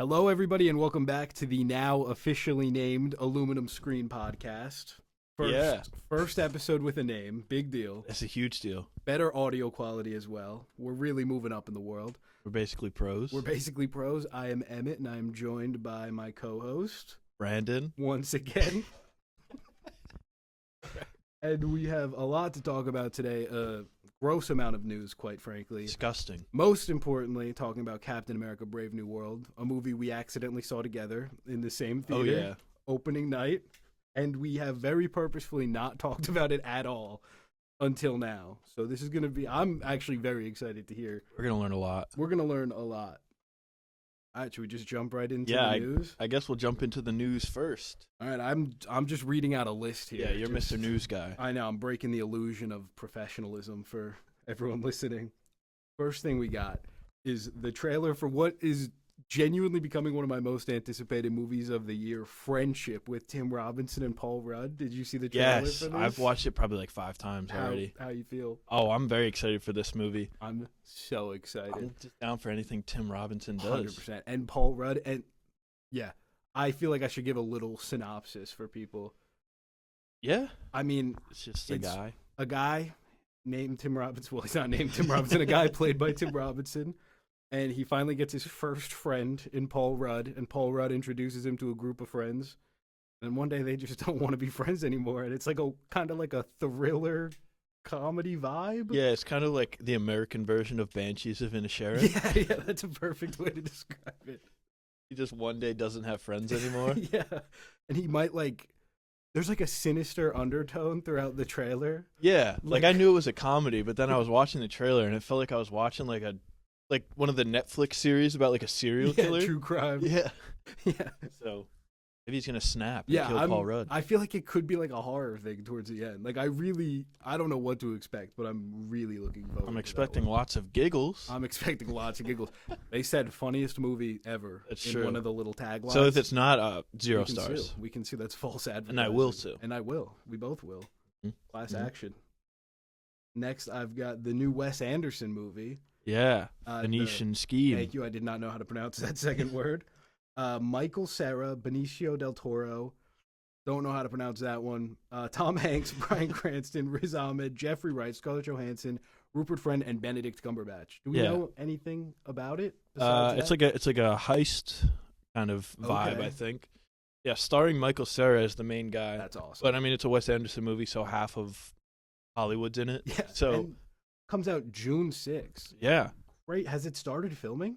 Hello, everybody, and welcome back to the now officially named Aluminum Screen Podcast. First episode with a name. Big deal. That's a huge deal. Better audio quality as well. We're really moving up in the world. We're basically pros. I am Emmett, and I am joined by my co-host, Brandon. once again. And we have a lot to talk about today. Gross amount of news, quite frankly. Disgusting. Most importantly, talking about Captain America: Brave New World, a movie we accidentally saw together in the same theater. Oh, yeah. Opening night. And we have very purposefully not talked about it at all until now. So this is going to be, I'm actually very excited to hear. We're going to learn a lot. We're going to learn a lot. All right, should we just jump right into the news? I guess we'll jump into the news first. All right, I'm just reading out a list here. Yeah, you're Mr. News Guy. I know, I'm breaking the illusion of professionalism for everyone listening. First thing we got is the trailer for what is genuinely becoming one of my most anticipated movies of the year, Friendship, with Tim Robinson and Paul Rudd. Did you see the trailer for this? Yes, I've watched it probably like 5 times already. How you feel? Oh, I'm very excited for this movie. I'm so excited. I'm just down for anything Tim Robinson does. 100%. And Paul Rudd. And yeah, I feel like I should give a little synopsis for people. Yeah? I mean, It's just a guy. A guy named Tim Robinson. Well, he's not named Tim Robinson. A guy played by Tim Robinson. And he finally gets his first friend in Paul Rudd, and Paul Rudd introduces him to a group of friends. And one day they just don't want to be friends anymore, and it's like a kind of like a thriller comedy vibe. Yeah, it's kind of like the American version of Banshees of Inisherin. Yeah, that's a perfect way to describe it. He just one day doesn't have friends anymore. Yeah, and he might there's like a sinister undertone throughout the trailer. Yeah, like I knew it was a comedy, but then I was watching the trailer, and it felt like I was watching like one of the Netflix series about like a serial killer. True crime. Yeah. Yeah. So maybe he's gonna snap and kill Paul Rudd. I feel like it could be like a horror thing towards the end. Like I don't know what to expect, but I'm really looking forward. I'm expecting lots of giggles. I'm expecting lots of giggles. They said funniest movie ever. That's in true. one of the little taglines. So if it's not 0 stars, we can sue. That's false advertising. and I will sue. And I will. We both will. Mm-hmm. Class action. Next, I've got the new Wes Anderson movie. Yeah, Venetian Scheme. Thank you. I did not know how to pronounce that second word. Michael Cera, Benicio del Toro. Don't know how to pronounce that one. Tom Hanks, Bryan Cranston, Riz Ahmed, Jeffrey Wright, Scarlett Johansson, Rupert Friend, and Benedict Cumberbatch. Do we know anything about it? It's like a heist kind of vibe, Okay. I think. Yeah, starring Michael Cera as the main guy. That's awesome. But I mean, it's a Wes Anderson movie, so half of Hollywood's in it. Yeah. So and comes out June 6th. yeah. Right? Has it started filming?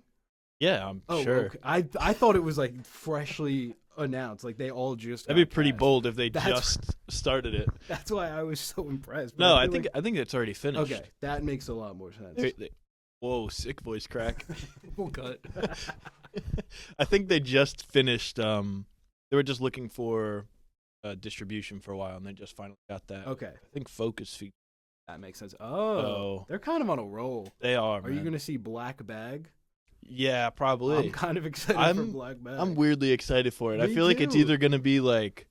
Yeah, I'm sure. Okay. I thought it was like freshly announced. Like they all just. That'd be pretty cast. bold if they just started it. That's why I was so impressed. No, I think it's already finished. Okay, that makes a lot more sense. Whoa, sick voice crack. We'll cut. I think they just finished. They were just looking for distribution for a while, and they just finally got that. Okay, I think Focus featured. that makes sense. Oh, they're kind of on a roll. They are. Are you going to see Black Bag? Yeah, probably. I'm kind of excited for Black Bag. I'm weirdly excited for it. I Me feel like it's too. either going to be like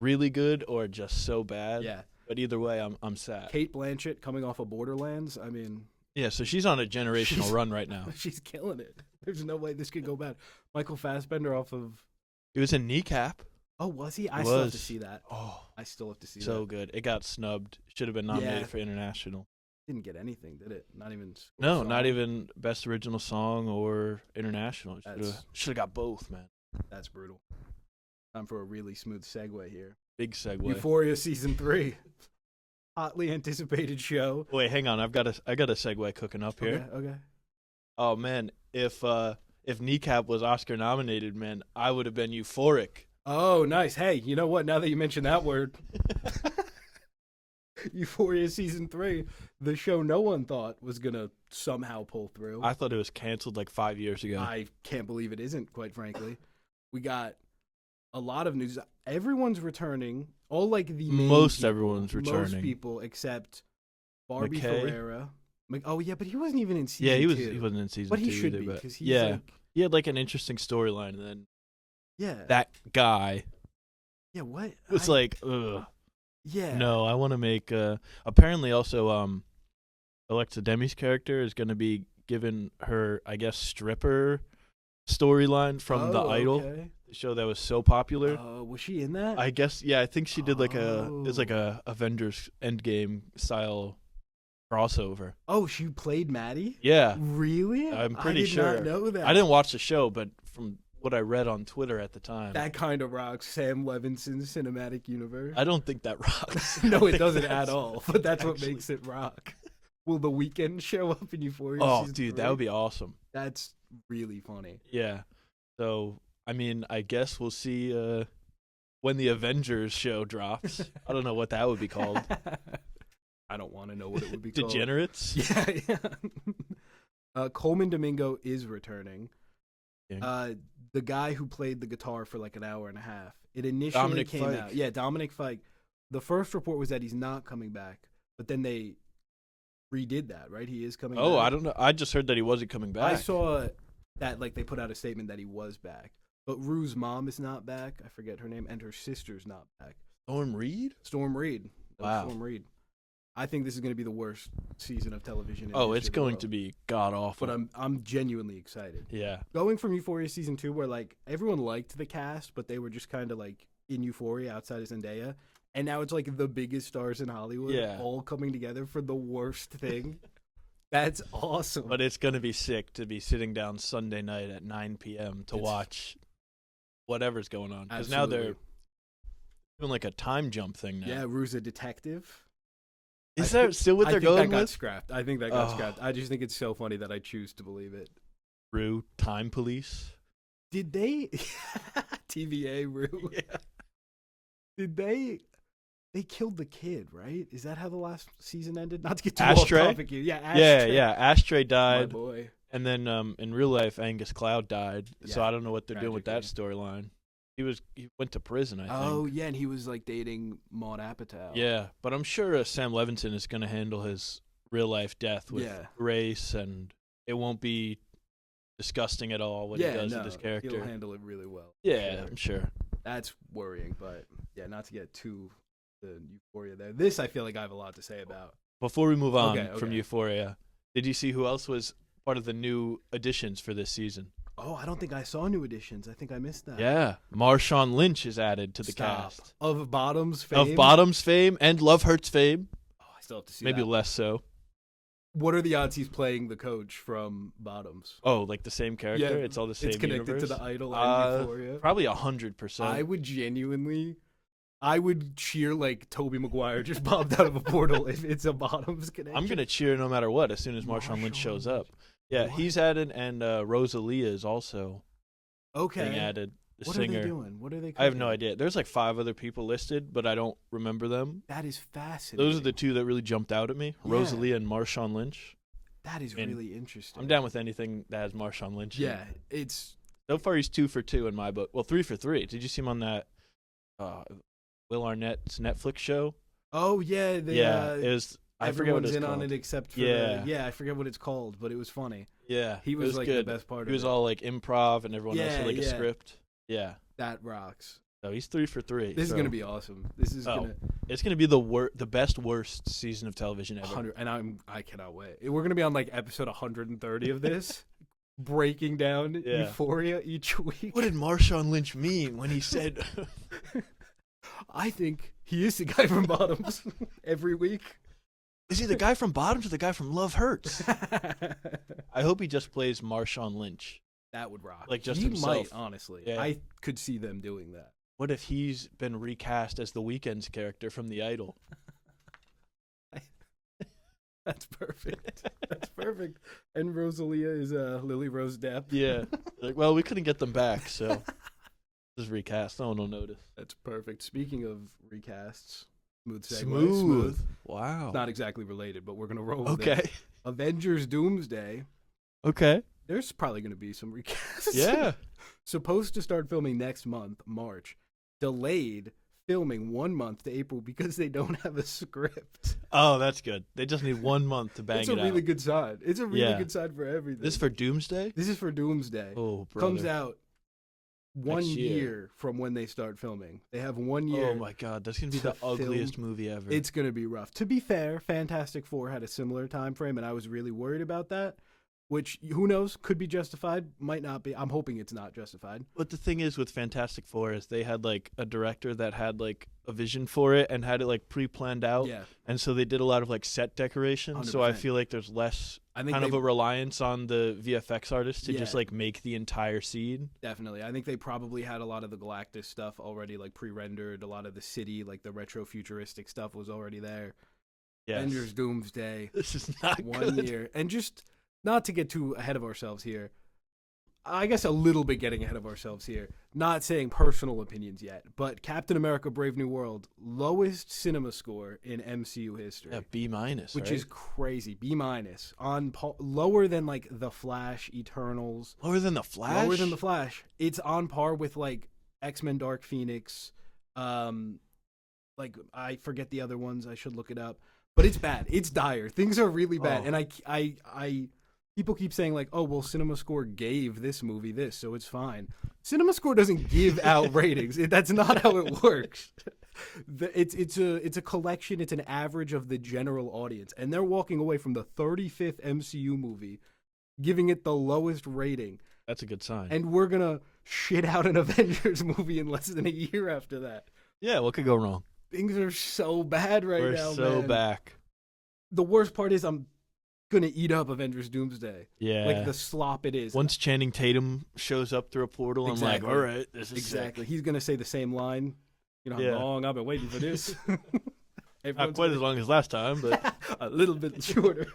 really good or just so bad. Yeah. But either way, I'm sad. Kate Blanchett coming off of Borderlands. I mean, Yeah, so she's on a generational run right now. she's killing it. There's no way this could go bad. Michael Fassbender off of. He was in Kneecap. Oh, was he? I still have to see that. Oh, I still have to see that. so good. It got snubbed. Should have been nominated Yeah. for international. Didn't get anything, did it? Not even. No, song? not even best original song or international. Should have got both, man. That's brutal. Time for a really smooth segue here. Big segue. Euphoria season 3, hotly anticipated show. Wait, hang on. I got a segue cooking up here. Okay. Oh man, if Kneecap was Oscar nominated, man, I would have been euphoric. Oh, nice. Hey, you know what? Now that you mentioned that word, Euphoria season 3, the show no one thought was gonna somehow pull through. I thought it was canceled like 5 years ago. I can't believe it isn't. Quite frankly, we got a lot of news. Everyone's returning. All like the main people, everyone's returning. Most people except Barbie McKay. Ferreira. Oh yeah, but he wasn't even in season. Yeah, he 2. wasn't in season But 2 he should either, be but because he's yeah, like, he had like an interesting storyline, and then yeah, that guy yeah. What was like, ugh. Yeah. No, I want to make. Apparently, also, Alexa Demi's character is going to be given her, I guess, stripper storyline from The Idol, Okay. the show that was so popular. Was she in that? I guess, yeah, I think she did like it's like Oh. a Avengers Endgame style crossover. Oh, she played Maddie? Yeah, Really? I'm I pretty did sure. not know that. I didn't watch the show, but from what I read on Twitter at the time, That kind of rocks Sam Levinson's cinematic universe. I don't think that rocks. No, I it think doesn't that's- at all. But that's what actually- makes it rock. Will The Weeknd show up in Euphoria? Oh, season dude, 3? that would be awesome. That's really funny. Yeah. So, I mean, I guess we'll see when the Avengers show drops. I don't know what that would be called. I don't want to know what it would be called. Degenerates? Yeah. Coleman Domingo is returning. Yeah. The guy who played the guitar for like an hour and a half. It initially Dominic came Fike. out. Yeah, Dominic Fike. The first report was that he's not coming back, but then they redid that, right? He is coming back. Oh, I don't know. I just heard that he wasn't coming back. I saw that like they put out a statement that he was back. But Rue's mom is not back. I forget her name, and her sister's not back. Storm Reed? Storm Reed. That was Wow. Storm Reed. I think this is going to be the worst season of television. Oh, it's going to be god awful. But I'm genuinely excited. Yeah. Going from Euphoria season 2, where like everyone liked the cast, but they were just kind of like in Euphoria outside of Zendaya, and now it's like the biggest stars in Hollywood Yeah. all coming together for the worst thing. That's awesome. But it's going to be sick to be sitting down Sunday night at 9 p.m. to watch whatever's going on. Because now they're doing like a time jump thing now. Yeah, Rue's a detective. Is that still what they're going I think that got with? scrapped. I think that got Oh. scrapped. I just think it's so funny that I choose to believe it. Rue, Time Police? Did they TVA Rue? Yeah. Did they killed the kid, right? Is that how the last season ended? Not to get too Ashtray? off topic here. Yeah, Yeah, Ashtray. yeah. Ashtray My died. boy. And then in real life, Angus Cloud died. So Yeah, I don't know what they're doing with that storyline. He went to prison, I think. Oh yeah, and he was like dating Maud Apatow. Yeah, but I'm sure Sam Levinson is going to handle his real life death with Yeah. grace, and it won't be disgusting at all what he does with his character. He'll handle it really well. Yeah, Sure. I'm sure. That's worrying, but yeah, not to get too the Euphoria there. This I feel like I have a lot to say about. Before we move on Okay, from okay. Euphoria, did you see who else was part of the new additions for this season? Oh, I don't think I saw new additions. I think I missed that. Yeah, Marshawn Lynch is added to the Stop. cast. Of Bottoms fame. Of Bottoms fame and Love Hurts fame, Oh, I still have to see maybe that. less so. What are the odds he's playing the coach from Bottoms? Oh, like the same character? Yeah, It's all the same It's connected universe? to the Idol and Euphoria. Probably 100%. I would cheer like Tobey Maguire just popped out of a portal if it's a Bottoms connection. I'm gonna cheer no matter what as soon as Marshawn Lynch shows up. Yeah, What? he's added, and Rosalia is also Okay. being added. The What singer. are they doing? What are they? I have no cooking? idea. There's like 5 other people listed, but I don't remember them. That is fascinating. Those are the 2 that really jumped out at me: Yeah. Rosalia and Marshawn Lynch. That is and really interesting. I'm down with anything that has Marshawn Lynch. in it. Yeah, it's So far, he's 2 for 2 in my book. Well, 3 for 3. Did you see him on that Will Arnett's Netflix show? oh yeah, It was. I forget what everyone's it's in called. on it except for Yeah. I forget what it's called, but it was funny. Yeah, He it was like good. the best part He of was it. all like improv, and everyone else had Yeah, like a yeah. script. Yeah. That rocks. So he's 3 for 3. This is So gonna be awesome. This is Oh, gonna it's gonna be the best worst season of television ever. 100, and I cannot wait. We're gonna be on like episode 130 of this, breaking down Yeah. Euphoria each week. What did Marshawn Lynch mean when he said? I think he is the guy from Bottoms every week. Is he the guy from Bottoms or the guy from Love Hurts? I hope he just plays Marshawn Lynch. That would rock. Like, just he himself. might, honestly. Yeah. I could see them doing that. What if he's been recast as the Weeknd's character from The Idol? That's perfect. That's perfect. And Rosalia is Lily Rose Depp. Yeah. Like, well, we couldn't get them back, so just recast. No one will notice. That's perfect. Speaking of recasts, smooth segue. Smooth. Wow. It's not exactly related, but we're gonna roll with Okay. it. Avengers Doomsday. Okay. There's probably gonna be some recasts. Yeah. Supposed to start filming next month, March. Delayed filming 1 month to April because they don't have a script. Oh, that's good. They just need 1 month to bang It's it a really out. good sign. It's a really Yeah. good sign for everything. This for Doomsday? This is for Doomsday. Oh, brother. Comes out one Next year. year from when they start filming. They have 1 year. Oh my god, that's gonna be to the ugliest movie ever. It's gonna be rough. To be fair, Fantastic Four had a similar time frame, and I was really worried about that. which who knows, could be justified, might not be. I'm hoping it's not justified. But the thing is with Fantastic Four is they had like a director that had like a vision for it and had it like pre-planned out. Yeah. And so they did a lot of like set decoration. So I 100%. feel like there's less I think kind of a reliance on the VFX artists to Yeah. just like make the entire scene. Definitely. I think they probably had a lot of the Galactus stuff already like pre-rendered. A lot of the city, like the retro futuristic stuff was already there. Yes. Avengers Doomsday. This is not 1 good. year. And just not to get too ahead of ourselves here. I guess a little bit getting ahead of ourselves here. Not saying personal opinions yet, but Captain America Brave New World, lowest cinema score in MCU history. Yeah, B-, which right? is crazy. B- on lower than like The Flash, Eternals. Lower than The Flash? Lower than The Flash. It's on par with like X-Men Dark Phoenix. Like I forget the other ones. I should look it up. But it's bad. It's dire. Things are really bad. Oh. And I people keep saying like, "Oh, well, CinemaScore gave this movie this, so it's fine." CinemaScore doesn't give out ratings. That's not how it works. It's a collection. It's an average of the general audience, and they're walking away from the 35th MCU movie, giving it the lowest rating. That's a good sign. And we're gonna shit out an Avengers movie in less than a year after that. Yeah, what could go wrong? Things are so bad right now, We're so man. back. The worst part is I'm gonna eat up Avengers Doomsday. Yeah. Like the slop it is. Once Channing Tatum shows up through a portal, Exactly. I'm like, all right, this is Exactly. sick. He's gonna say the same line. You know how Yeah. long I've been waiting for this. Not Everyone's quite as long as last time, but a little bit shorter.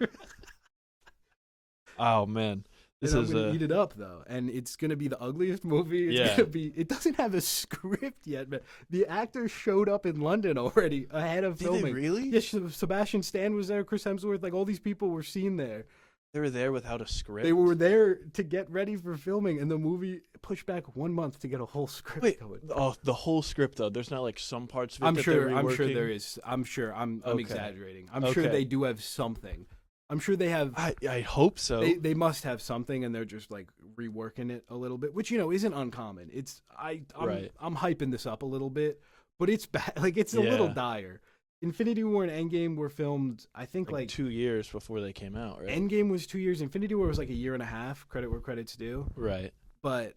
oh man, this and is I'm gonna eat it up though, and it's gonna be the ugliest movie. It's Yeah. gonna be. It doesn't have a script yet, but the actors showed up in London already ahead of Did filming. they really? Yes, Sebastian Stan was there. Chris Hemsworth, like all these people were seen there. They were there without a script. They were there to get ready for filming, and the movie pushed back 1 month to get a whole script Wait, going. oh, the whole script though. There's not like some parts of it I'm that sure. they're I'm sure reworking? there is. I'm sure. I'm Okay. exaggerating. I'm sure Okay. they do have something. I'm sure they have. I hope so. They must have something, and they're just like reworking it a little bit, which isn't uncommon. I'm Right. I'm hyping this up a little bit, but it's bad. Like it's a little Yeah. dire. Infinity War and Endgame were filmed, I think, like 2 years before they came out, right? Endgame was 2 years. Infinity War was like a year and a half. Credit where credit's due. Right. But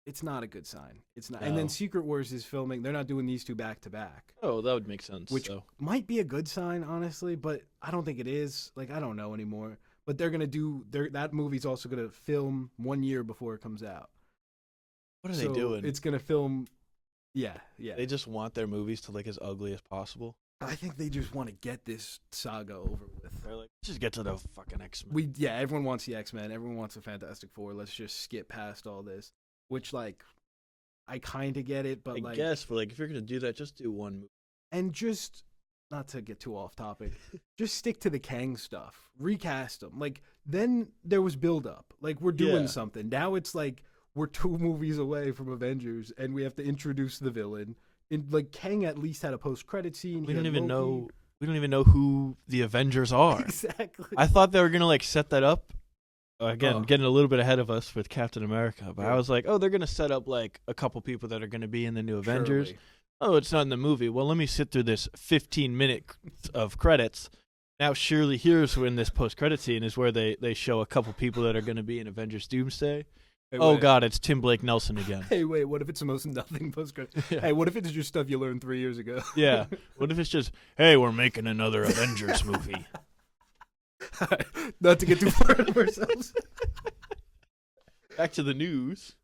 it's not a good sign. It's not. And then No. Secret Wars is filming. They're not doing these two back to back, Oh, that would make sense. which so. might be a good sign, honestly. But I don't think it is. Like I don't know anymore. But they're gonna do. That movie's also gonna film 1 year before it comes out. What are So they doing? It's gonna film. Yeah. They just want their movies to look as ugly as possible. I think they just want to get this saga over with. They're like, let's just get to the fucking X-Men. Everyone wants the X-Men. Everyone wants the Fantastic Four. Let's just skip past all this. Which like, I kind of get it, but I like, guess, but like, if you're gonna do that, just do one movie. and just not to get too off topic, just stick to the Kang stuff. Recast them. Like then there was build up. Like we're doing Yeah. something. Now it's like we're 2 movies away from Avengers, and we have to introduce the villain. And like Kang at least had a post-credit scene. We He don't had even Loki. know. We don't even know who the Avengers are. Exactly. I thought they were gonna like set that up. Again, Oh. getting a little bit ahead of us with Captain America, but Yeah. I was like, oh, they're gonna set up like a couple people that are gonna be in the new Avengers. Surely. Oh, it's not in the movie. Well, let me sit through this 15-minute of credits. Now, surely here's when this post-credit scene is where they show a couple people that are going to be in Avengers Doomsday. Hey, Oh, wait. God, it's Tim Blake Nelson again. Hey, wait, what if it's the most nothing post-credit? Yeah. Hey, what if it's just stuff you learned 3 years ago? Yeah. What if it's just, hey, we're making another Avengers movie? Not to get too far ahead of ourselves. Back to the news.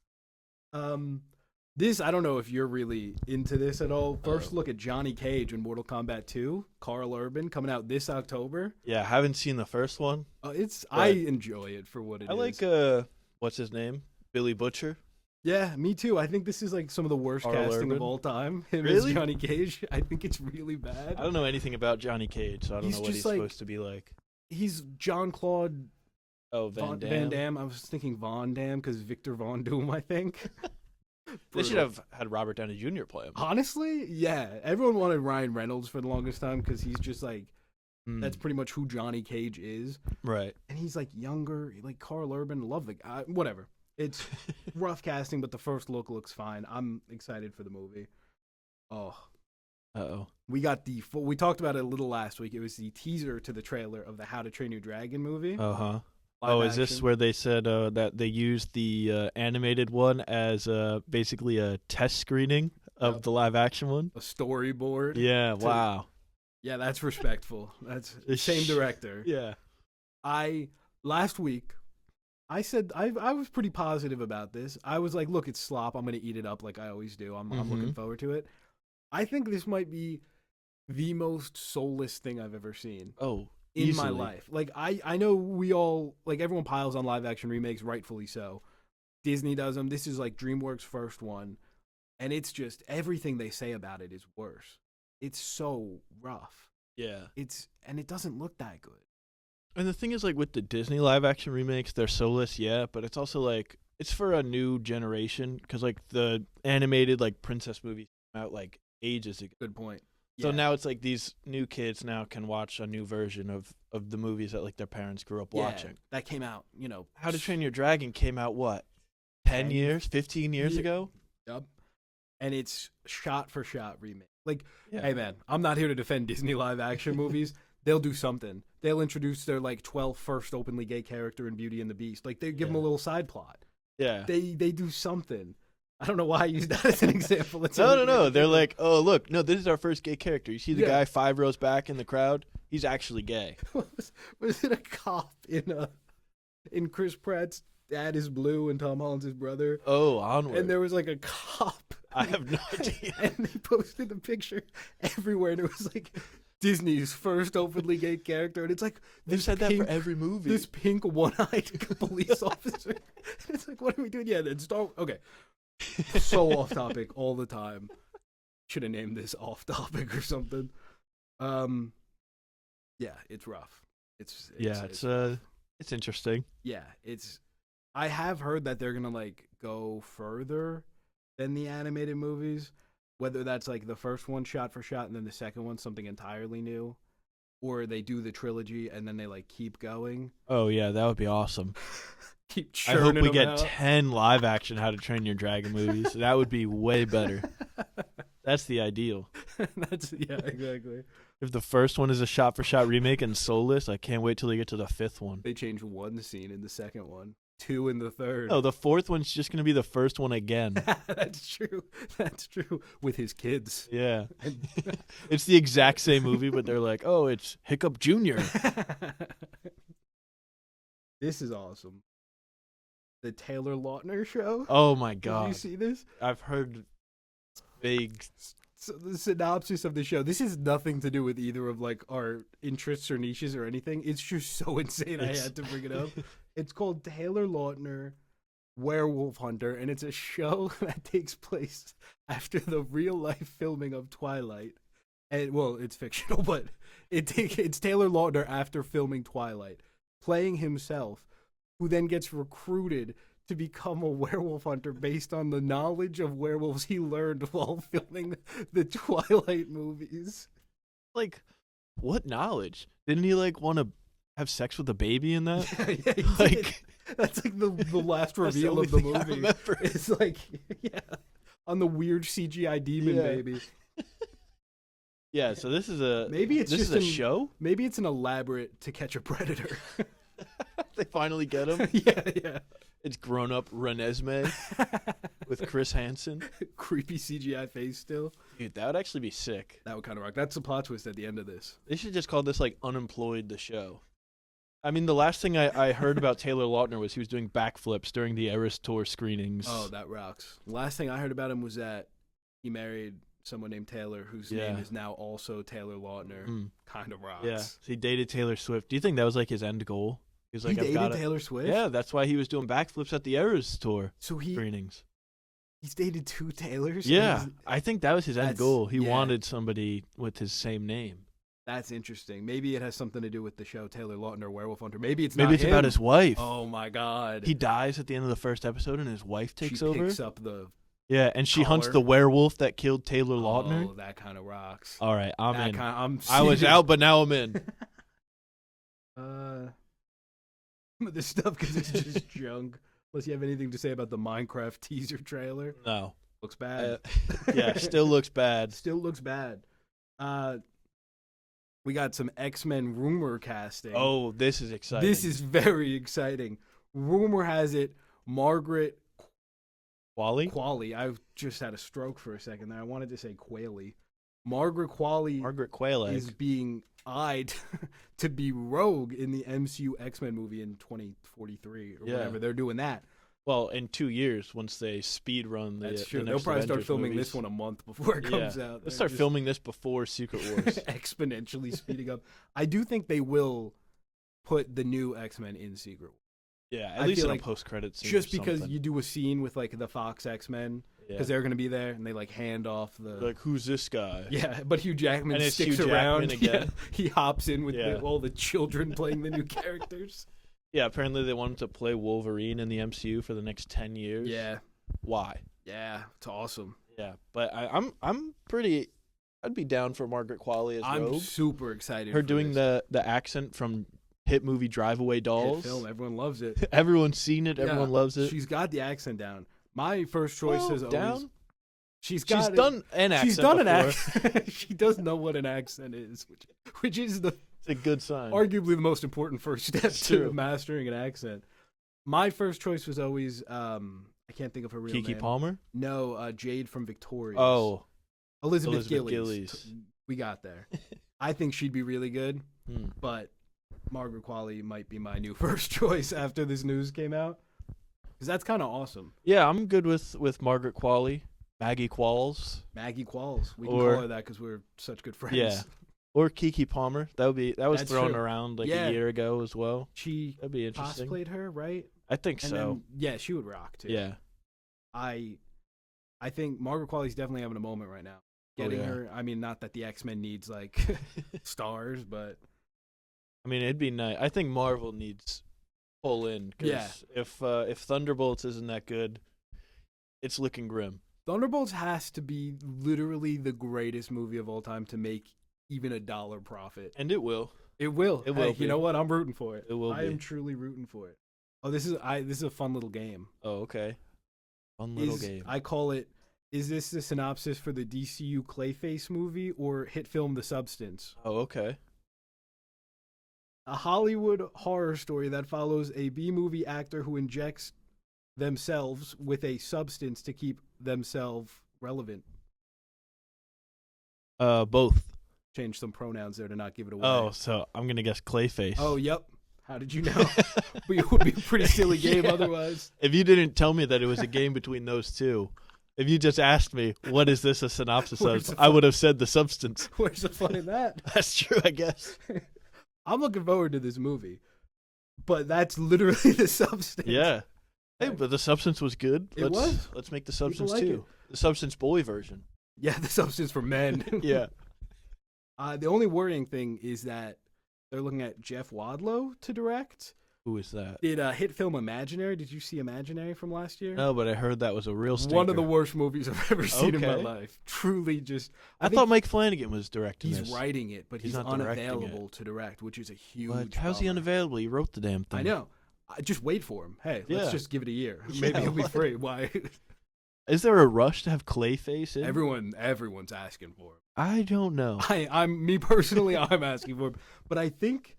This, I don't know if you're really into this at all. First Uh-oh. look at Johnny Cage in Mortal Kombat 2, Carl Urban, coming out this October. Yeah, I haven't seen the first one. I enjoy it for what it is. I like, what's his name? Billy Butcher. Yeah, me too. I think this is like some of the worst Carl casting Urban? of all time. Him as Really? Johnny Cage. I think it's really bad. I don't know anything about Johnny Cage, so I don't He's know what just he's like- supposed to be like. He's Jean-Claude Oh, Van Van Damme. Damme. I was thinking Von Damme because Victor Von Doom, I think. They should Brutal. have had Robert Downey Jr. play him. Honestly, yeah. Everyone wanted Ryan Reynolds for the longest time because he's just like, Hmm. that's pretty much who Johnny Cage is. right. And he's like younger, like Carl Urban. Love the guy. Whatever. It's rough casting, but the first look looks fine. I'm excited for the movie. Oh, Uh-oh. we got the full, we talked about it a little last week. It was the teaser to the trailer of the How to Train Your Dragon movie. Uh-huh. Oh, is this action. where they said that they used the animated one as basically a test screening of Yep. the live action one? A storyboard? Yeah, to- wow. Yeah, that's respectful. That's same director. Yeah. Last week I said I was pretty positive about this. I was like, look, it's slop. I'm gonna eat it up like I always do. I'm looking forward to it. I think this might be the most soulless thing I've ever seen Oh, in my easily. life. Like I know we all like everyone piles on live action remakes, rightfully so. Disney does them. This is like DreamWorks' first one, and it's just everything they say about it is worse. It's so rough. Yeah. And it doesn't look that good. And the thing is, like, with the Disney live action remakes, they're soulless, yeah, but it's also, like, it's for a new generation, because, like, the animated, like, princess movies came out, like, ages ago. Good point. So Yeah. now it's like these new kids now can watch a new version of the movies that, like, their parents grew up watching. That came out, How to Train Your Dragon came out, what, 10 years, 15 years Yeah. ago? Yep. And it's shot for shot remake. Like, Yeah. hey man, I'm not here to defend Disney live action movies. They'll do something. They'll introduce their like 12th first openly gay character in Beauty and the Beast. Like they give them a Yeah. little side plot. Yeah. They do something. I don't know why I used that as an example. It's No. They're like, oh, look, no, this is our first gay character. You see the Yeah. guy 5 rows back in the crowd? He's actually gay. was it a cop in Chris Pratt's Dad is Blue and Tom Holland's his brother? Oh, onward. And there was like a cop. I have no idea. And they posted the picture everywhere, and it was like Disney's first openly gay character, and it's like They've said that for every movie. This pink one-eyed police officer. And it's like, what are we doing? Yeah, then okay. So off topic all the time. Should have named this off topic or something. Yeah, it's rough. It's interesting. yeah, I have heard that they're gonna like go further than the animated movies, whether that's like the first one shot for shot and then the second one something entirely new, or they do the trilogy and then they like keep going. Oh yeah, that would be awesome. Keep I hope churning we them get out. 10 live action How to Train Your Dragon movies. That would be way better. That's the ideal. Yeah, exactly. If the first one is a shot for shot remake and soulless, I can't wait till they get to the 5th one. They changed one scene in the second one, 2 in the third. Oh, the 4th one's just gonna be the first one again. That's true. That's true. With his kids. Yeah. It's the exact same movie, but they're like, oh, it's Hiccup Jr. This is awesome. The Taylor Lautner show. Oh my Did god. you see this? I've heard vague. So the synopsis of the show. This has nothing to do with either of like our interests or niches or anything. It's just so insane. I had to bring it up. It's called Taylor Lautner Werewolf Hunter, and it's a show that takes place after the real life filming of Twilight. And well, it's fictional, but it's Taylor Lautner after filming Twilight, playing himself, who then gets recruited to become a werewolf hunter based on the knowledge of werewolves he learned while filming the Twilight movies. Like, what knowledge? Didn't he like want to have sex with a baby in that? Yeah, he did. Like, That's like the last that's reveal only of the thing I movie. remember. It's like, yeah, on the weird CGI demon Yeah. baby. Yeah, so this is a Maybe it's this just is a an- show. Maybe it's an elaborate To Catch a Predator. They finally get him. yeah. It's grown up Renesmee with Chris Hansen. Creepy CGI face still. Dude, that would actually be sick. That would kind of rock. That's the plot twist at the end of this. They should just call this like Unemployed the show. I mean, the last thing I heard about Taylor Lautner was he was doing backflips during the Eras Tour screenings. Oh, that rocks. Last thing I heard about him was that he married someone named Taylor, whose name Yeah. is now also Taylor Lautner. Mm. Kind of rocks. Yeah, so he dated Taylor Swift. Do you think that was like his end goal? He was He like, I've dated got Taylor Swift? Yeah, that's why he was doing backflips at the Eras Tour So screenings. he's dated 2 Taylors? Yeah, And I think that was his end That's- goal. He yeah. wanted somebody with his same name. that's interesting. Maybe it has something to do with the show Taylor Lautner Werewolf Hunter. Maybe it's Maybe not it's him. about his wife. Oh my god. He dies at the end of the first episode, and his wife takes she over. picks up the Yeah, and she hunts collar. the werewolf that killed Taylor Lautner. Oh, that kind of rocks. All right, I'm That in. I'm I was serious. out, but now I'm in. This stuff because it's just junk. Unless you have anything to say about the Minecraft teaser trailer. No. Looks bad. Yeah, still looks bad. Still looks bad. We got some X-Men rumor casting. Oh, this is exciting. This is very exciting. Rumor has it Margaret Qualley. I just had a stroke for a second there. I wanted to say Qualley. Margaret Quayle is being eyed to be Rogue in the MCU X-Men movie in 2043 or whatever. They're doing that. Well, in 2 years, once they speed run the That's true. the They'll next probably start Avengers filming movies. this one a month before it comes out. Let's start filming this before Secret Wars. Exponentially speeding up. I do think they will put the new X-Men in Secret Wars. Yeah, I at least feel in like a post-credit scene. Just or because something. you do a scene with like the Fox X-Men because they're going to be there and they like hand off the like, who's this guy? Yeah, but Hugh Jackman And it's sticks Hugh around. Jackman again. Yeah, he hops in with Yeah. all the children playing the new characters. Yeah, apparently they wanted to play Wolverine in the MCU for the next 10 years. Yeah, Why? yeah, it's awesome. Yeah, but I'm pretty. I'd be down for Margaret Qualley as I'm Rogue. super excited. Her for doing this. the accent from hit movie Drive Away Hit Dolls. film. Everyone loves it. Everyone's seen it. Yeah, Everyone loves it. She's got the accent down. My first choice Well, is always down. She's She's got done an accent. She's done an before. accent. She does know what an accent is, which is the It's a good sign. arguably the most important first step It's to true. mastering an accent. My first choice was always I can't think of her real Keke name. Palmer. No, Jade from Victorious. Oh, Elizabeth Elizabeth Gillies. Gillies. We got there. I think she'd be really good, Hmm. but Margaret Qualley might be my new first choice after this news came out. Because that's kind of awesome. Yeah, I'm good with Margaret Qualley, Maggie Qualls, Maggie Qualls. We can Or- call her that because we're such good friends. Yeah. or Keke Palmer. That was That's thrown true. around like Yeah. a year ago as well. She That'd be interesting. cosplayed her, right? I think And so. then, yeah, she would rock too. Yeah. I think Margaret Qualley's definitely having a moment right now. Getting yeah. her, I mean, not that the X-Men needs like stars, but I mean, it'd be nice. I think Marvel needs pull in because if Thunderbolts isn't that good, it's looking grim. Thunderbolts has to be literally the greatest movie of all time to make even $1 profit. And it will. It will. It will Hey, be. you know what? I'm rooting for it. It will I be. am truly rooting for it. Oh, this is a fun little game. Oh, okay. Fun little game. I call it. Is this the synopsis for the DCU Clayface movie or hit film The Substance? Oh, okay. A Hollywood horror story that follows a B-movie actor who injects themselves with a substance to keep themselves relevant. Both. Change some pronouns there to not give it away. Oh, so I'm gonna guess Clayface. Oh, yep. How did you know? But it would be a pretty silly game Yeah. otherwise. If you didn't tell me that it was a game between those two, if you just asked me, what is this a synopsis Where's of, the I would have said The Substance. Where's the fun in that? That's true, I guess. I'm looking forward to this movie. But that's literally The Substance. Yeah. Hey, but The Substance was good. It was. Let's make The Substance like too. The Substance boy version. Yeah, The Substance for men. Yeah. The only worrying thing is that they're looking at Jeff Wadlow to direct. Who is that? Did hit film Imaginary? Did you see Imaginary from last year? No, but I heard that was a real stinker. One of the worst movies I've ever seen in my Okay. life. Truly just... I think thought Mike Flanagan was directing he's this. writing it, but He's he's, not directing unavailable to direct, which is a huge But how's he bummer. unavailable? He wrote the damn thing. I know. Just wait for him. Hey, Yeah. let's just give it a year. Yeah, Maybe he'll be what? free. Why? Is there a rush to have Clayface in? Everyone's asking for him. I don't know. I'm me personally. I'm asking for him, but I think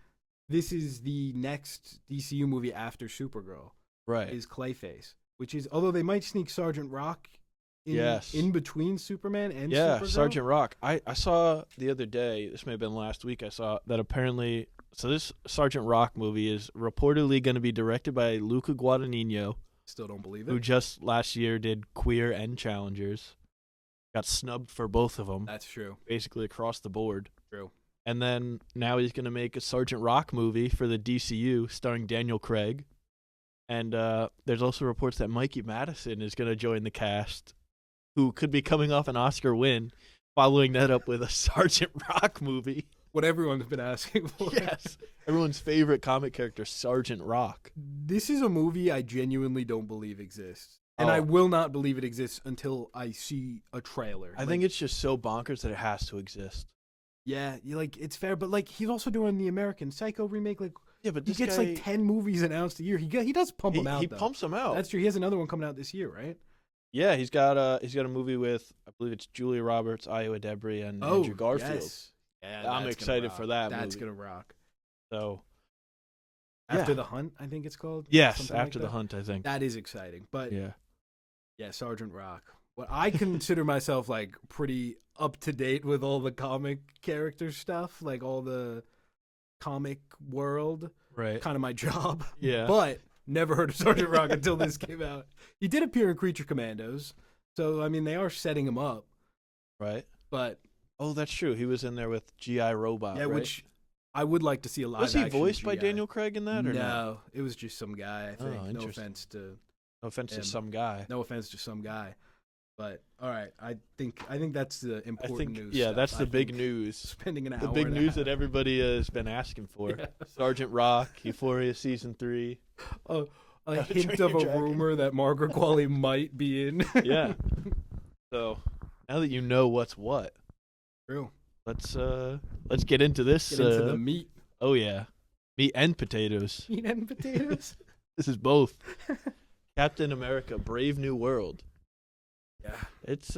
this is the next DCU movie after Supergirl. Right. Is Clayface, which is although they might sneak Sergeant Rock Yes. in between Superman and Yeah, Supergirl. Sergeant Rock. I saw the other day, this may have been last week, I saw that apparently, so this Sergeant Rock movie is reportedly going to be directed by Luca Guadagnino, Still don't believe who it. just last year did Queer and Challengers. Got snubbed for both of them, That's true. basically across the board. True. And then now he's going to make a Sergeant Rock movie for the DCU starring Daniel Craig. And there's also reports that Mikey Madison is going to join the cast, who could be coming off an Oscar win, following that up with a Sergeant Rock movie. What everyone's been asking for. Yes. Everyone's favorite comic character, Sergeant Rock. This is a movie I genuinely don't believe exists. And Oh. I will not believe it exists until I see a trailer. I think it's just so bonkers that it has to exist. Yeah, it's fair, but like he's also doing the American Psycho remake. Like Yeah, but he this gets guy, like 10 movies announced a year. He does pump them out. he though. pumps them out. That's true. He has another one coming out this year, right? Yeah, he's got a movie with, I believe it's Julia Roberts, Iowa Debris, and Andrew Garfield. Yes. Yeah, I'm excited for that That's movie. gonna rock. So After the Hunt, I think it's called. yes, Something After like the that. Hunt, I think. That is exciting, but Yeah. yeah, Sergeant Rock. Well, I consider myself like pretty up to date with all the comic character stuff, like all the comic world. Right. Kind of my job. Yeah. But never heard of Sergeant Rock until this came out. He did appear in Creature Commandos, so I mean they are setting him up. Right. But oh, that's true. He was in there with G.I. Robot. yeah, right? which I would like to see a live. Was he action voiced by GI. Daniel Craig in that or no? no? It was just some guy. I think. Oh, No interesting. offense to No offense to him. some guy. No offense to some guy. But all right, I think that's the I important think news. yeah, stuff. that's the I big think news. Spending an hour. The big and a news half. that everybody has been asking for. Yeah. Sergeant Rock, Euphoria season 3. A How to hint Train of Your a Dragon. rumor that Margaret Qualley might be in. Yeah. So now that you know what's what, True. let's get into this. Get into the meat. Oh yeah, meat and potatoes. Meat and potatoes. This is both. Captain America: Brave New World. Yeah. It's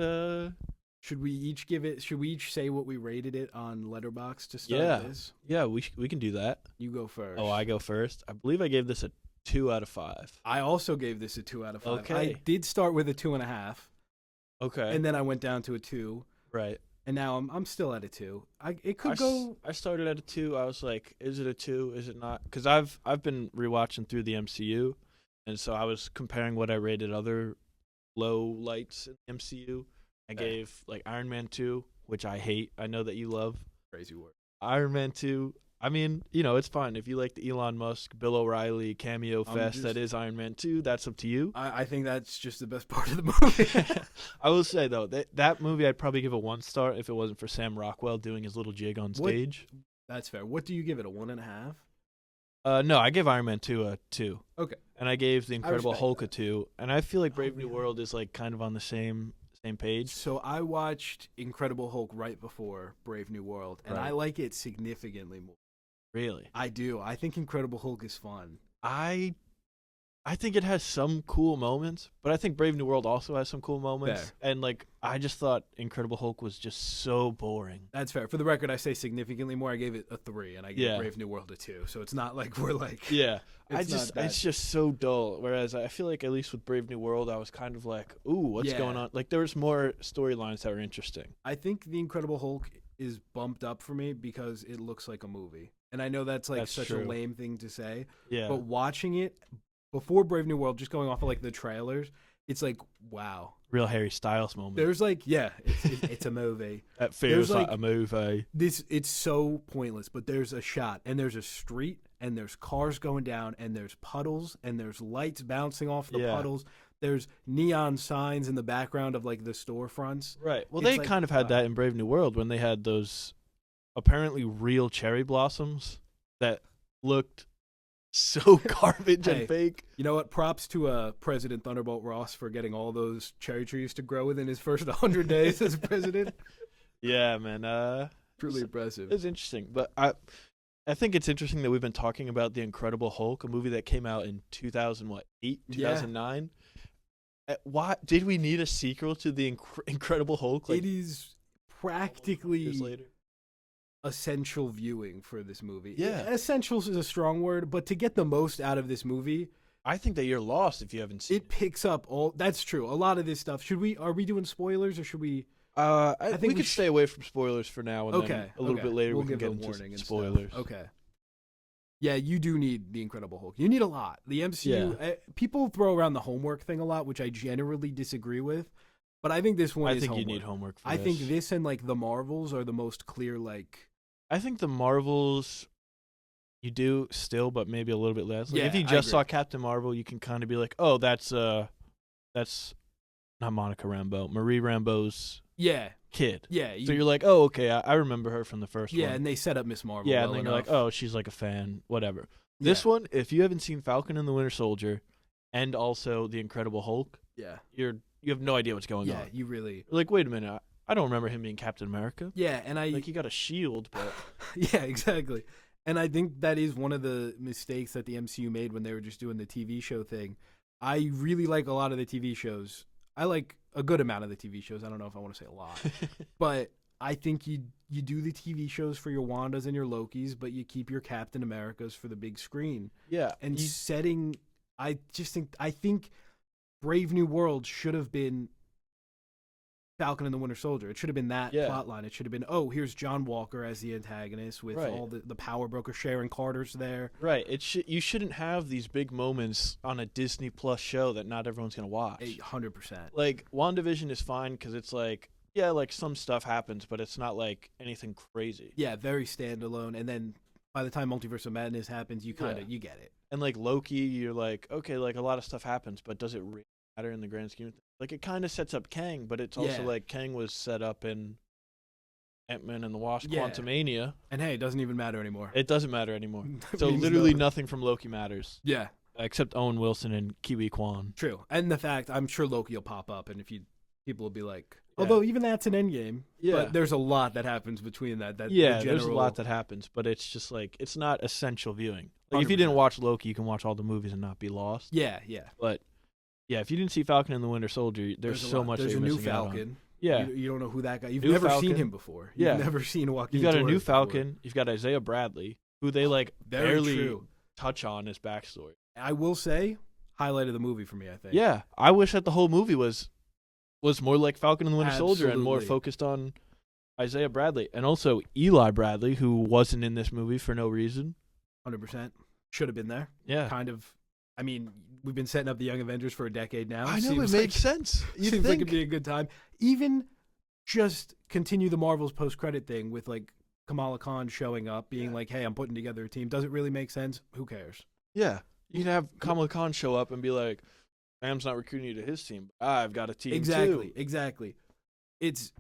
Should we each give it? Should we each say what we rated it on Letterboxd to start yeah, this? yeah. We can do that. You go first. Oh, I go first. I believe I gave this a 2 out of 5. I also gave this a 2 out of 5. Okay. I did start with a 2.5, Okay. and then I went down to a 2, right. and now I'm still at a 2. It I could go. I started at a 2. I was like, is it a 2? Is it not? Because I've been rewatching through the MCU, and so I was comparing what I rated other low lights in the MCU. I gave like Iron Man 2, which I hate. I know that you love. Crazy word. Iron Man 2. I mean, it's fine. If you like the Elon Musk, Bill O'Reilly cameo fest that is Iron Man 2, that's up to you. I think that's just the best part of the movie. I will say, though, that movie I'd probably give a 1 star if it wasn't for Sam Rockwell doing his little jig on stage. That's fair. What do you give it? A 1.5? No, I gave Iron Man 2 a 2. Okay. And I gave The Incredible respect Hulk that. a 2. And I feel like Brave New yeah. World is like kind of on the same page. So I watched Incredible Hulk right before Brave New World, and Right. I like it significantly more. Really? I do. I think Incredible Hulk is fun. I think it has some cool moments, but I think Brave New World also has some cool moments. Fair. And like I just thought Incredible Hulk was just so boring. That's fair. For the record, I say significantly more. I gave it a 3, and I gave Yeah. Brave New World a 2. So it's not like we're like. Yeah. It's not that- It's just so dull. Whereas I feel like at least with Brave New World, I was kind of like, ooh, what's Yeah. going on? Like there was more storylines that were interesting. I think The Incredible Hulk is bumped up for me because it looks like a movie. And I know that's like That's such true. a lame thing to say, Yeah. but watching it before Brave New World, just going off of like the trailers, it's like, wow. Real Harry Styles moment. There's like, yeah, it's a movie. That feels like like- a movie. It's so pointless, but there's a shot and there's a street and there's cars going down and there's puddles and there's lights bouncing off the Yeah. puddles. There's neon signs in the background of like the storefronts. Right. Well, It's they like, kind of had wow. that in Brave New World when they had those apparently real cherry blossoms that looked so garbage Hey. and fake. You know what? Props to President Thunderbolt Ross for getting all those cherry trees to grow within his first 100 days as president. Yeah, man. Truly impressive. It's interesting, but I think it's interesting that we've been talking about The Incredible Hulk, a movie that came out in 2008, Yeah. 2009. Why did we need a sequel to The Incredible Hulk? Like It is 12 practically years later. essential viewing for this movie. Yeah. Essentials is a strong word, but to get the most out of this movie, I think that you're lost if you haven't seen it picks up all. That's true. A lot of this stuff. Are we doing spoilers or should we? I think we we could sh- stay away from spoilers for now, and Okay. then a little bit later we'll we can give get a into warning and spoilers. Stuff. Okay. Yeah, you do need the Incredible Hulk. You need a lot. The MCU. People throw around the homework thing a lot, which I generally disagree with. But I think this one I is think homework. you need homework for I this. think this and like the Marvels are the most clear. Like, I think the Marvels you do still, but maybe a little bit less. Like if Yeah, you I just agree. saw Captain Marvel, you can kind of be like, oh, that's not Monica Rambeau, Marie Rambeau's yeah, kid. yeah, So you're like, oh, okay, I remember her from the first yeah, one. and they set up Miss Marvel. Yeah, well and then you're like, enough. oh, she's like a fan, whatever. This Yeah. one, if you haven't seen Falcon and the Winter Soldier, and also The Incredible Hulk, yeah, you have no idea what's going yeah, on. you really, You're like, wait a minute, I don't remember him being Captain America. yeah, and I Like he got a shield, but yeah, exactly. And I think that is one of the mistakes that the MCU made when they were just doing the TV show thing. I really like a lot of the TV shows. I like a good amount of the TV shows. I don't know if I want to say a lot. But I think you do the TV shows for your Wandas and your Lokis, but you keep your Captain Americas for the big screen. Yeah. And I think Brave New World should have been Falcon and the Winter Soldier. It should have been that plot line. It should have been, here's John Walker as the antagonist with all the power broker. Sharon Carter's there. Right. You shouldn't have these big moments on a Disney Plus show that not everyone's going to watch. 100%. Like, WandaVision is fine because it's like, yeah, like some stuff happens, but it's not like anything crazy. Yeah, very standalone. And then by the time Multiverse of Madness happens, you you get it. And like Loki, you're like, okay, like a lot of stuff happens, but does it really matter in the grand scheme of things? Like, it kind of sets up Kang, but it's also like Kang was set up in Ant-Man and the Wasp, Quantumania. And hey, it doesn't even matter anymore. It doesn't matter anymore. So literally nothing from Loki matters. Yeah. Except Owen Wilson and Kiwi Kwan. True. And the fact, I'm sure Loki will pop up, and people will be like, although even that's an Endgame. Yeah. But there's a lot that happens between that. There's a lot that happens, but it's just like, it's not essential viewing. Like, 100%. If you didn't watch Loki, you can watch all the movies and not be lost. Yeah. But yeah, if you didn't see Falcon and the Winter Soldier, there's so much that you're missing out on. There's a new Falcon. Yeah. You don't know who that guy. You've never seen him before. You've never seen Joaquin. You've got a new Torres Falcon. before. You've got Isaiah Bradley, who they like barely touch on his backstory. I will say, highlight of the movie for me, I think. Yeah, I wish that the whole movie was more like Falcon and the Winter Soldier and more focused on Isaiah Bradley. And also Eli Bradley, who wasn't in this movie for no reason. 100%. Should have been there. Yeah. Kind of. I mean, we've been setting up the Young Avengers for a decade now. I know, it makes sense. Seems like it'd be a good time. Even just continue the Marvel's post-credit thing with, like, Kamala Khan showing up, being like, hey, I'm putting together a team. Does it really make sense? Who cares? Yeah. You can have Kamala Khan show up and be like, Sam's not recruiting you to his team. I've got a team too. Exactly. It's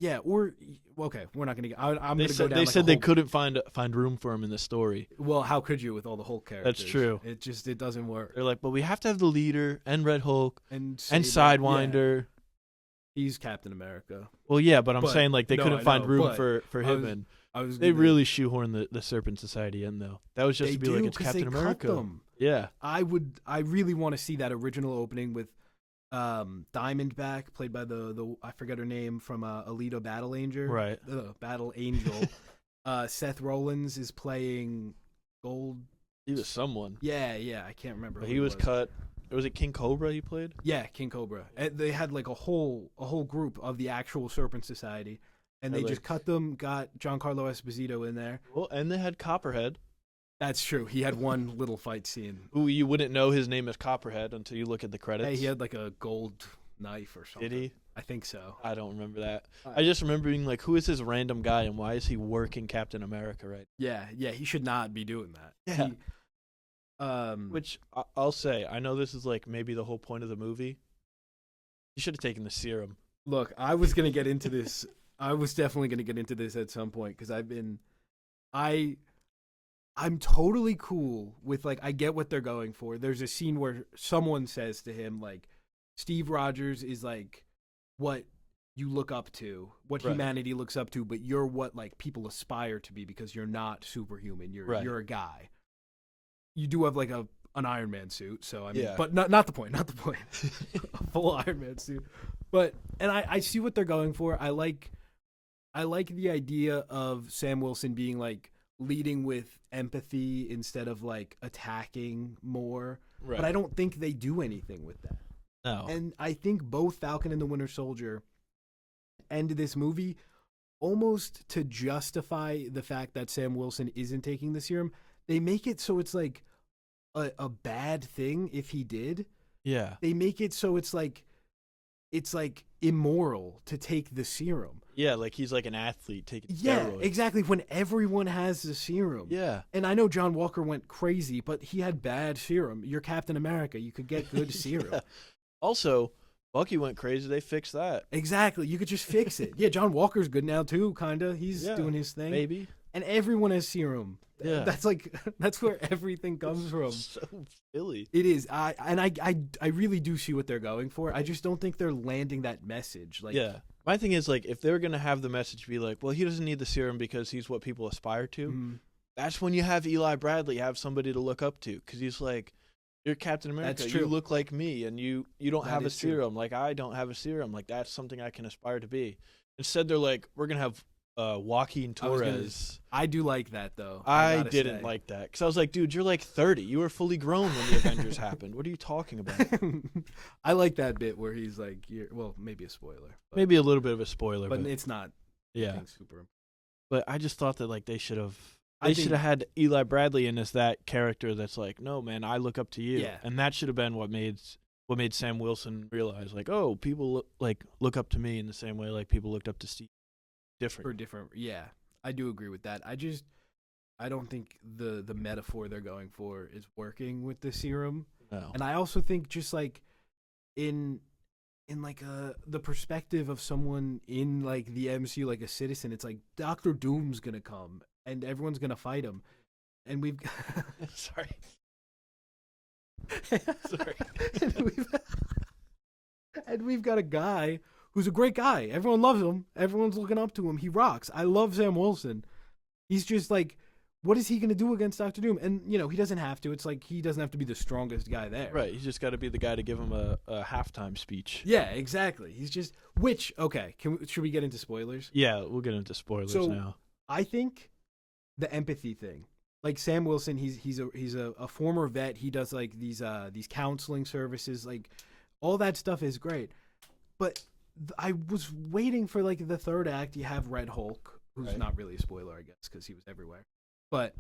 we're not going to get. I'm going to go down. They said they couldn't find room for him in the story. Well, how could you with all the Hulk characters? That's true. It doesn't work. They're like, but we have to have the leader and Red Hulk and Saber, Sidewinder. Yeah. He's Captain America. Well, yeah, but I'm saying like they couldn't find room for him, they really shoehorned the Serpent Society in though. That was just to be like, it's Captain America. Cut them. Yeah, I really want to see that original opening with Diamondback, played by the I forget her name from Alita Battle Angel. Right. Battle Angel. Seth Rollins is playing Gold. He was someone. Yeah, I can't remember. But he was cut. Was it King Cobra he played? Yeah, King Cobra. And they had like a whole group of the actual Serpent Society, and they just cut them. Got Giancarlo Esposito in there. Well, and they had Copperhead. That's true. He had one little fight scene. Who you wouldn't know his name is Copperhead until you look at the credits. Hey, he had like a gold knife or something. Did he? I think so. I don't remember that. I just remember being like, who is this random guy and why is he working Captain America right now? Yeah, he should not be doing that. Yeah. Which I'll say, I know this is like maybe the whole point of the movie. You should have taken the serum. Look, I was going to get into this. I was definitely going to get into this at some point because I'm totally cool with, like, I get what they're going for. There's a scene where someone says to him, like, Steve Rogers is, like, what you look up to, what humanity looks up to, but you're what, like, people aspire to be because you're not superhuman. You're a guy. You do have, like, an Iron Man suit, so, I mean, but not the point. A full Iron Man suit. But, and I see what they're going for. I like the idea of Sam Wilson being, like, leading with empathy instead of like attacking more. Right. But I don't think they do anything with that. No. And I think both Falcon and the Winter Soldier end this movie almost to justify the fact that Sam Wilson isn't taking the serum. They make it so it's like a bad thing if he did. Yeah. They make it so it's like immoral to take the serum. Yeah, like he's like an athlete taking steroids. Yeah, exactly, when everyone has the serum. Yeah. And I know John Walker went crazy, but he had bad serum. You're Captain America. You could get good serum. Yeah. Also, Bucky went crazy. They fixed that. Exactly. You could just fix it. Yeah, John Walker's good now, too, kind of. He's doing his thing. Maybe. And everyone has serum. Yeah. That's where everything comes from. So silly. It is. I really do see what they're going for. I just don't think they're landing that message. Like, yeah. My thing is, like, if they're going to have the message be like, well, he doesn't need the serum because he's what people aspire to, that's when you have Eli Bradley have somebody to look up to because he's like, you're Captain America. That's true. You look like me, and you don't have a serum. True. Like, I don't have a serum. Like, that's something I can aspire to be. Instead, they're like, we're gonna have Joaquin I was gonna- Torres. I do like that though. I gotta didn't say. like that because I was like, dude, you're like 30. You were fully grown when the Avengers happened. What are you talking about? I like that bit where he's like, well, maybe a spoiler. But, Maybe a little bit of a spoiler, but but it's not. yeah. anything super. But I just thought that like they should have. I They think- should have had Eli Bradley in as that character that's like, no, man, I look up to you. Yeah. And that should have been what made Sam Wilson realize, like, oh, people look up to me in the same way like people looked up to Steve. For Different. different, yeah, I do agree with that. I don't think the metaphor they're going for is working with the serum, No. and I also think just like in like the perspective of someone in like the MCU, like a citizen, it's like Doctor Doom's gonna come and everyone's gonna fight him, and we've Sorry. sorry, and we've got a guy who's a great guy. Everyone loves him. Everyone's looking up to him. He rocks. I love Sam Wilson. He's just like, what is he going to do against Doctor Doom? And, he doesn't have to. It's like he doesn't have to be the strongest guy there. Right. He's just got to be the guy to give him a halftime speech. Yeah, exactly. He's just, okay, should we get into spoilers? Yeah, we'll get into spoilers So- now. I think the empathy thing, like Sam Wilson, he's a former vet. He does like these counseling services, like all that stuff is great. But I was waiting for like the third act. You have Red Hulk, who's Right. not really a spoiler, I guess, because he was everywhere. But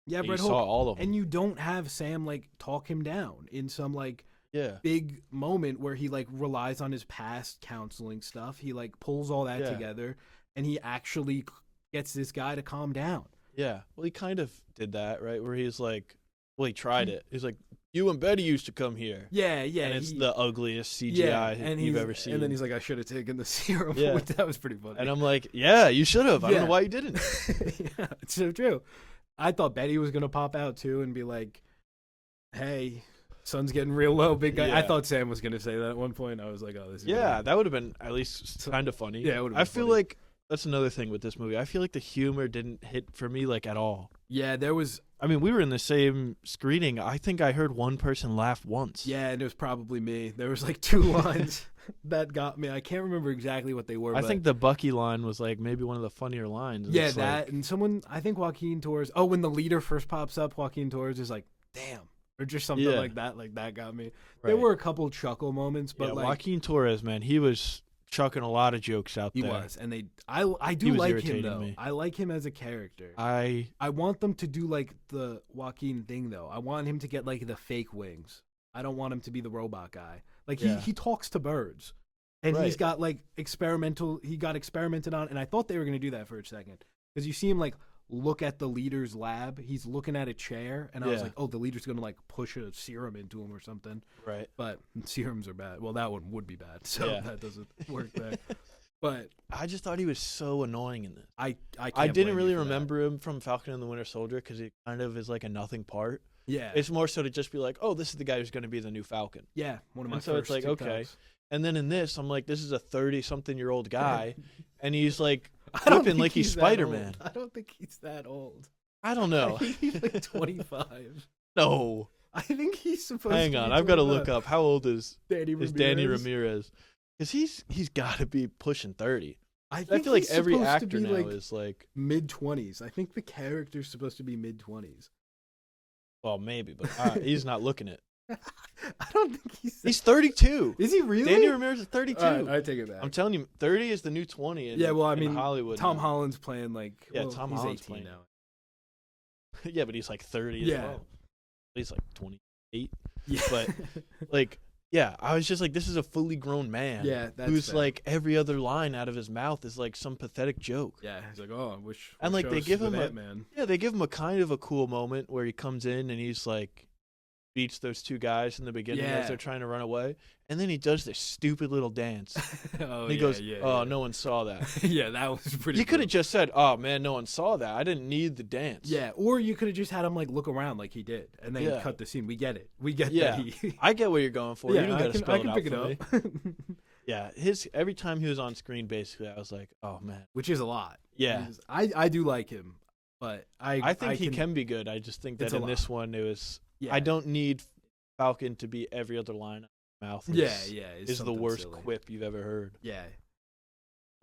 you have You Red saw Hulk, all of them. and you don't have Sam like talk him down in some like Yeah. big moment where he like relies on his past counseling stuff. He like pulls all that Yeah. together, and he actually gets this guy to calm down. Yeah. Well, he kind of did that, right? Where he's like, well, he tried it. He's like, you and Betty used to come here. Yeah, And it's the ugliest CGI and you've he's- ever seen. And then he's like, I should have taken the serum. Yeah. That was pretty funny. And I'm like, yeah, you should have. I don't Yeah. know why you didn't. Yeah, it's so true. I thought Betty was gonna pop out too and be like, "Hey, sun's getting real low, big guy." I Yeah. thought Sam was gonna say that at one point. I was like, "Oh, this is Yeah, gonna that would have been at least kind of funny. Yeah, it would've I been feel funny. like that's another thing with this movie. I feel like the humor didn't hit for me like at all. yeah." There was I mean, we were in the same screening. I think I heard one person laugh once. and it was probably me. There was like two lines that got me. I can't remember exactly what they were. I but think the Bucky line was like maybe one of the funnier lines. yeah, It's that like, and someone. I think Joaquin Torres. Oh, when the leader first pops up, Joaquin Torres is like, "Damn," or just something Yeah. like that. Like that got me. There right. were a couple chuckle moments, but yeah, like Joaquin Torres, man, he was chucking a lot of jokes out he there. was, and I do He was like him irritating though. me. I like him as a character. I I want them to do like the Joaquin thing though. I want him to get like the fake wings. I don't want him to be the robot guy. Like Yeah. he talks to birds. And he's Right. got like he got experimented on, and I thought they were gonna do that for a second. Because you see him like look at the leader's lab. He's looking at a chair, and I was Yeah. like, oh, the leader's gonna like push a serum into him or something. right. But serums are bad. Well, that one would be bad, so Yeah. that doesn't work there. But I just thought he was so annoying in this. I can't I didn't blame really you for that. remember him from Falcon and the Winter Soldier because he kind of is like a nothing part. Yeah, It's more so to just be like, oh, this is the guy who's going to be the new Falcon. yeah, one of my And so it's first like, okay. TikToks. And then in this, I'm like, this is a 30-something-year-old guy, and he's like, I don't whipping think like he's that Spider-Man. old. I don't think he's that old. I don't know. I think he's like 25. No. I think he's supposed Hang to on. be I've got to look 25. up. How old is Danny Ramirez. Ramirez? Because he's got to be pushing 30. I I think feel like he's every supposed to actor be now like is like, mid-20s. I think the character's supposed to be mid-20s. well, maybe, but he's not looking it. I don't think He's 32. Is he really? Danny Ramirez is 32. All right, I take it back. I'm telling you, 30 is the new 20 in, yeah, well, I in mean, Hollywood. Tom now. Holland's playing like Yeah, well, Tom he's Holland's 18 playing. now. Yeah, but he's like 30 as Yeah. well. He's like 28. Yeah, But, Like, yeah, I was just like, this is a fully grown man. yeah, that's who's fair. like every other line out of his mouth is like some pathetic joke. yeah, he's like, oh, I wish. And, like, they give him a- man. Yeah, they give him a kind of a cool moment where he comes in and he's like beats those two guys in the beginning Yeah. as they're trying to run away, and then he does this stupid little dance. Oh, And he yeah, goes, yeah, "Oh, yeah. no one saw that." Yeah, that was pretty. You could have brutal. just said, "Oh man, no one saw that. I didn't need the dance." Yeah, or you could have just had him like look around like he did, and then Yeah. cut the scene. We get it. We get Yeah. that he. I get what you're going for. yeah, you don't I got to can, spell I can it out pick for me. it up. Yeah, every time he was on screen, basically, I was like, "Oh man." Which is a lot. Yeah, I do like him, but I think he can be good. I just think that It's a in this lot. one, it was. Yeah. I don't need Falcon to be every other line out of his mouth. Yeah, yeah. it's Is the something worst silly. quip you've ever heard. Yeah,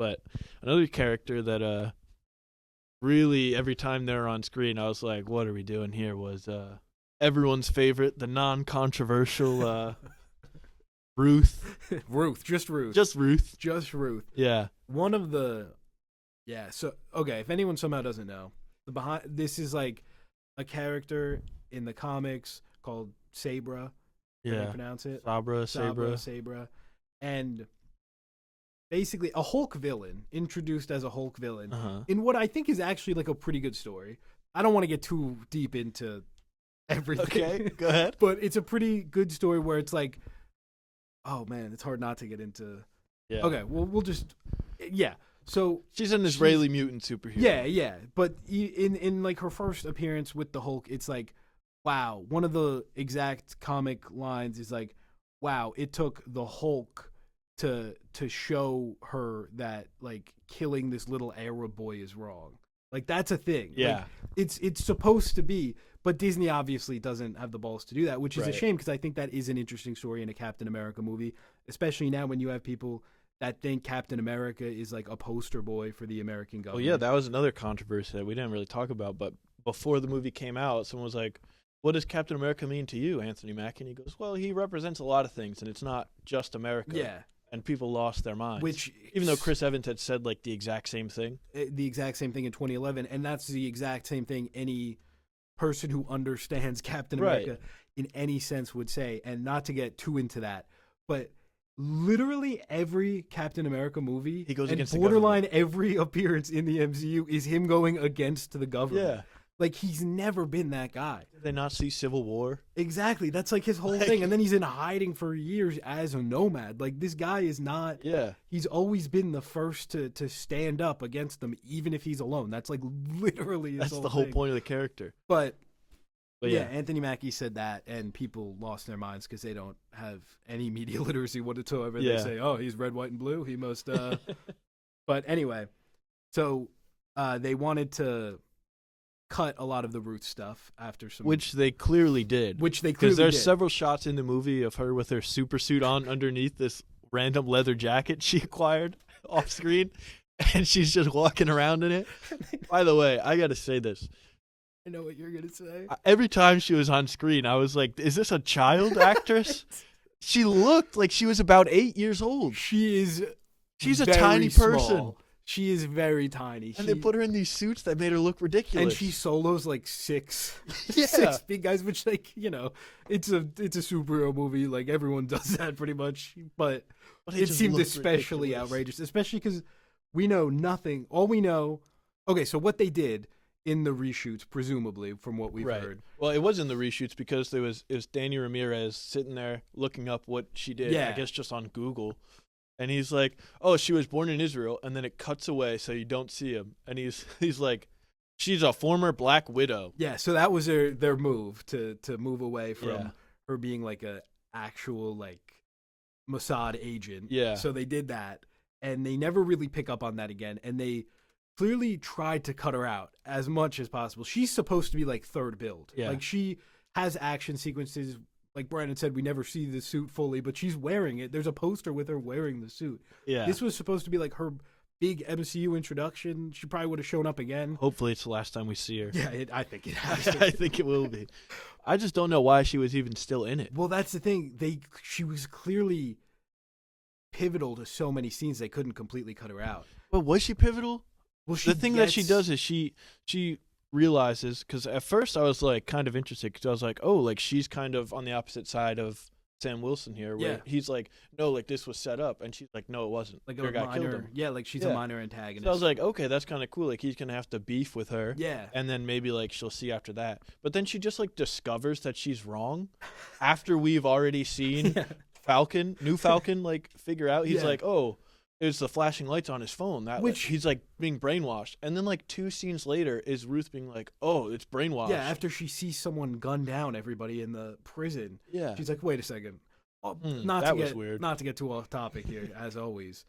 But another character that really every time they're on screen, I was like, what are we doing here? Was everyone's favorite, the non-controversial Ruth. Just Ruth. Just Ruth. Just Ruth. Yeah. One of the so okay, if anyone somehow doesn't know, this is like a character in the comics called Sabra. Can you pronounce it? Sabra. And basically a Hulk villain, introduced as a Hulk villain, Uh-huh. in what I think is actually like a pretty good story. I don't want to get too deep into everything. Okay, go ahead. But it's a pretty good story where it's like, oh man, it's hard not to get into. Yeah. Okay, well, we'll just, yeah. So she's an Israeli mutant superhero. Yeah. But in like her first appearance with the Hulk, it's like, wow. One of the exact comic lines is like, wow, it took the Hulk to show her that like killing this little Arab boy is wrong. Like that's a thing. Yeah. Like, it's supposed to be, but Disney obviously doesn't have the balls to do that, which is a shame because I think that is an interesting story in a Captain America movie, especially now when you have people that think Captain America is like a poster boy for the American government. Well, yeah, that was another controversy that we didn't really talk about, but before the movie came out, someone was like, what does Captain America mean to you, Anthony Mackie? And he goes, well, he represents a lot of things, and it's not just America. Yeah. And people lost their minds. Which, even though Chris Evans had said like the exact same thing. The exact same thing in 2011, and that's the exact same thing any person who understands Captain America in any sense would say. And not to get too into that, but literally every Captain America movie, he goes and against borderline every appearance in the MCU is him going against the government. Yeah. Like, he's never been that guy. Did they not see Civil War? Exactly. That's like his whole thing. And then he's in hiding for years as a nomad. Like, this guy is not. Yeah. He's always been the first to stand up against them, even if he's alone. That's like literally his That's the whole thing. point of the character. But yeah, Anthony Mackie said that, and people lost their minds because they don't have any media literacy whatsoever. Yeah. They say, oh, he's red, white, and blue. He must. But anyway, so they wanted to cut a lot of the Ruth stuff after some, which they clearly did. Because there's several shots in the movie of her with her super suit on underneath this random leather jacket she acquired off screen, and she's just walking around in it. By the way, I gotta say this. I know what you're gonna say. Every time she was on screen, I was like, "Is this a child actress?" She looked like she was about 8 years old. She's a tiny person. Small. She is very tiny. And they put her in these suits that made her look ridiculous. And she solos like six big guys, which, like, you know, it's a superhero movie. Like, everyone does that pretty much. But it seemed especially outrageous, especially because we know nothing. All we know. Okay, so what they did in the reshoots, presumably, from what we've heard. Well, it was in the reshoots because it was Danny Ramirez sitting there looking up what she did, I guess just on Google. And he's like, oh, she was born in Israel, and then it cuts away so you don't see him. And he's like, she's a former Black Widow. Yeah, so that was their move to move away from her being like a actual like Mossad agent. Yeah. So they did that, and they never really pick up on that again. And they clearly tried to cut her out as much as possible. She's supposed to be like third build. Yeah. Like, she has action sequences. Like Brandon said, we never see the suit fully, but she's wearing it. There's a poster with her wearing the suit. Yeah. This was supposed to be like her big MCU introduction. She probably would have shown up again. Hopefully it's the last time we see her. Yeah, I think it has to. I think it will be. I just don't know why she was even still in it. Well, that's the thing. She was clearly pivotal to so many scenes they couldn't completely cut her out. But was she pivotal? Well, the thing that she does is she realizes, because at first I was like kind of interested because I was like, oh, like she's kind of on the opposite side of Sam Wilson here, where he's like, no, like this was set up, and she's like, no, it wasn't. Like your guy killed him. Yeah, like she's a minor antagonist. So I was like, okay, that's kind of cool. Like he's gonna have to beef with her. Yeah, and then maybe like she'll see after that. But then she just like discovers that she's wrong after we've already seen New Falcon, like figure out. He's like, oh, it's the flashing lights on his phone. Which he's like being brainwashed. And then like 2 scenes later is Ruth being like, oh, it's brainwashed. Yeah, after she sees someone gun down everybody in the prison. Yeah. She's like, wait a second. Weird. Not to get too off topic here, as always.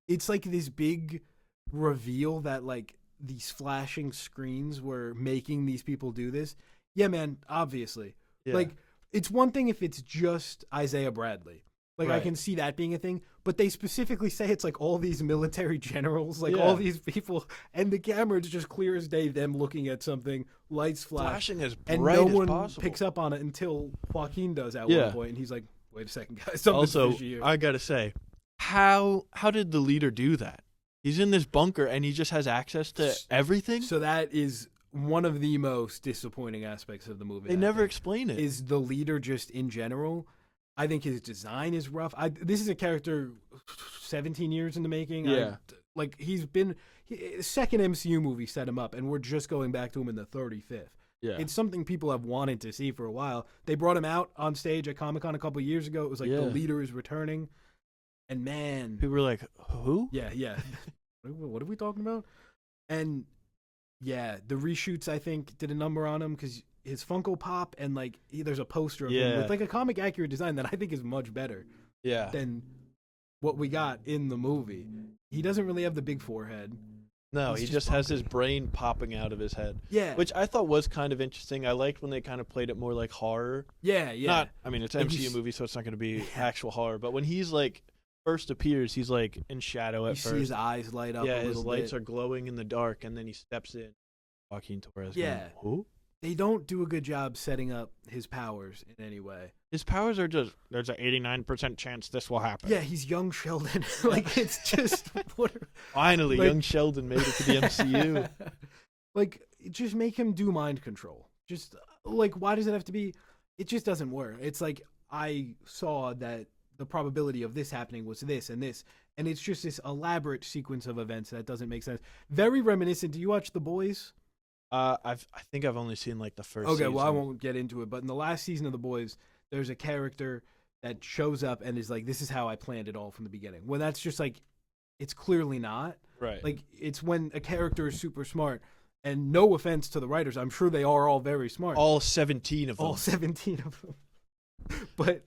It's like this big reveal that like these flashing screens were making these people do this. Yeah, man, obviously. Yeah. Like, it's one thing if it's just Isaiah Bradley. Like, I can see that being a thing. but they specifically say it's like all these military generals, like Yeah. all these people, and the camera is just clear as day, them looking at something, lights flash, Flashing as and bright no as one possible. picks up on it until Joaquin does at Yeah. one point, and he's like, wait a second, guys, something's Also, fishy here. I gotta say, how did the leader do that? He's in this bunker and he just has access to everything. So that is one of the most disappointing aspects of the movie. They never explain it. Is the leader just in general. I think his design is rough. This is a character 17 years in the making. Yeah. Second MCU movie set him up, and we're just going back to him in the 35th. Yeah. It's something people have wanted to see for a while. They brought him out on stage at Comic-Con a couple of years ago. It was like, the leader is returning. And man. People were like, who? Yeah. What are we talking about? And yeah, the reshoots, I think, did a number on him because his Funko Pop and like there's a poster of him with like a comic accurate design that I think is much better than what we got in the movie. He doesn't really have the big forehead. No, he just has his brain popping out of his head. Yeah. Which I thought was kind of interesting. I liked when they kind of played it more like horror. Yeah. It's an MCU movie, so it's not going to be actual horror. But when he's like first appears, he's like in shadow at first. You see his eyes light up a little bit. Yeah, his lights are glowing in the dark, and then he steps in. Joaquin Torres. Yeah. Going, who? They don't do a good job setting up his powers in any way. His powers are just, there's an 89% chance this will happen. Yeah, he's young Sheldon. Like, it's just... Finally, young Sheldon made it to the MCU. Like, just make him do mind control. Just, like, why does it have to be... It just doesn't work. It's like, I saw that the probability of this happening was this and this, and it's just this elaborate sequence of events that doesn't make sense. Very reminiscent. Do you watch The Boys? I think I've only seen like the first Okay, season. well, I won't get into it, but in the last season of The Boys, there's a character that shows up and is like, this is how I planned it all from the beginning. Well, that's just like, it's clearly not. Right. Like, it's when a character is super smart, and no offense to the writers, I'm sure they are all very smart. All 17 of them. All 17 of them. But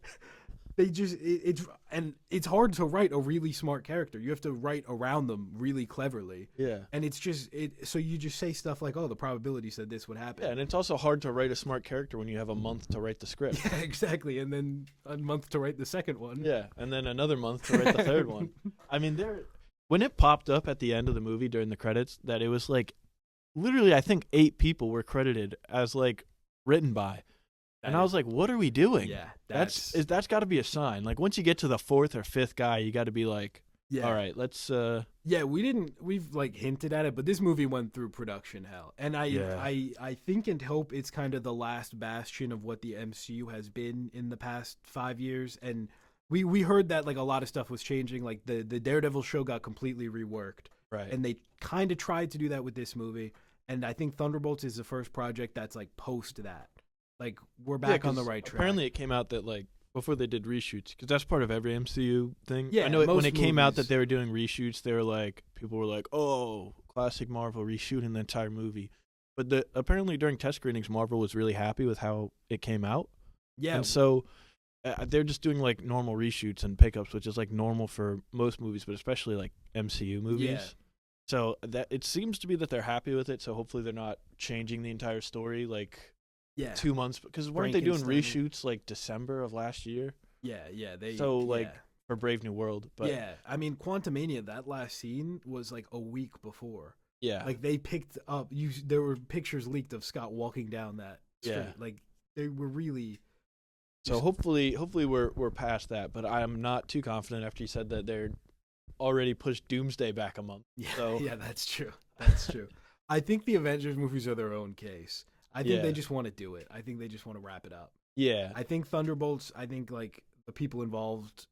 they just, it's hard to write a really smart character. You have to write around them really cleverly. Yeah. And it's just, so you just say stuff like, oh, the probability said this would happen. Yeah, and it's also hard to write a smart character when you have a month to write the script. Yeah, exactly. And then a month to write the second one. Yeah, and then another month to write the third one. I mean, when it popped up at the end of the movie during the credits, that it was like, literally, I think 8 people were credited as like written by. And I was like, what are we doing? Yeah. That's got to be a sign. Like, once you get to the 4th or 5th guy, you got to be like, all right, let's... Yeah, we've like hinted at it, but this movie went through production hell. And I think and hope it's kind of the last bastion of what the MCU has been in the past 5 years. And we heard that like a lot of stuff was changing. Like the Daredevil show got completely reworked. Right. And they kind of tried to do that with this movie. And I think Thunderbolts is the first project that's like post that. Like, we're back on the right track. Apparently it came out that, like, before they did reshoots, because that's part of every MCU thing. Yeah, I know when it came out movies. that they were doing reshoots, they were like, people were like, oh, classic Marvel reshooting the entire movie. But apparently during test screenings, Marvel was really happy with how it came out. Yeah. And so they're just doing, like, normal reshoots and pickups, which is, like, normal for most movies, but especially, like, MCU movies. Yeah. So it seems to be that they're happy with it, so hopefully they're not changing the entire story, like... Yeah. 2 months, because weren't they doing reshoots like December of last year? Yeah. For Brave New World. But yeah, I mean, Quantumania, that last scene was like a week before. Yeah. Like they picked up, there were pictures leaked of Scott walking down that street. Yeah. Like they were really. So hopefully we're past that, but I'm not too confident after you said that they're already pushed Doomsday back a month. Yeah. So. Yeah, that's true. That's true. I think the Avengers movies are their own case. I think they just want to do it. I think they just want to wrap it up. Yeah. I think Thunderbolts, I think like the people involved,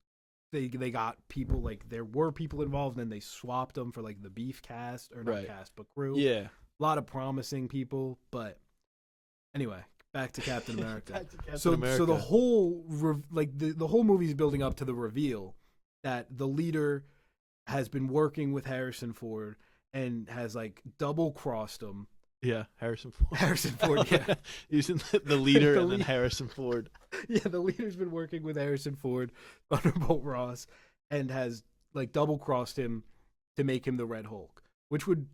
they got people, like there were people involved and they swapped them for like the beef cast, or not cast, but crew. Yeah. A lot of promising people, but anyway, back to Captain America. So the whole the whole movie is building up to the reveal that the leader has been working with Harrison Ford and has like double crossed him. Yeah, Harrison Ford. Harrison Ford, yeah. Using the leader and then Harrison Ford. Yeah, the leader's been working with Harrison Ford, Thunderbolt Ross, and has like double crossed him to make him the Red Hulk, which would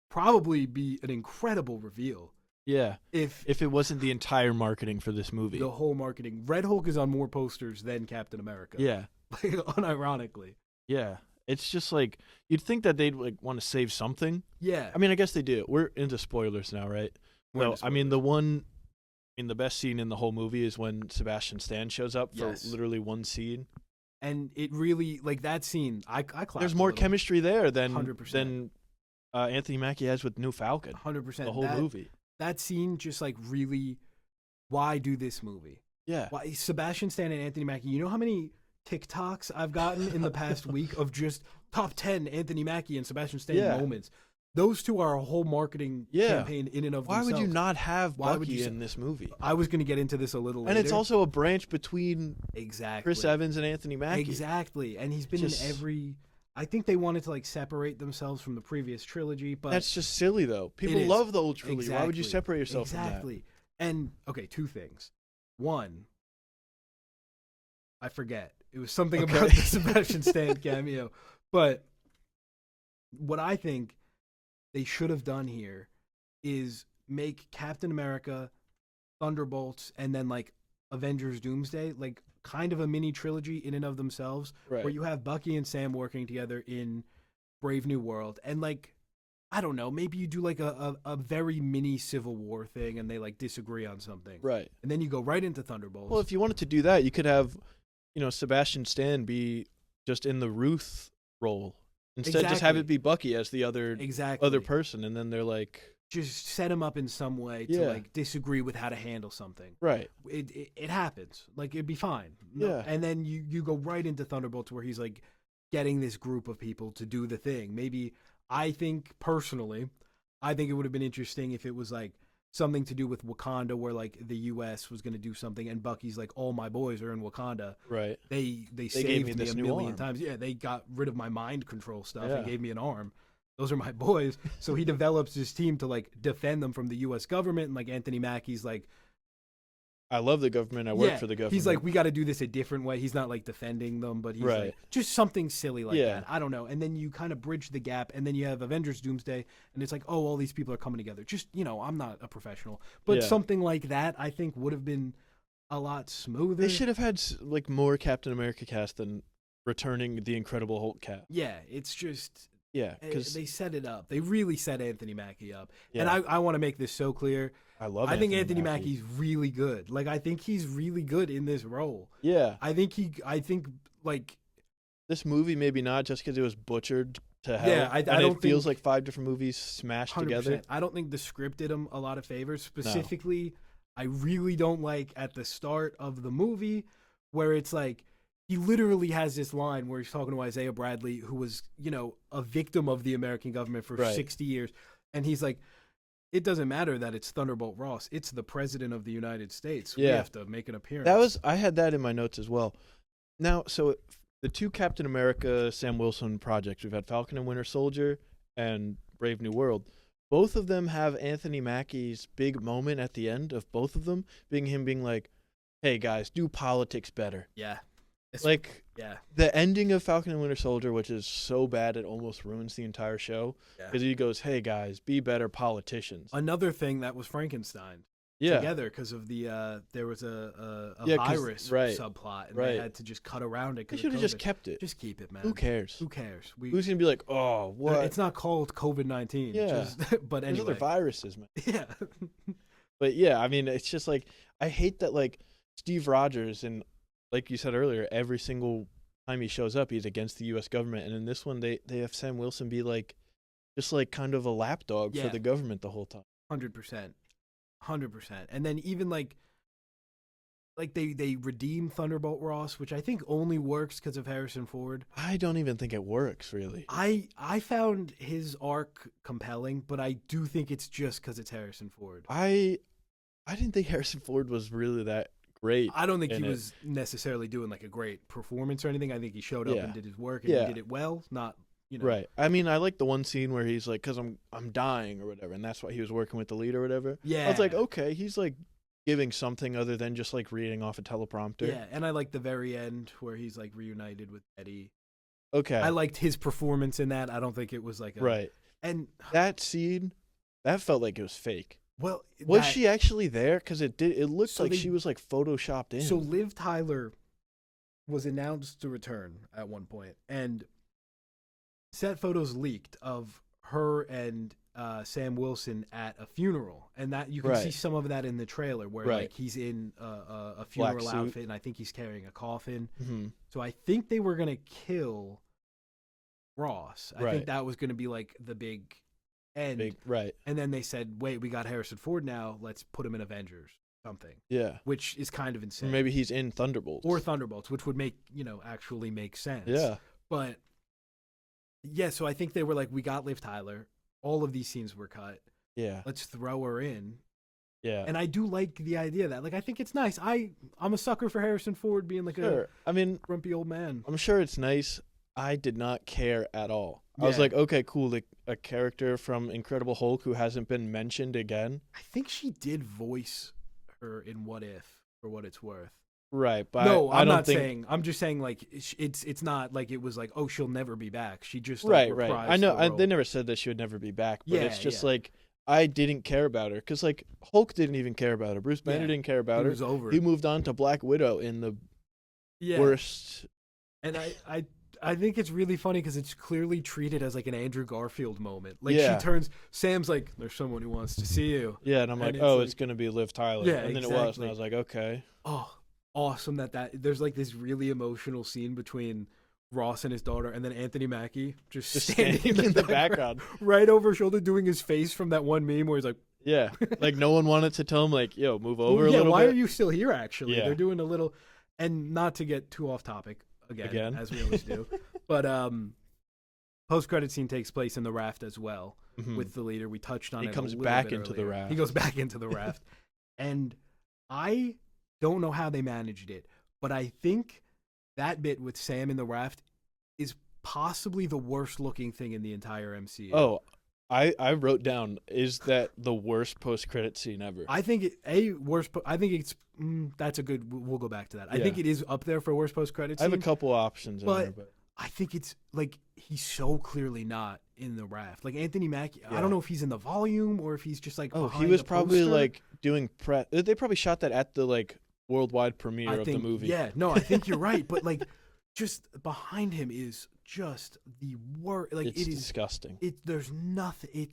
probably be an incredible reveal. Yeah, if it wasn't the entire marketing for this movie. The whole marketing. Red Hulk is on more posters than Captain America. Yeah. Unironically. Yeah. It's just like you'd think that they'd like want to save something. Yeah. I mean, I guess they do. We're into spoilers now, right? We're So, into I mean, spoilers. the best scene in the whole movie is when Sebastian Stan shows up for Yes. literally one scene. And it really, like, that scene, I clapped There's a more little. chemistry there 100%. than Anthony Mackie has with New Falcon. 100%. The whole movie. That scene just, like, really, why do this movie? Yeah. Why Sebastian Stan and Anthony Mackie, you know how many TikToks I've gotten in the past week of just top 10 Anthony Mackie and Sebastian Stan Yeah. moments? Those two are a whole marketing campaign in and of Why themselves. would you not have Why would Bucky you in this movie? I was going to get into this a little later. And it's also a branch between exactly Chris Evans and Anthony Mackie. Exactly. And he's been in every. I think they wanted to like separate themselves from the previous trilogy, but That's just silly, though. People is. love the old trilogy. Why would you Exactly. separate yourself Exactly. And okay, two things. One, I forget. It was something Okay. about the Sebastian Stan cameo. But what I think they should have done here is make Captain America, Thunderbolts, and then like Avengers Doomsday, like kind of a mini trilogy in and of themselves, Right. where you have Bucky and Sam working together in Brave New World. And like, I don't know, maybe you do like a very mini Civil War thing and they like disagree on something. Right. And then you go right into Thunderbolts. Well, if you wanted to do that, you could have, Sebastian Stan be just in the Ruth role. Instead, just have Exactly. it be Bucky as the other exactly. person, and then they're like, Just set him up in some way to Yeah. like disagree with how to handle something. right. It happens. Like it'd be fine. Yeah. And then you go right into Thunderbolts where he's like getting this group of people to do the thing. Maybe I think personally, I think it would have been interesting if it was like something to do with Wakanda where like the US was going to do something and Bucky's like all my boys are in Wakanda. Right. They gave saved me me this a new million arm. times. Yeah, they got rid of my mind control stuff Yeah. and gave me an arm. Those are my boys. So he develops his team to like defend them from the US government and like Anthony Mackie's like I love the government. I work for the government. He's like, we got to do this a different way. He's not like defending them, but he's Right. like just something silly like Yeah. that. I don't know. And then you kind of bridge the gap, and then you have Avengers Doomsday, and it's like, oh, all these people are coming together. Just I'm not a professional, but Yeah. something like that I think would have been a lot smoother. they should have had like more Captain America cast than returning the Incredible Hulk cast. Yeah, it's just Yeah, because they set it up. They really set Anthony Mackie up, Yeah. and I want to make this so clear. I love. I think Anthony Mackie's really good. Like I think he's really good in this role. Yeah, I think like. this movie maybe not just because it was butchered to hell. Yeah, I and don't it feels think- like 5 different movies smashed 100%. together. I don't think the script did him a lot of favors. Specifically, I really don't like at the start of the movie where it's like he literally has this line where he's talking to Isaiah Bradley, who was, a victim of the American government for Right. 60 years. And he's like, it doesn't matter that it's Thunderbolt Ross. It's the president of the United States. We Yeah. have to make an appearance. I had that in my notes as well. Now, so the two Captain America, Sam Wilson projects, we've had Falcon and Winter Soldier and Brave New World. Both of them have Anthony Mackie's big moment at the end of both of them, being him being like, hey guys, do politics better. Yeah. Like, Yeah. the ending of Falcon and Winter Soldier, which is so bad it almost ruins the entire show, Yeah. because he goes, hey guys, be better politicians. Another thing that was Frankenstein. Yeah. Together because of the there was a Yeah, 'cause- virus right, subplot and right. they had to just cut around it. They 'cause should of have just COVID. kept it. Just keep it, man. Who cares? Who cares? Who's going to be like, oh, what? It's not called COVID-19. Yeah. But There's anyway. other viruses, man. Yeah. But yeah, I mean, it's just like, I hate that, like, Steve Rogers, and like you said earlier, every single time he shows up, he's against the U.S. government. And in this one, they have Sam Wilson be like, just like kind of a lapdog Yeah. for the government the whole time. 100%. 100%. And then even like they redeem Thunderbolt Ross, which I think only works because of Harrison Ford. I don't even think it works, really. I found his arc compelling, but I do think it's just because it's Harrison Ford. I didn't think Harrison Ford was really that great. I don't think he in it. was necessarily doing like a great performance or anything. I think he showed up Yeah. and did his work and Yeah. he did it well. Not Right. I mean, I like the one scene where he's like, because I'm dying or whatever, and that's why he was working with the lead or whatever. Yeah. I was like, okay, he's like giving something other than just like reading off a teleprompter. Yeah, and I like the very end where he's like reunited with Eddie. Okay. I liked his performance in that. I don't think it was like a, right. And That scene, that felt like it was fake. well, Was she actually there? Because it looked So like they- she was like photoshopped in. So Liv Tyler was announced to return at one point, and set photos leaked of her and Sam Wilson at a funeral, and that you can see some of that in the trailer where like he's in a funeral outfit, and I think he's carrying a coffin. Mm-hmm. So I think they were gonna kill Ross. I think that was gonna be like the big end. And then they said, "Wait, we got Harrison Ford now. Let's put him in Avengers." Something. Yeah. Which is kind of insane. Or maybe he's in Thunderbolts. Or Thunderbolts, which would make, actually make sense. Yeah. But, yeah, so I think they were like, we got Liv Tyler. All of these scenes were cut. Yeah. Let's throw her in. Yeah. And I do like the idea of that. Like, I think it's nice. I'm a sucker for Harrison Ford being like a grumpy old man. I'm sure it's nice. I did not care at all. I was like, okay, cool. Like a character from Incredible Hulk who hasn't been mentioned again. I think she did voice her in What If, for what it's worth. Right, but no, I'm not saying. I'm just saying, like, it's not like it was like, oh, she'll never be back. She just right. I know. They never said that she would never be back, but it's just like I didn't care about her because like Hulk didn't even care about her. Bruce Banner didn't care about her. He was over. He moved on to Black Widow in the worst. And I think it's really funny because it's clearly treated as like an Andrew Garfield moment. Like she turns, Sam's like, "There's someone who wants to see you." Yeah, and I'm like, "Oh, it's gonna be Liv Tyler." Yeah, and then it was, and I was like, "Okay." Oh, awesome that there's like this really emotional scene between Ross and his daughter, and then Anthony Mackie just standing in the background, right over his shoulder, doing his face from that one meme where he's like, "Yeah," like no one wanted to tell him like, "Yo, move over a little bit." Why are you still here? Actually, they're doing a little, and not to get too off topic. Again, as we always do. But post-credit scene takes place in the raft as well with the leader. We touched on it. He comes back into the raft. He goes back into the raft. And I don't know how they managed it, but I think that bit with Sam in the raft is possibly the worst looking thing in the entire MCU. Oh, I wrote down, is that the worst post-credit scene ever? I think it's that's a good. We'll go back to that. I think it is up there for worst post-credit scene. I have a couple options in there, but I think it's like he's so clearly not in the raft. Like Anthony Mackie, I don't know if he's in the volume or if he's just like. Oh, he was probably like doing press. They probably shot that at the like worldwide premiere of the movie. Yeah, no, I think you're right, but like, just behind him is just the worst. Like it's disgusting. There's nothing.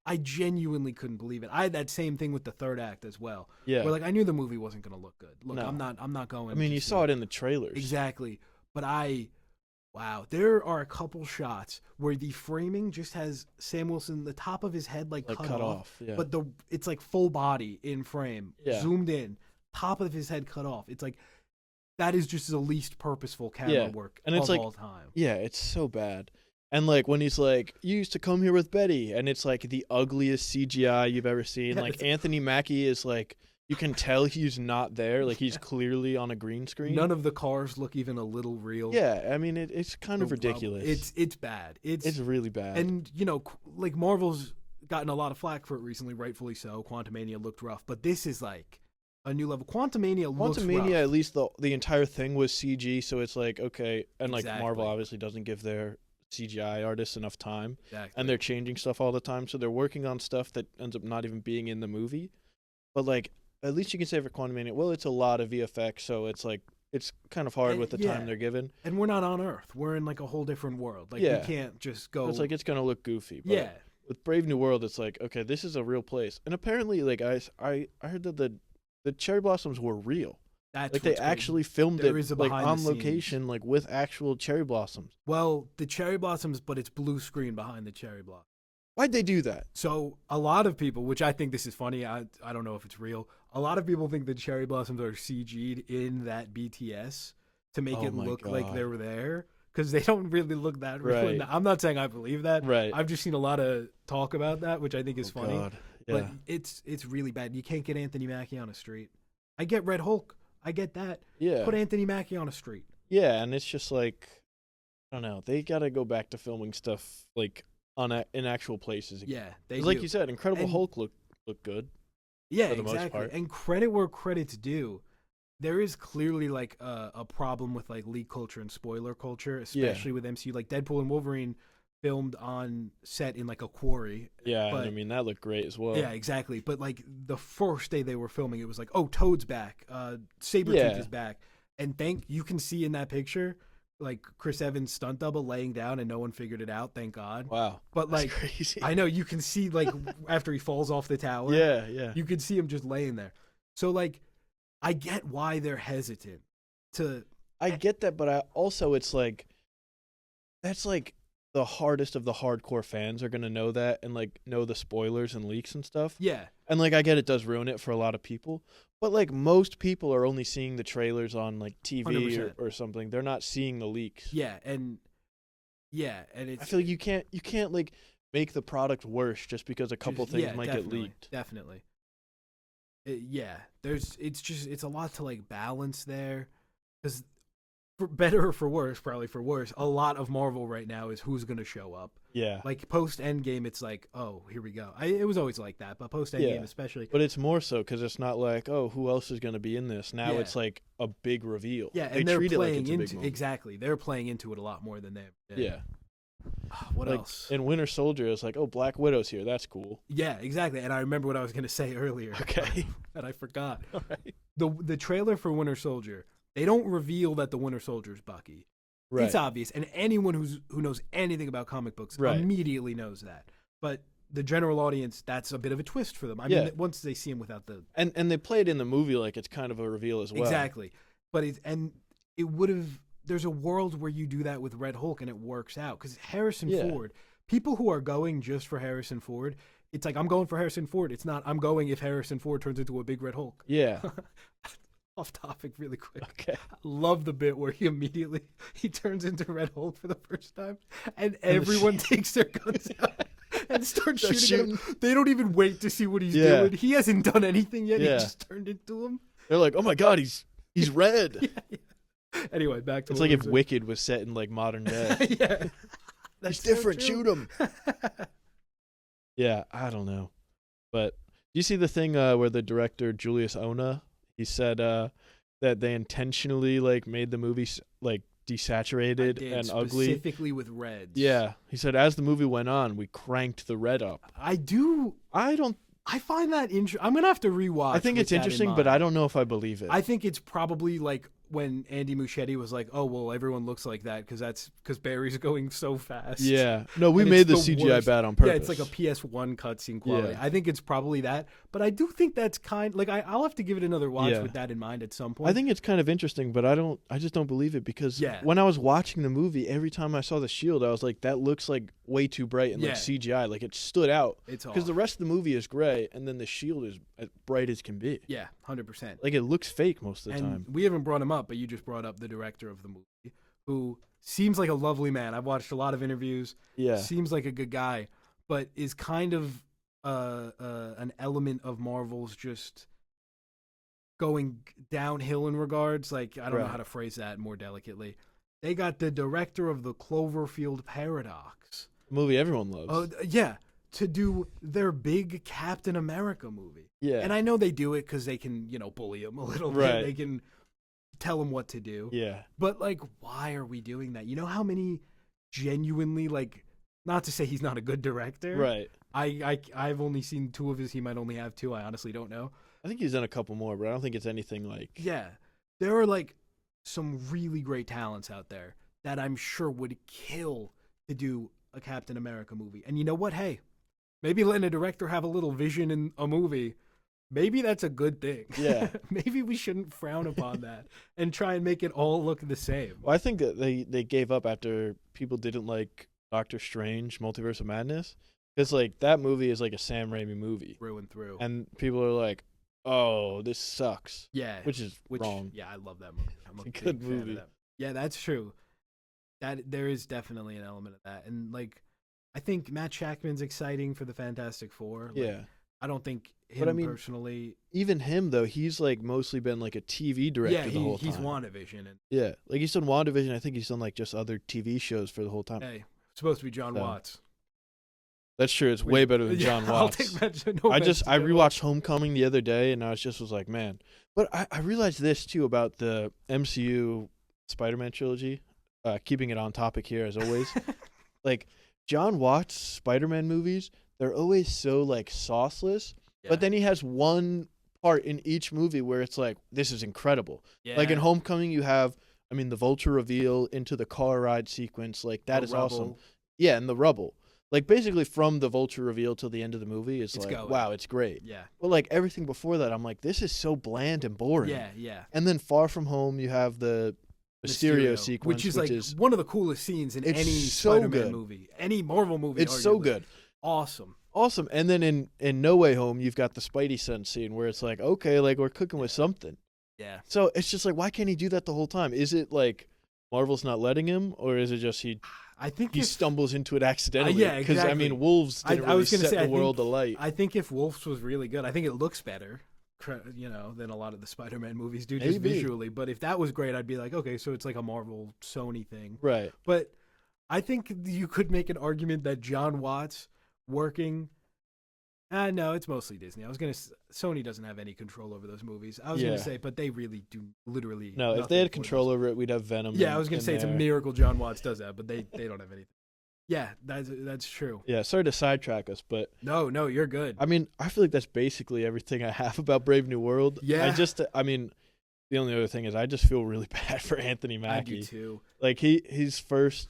I genuinely couldn't believe it. I had that same thing with the third act as well. Yeah, where like I knew the movie wasn't going to look good. Look, no. I'm not going. I mean, you saw it in the trailers. Exactly, but wow, there are a couple shots where the framing just has Sam Wilson, the top of his head like cut off. Yeah. But it's like full body in frame, zoomed in, top of his head cut off. It's like. That is just the least purposeful camera work and it's of like, all time. Yeah, it's so bad. And like when he's like, "You used to come here with Betty," and it's like the ugliest CGI you've ever seen. Yeah, like Anthony Mackie is like, you can tell he's not there. Like he's clearly on a green screen. None of the cars look even a little real. Yeah, I mean it's kind of ridiculous. It's bad. It's really bad. And like Marvel's gotten a lot of flack for it recently, rightfully so. Quantumania looked rough, but this is like a new level. Quantumania looks rough. At least the entire thing was CG, so it's like, okay. And like Marvel obviously doesn't give their CGI artists enough time. Exactly. And they're changing stuff all the time, so they're working on stuff that ends up not even being in the movie. But like, at least you can say for Quantumania, well, it's a lot of VFX, so it's like, it's kind of hard with the time they're given. And we're not on Earth. We're in like a whole different world. Like we can't just go. It's like it's gonna look goofy. But with Brave New World, it's like, okay, this is a real place. And apparently, like I heard that the cherry blossoms were real. Like they actually filmed it like on location, like with actual cherry blossoms. Well, the cherry blossoms, but it's blue screen behind the cherry blossom. Why'd they do that? So a lot of people, which I think this is funny, I don't know if it's real. A lot of people think the cherry blossoms are CG'd in that BTS to make it look like they were there, because they don't really look that real. Right. I'm not saying I believe that. Right. I've just seen a lot of talk about that, which I think is funny. God. Yeah. But it's really bad. You can't get Anthony Mackie on a street. I get Red Hulk. I get that. Yeah. Put Anthony Mackie on a street. Yeah, and it's just like, I don't know. They got to go back to filming stuff like in actual places again. Yeah, they do. Like you said, Incredible Hulk looked good. Yeah, exactly. And credit where credit's due. There is clearly like a problem with like leak culture and spoiler culture, especially with MCU. Like Deadpool and Wolverine filmed on set in like a quarry. Yeah, but, and I mean that looked great as well. Yeah, exactly. But like the first day they were filming, it was like, oh, Toad's back, Sabretooth is back, and you can see in that picture like Chris Evans' stunt double laying down and no one figured it out, thank God. Wow. But That's like crazy. I know you can see like after he falls off the tower. Yeah. You can see him just laying there. So like I get why they're hesitant to I get that, but it's like that's like the hardest of the hardcore fans are gonna know that and like know the spoilers and leaks and stuff. Yeah. And like I get it does ruin it for a lot of people, but like most people are only seeing the trailers on like TV or something. They're not seeing the leaks. And it's I feel like you can't like make the product worse just because a couple things might get leaked. Definitely. It's a lot to like balance there, because for better or for worse, probably for worse, a lot of Marvel right now is who's going to show up. Yeah. Like post Endgame, it's like, oh, here we go. It was always like that, but post Endgame especially. But it's more so because it's not like, oh, who else is going to be in this? Now it's like a big reveal. Yeah, and they're playing into exactly. They're playing into it a lot more than they ever did. Yeah. What like, else? In Winter Soldier, it's like, oh, Black Widow's here. That's cool. Yeah, exactly. And I remember what I was going to say earlier. Okay. That I forgot. All right. The trailer for Winter Soldier, they don't reveal that the Winter Soldier's Bucky. Right. It's obvious, and anyone who knows anything about comic books immediately knows that. But the general audience, that's a bit of a twist for them. I mean, once they see him without the and they play it in the movie like it's kind of a reveal as well. Exactly. But it would have. There's a world where you do that with Red Hulk and it works out, because Harrison Ford. People who are going just for Harrison Ford, it's like, I'm going for Harrison Ford. It's not, I'm going if Harrison Ford turns into a big Red Hulk. Yeah. Off topic really quick. Okay. I love the bit where he turns into Red Hulk for the first time and everyone takes their guns out and starts shooting at him. They don't even wait to see what he's doing. He hasn't done anything yet. He just turned into him. They're like, oh my God, he's red. Anyway, back to it's like if Wicked was set in like modern day. That's different. Shoot him. Yeah, I don't know. But do you see the thing where the director Julius Ona, he said that they intentionally like made the movie like desaturated and ugly, specifically with reds. Yeah, he said as the movie went on, we cranked the red up. I find that interesting. I'm gonna have to rewatch. I think it's interesting, but I don't know if I believe it. I think it's probably like when Andy Muschietti was like, "Oh well, everyone looks like that because Barry's going so fast." Yeah, no, we made the CGI bad on purpose. Yeah, it's like a PS1 cutscene quality. Yeah. I think it's probably that, but I do think that's like I'll have to give it another watch with that in mind at some point. I think it's kind of interesting, but I just don't believe it, because when I was watching the movie, every time I saw the shield, I was like, that looks like way too bright and like CGI, like it stood out. It's because the rest of the movie is gray, and then the shield is as bright as can be. Yeah, 100%. Like it looks fake most of the time. We haven't brought him up, but you just brought up the director of the movie, who seems like a lovely man. I've watched a lot of interviews. Yeah, seems like a good guy, but is kind of an element of Marvel's just going downhill in regards. Like, I don't know how to phrase that more delicately. They got the director of the Cloverfield Paradox, a movie everyone loves. To do their big Captain America movie. Yeah, and I know they do it because they can, bully him a little bit. They can tell him what to do. Yeah, but like, why are we doing that? You know how many genuinely, like, not to say he's not a good director. Right. I've only seen 2 of his. He might only have 2. I honestly don't know. I think he's done a couple more, but I don't think it's anything like. Yeah, there are like some really great talents out there that I'm sure would kill to do a Captain America movie. And you know what? Hey, maybe letting a director have a little vision in a movie, maybe that's a good thing. Yeah. Maybe we shouldn't frown upon that and try and make it all look the same. Well, I think that they gave up after people didn't like Doctor Strange, Multiverse of Madness. Because, like, that movie is like a Sam Raimi movie. Through and through. And people are like, oh, this sucks. Yeah. Which is wrong. Yeah, I love that movie. I'm a good movie. That. Yeah, that's true. That there is definitely an element of that. And, like, I think Matt Shackman's exciting for the Fantastic Four. Like, yeah. I don't think him personally. Even him, though, he's, like, mostly been, like, a TV director the whole time. Yeah, he's WandaVision. Yeah. Like, he's done WandaVision. I think he's done, like, just other TV shows for the whole time. Hey, it's supposed to be John Watts. That's true. It's way better than John Watts. I rewatched Homecoming the other day, and I was like, man. But I realized this, too, about the MCU Spider-Man trilogy. Keeping it on topic here, as always. Like, John Watts' Spider-Man movies, they're always so, like, sauceless. Yeah. But then he has one part in each movie where it's like, this is incredible. Yeah. Like, in Homecoming, you have I mean, the Vulture reveal into the car ride sequence, like that is awesome. Rubble. Yeah, and the rubble. Like basically from the Vulture reveal till the end of the movie is It's like, going. wow, it's great. Yeah. But like everything before that, I'm like, this is so bland and boring. Yeah, yeah. And then Far From Home, you have the Mysterio sequence, which is one of the coolest scenes in any so Spider-Man good. movie, any Marvel movie. It's so arguably. good. Awesome. Awesome. And then in No Way Home, you've got the Spidey sense scene where it's like, okay, like we're cooking with something. Yeah. So it's just like, why can't he do that the whole time? Is it like Marvel's not letting him, or is it just I think he stumbles into it accidentally? yeah, exactly. Because I mean, Wolves didn't really set the world alight. I think if Wolves was really good, I think it looks better, than a lot of the Spider-Man movies do just visually. But if that was great, I'd be like, okay, so it's like a Marvel Sony thing, right? But I think you could make an argument that John Watts working. No, it's mostly Disney. Sony doesn't have any control over those movies. I was gonna say, but they really do literally. No, if they had control over it, we'd have Venom. Yeah, I was gonna say it's a miracle John Watts does that, but they don't have anything. Yeah, that's true. Yeah, sorry to sidetrack us, but no, you're good. I mean, I feel like that's basically everything I have about Brave New World. Yeah, I mean, the only other thing is I just feel really bad for Anthony Mackie. I do too. Like his first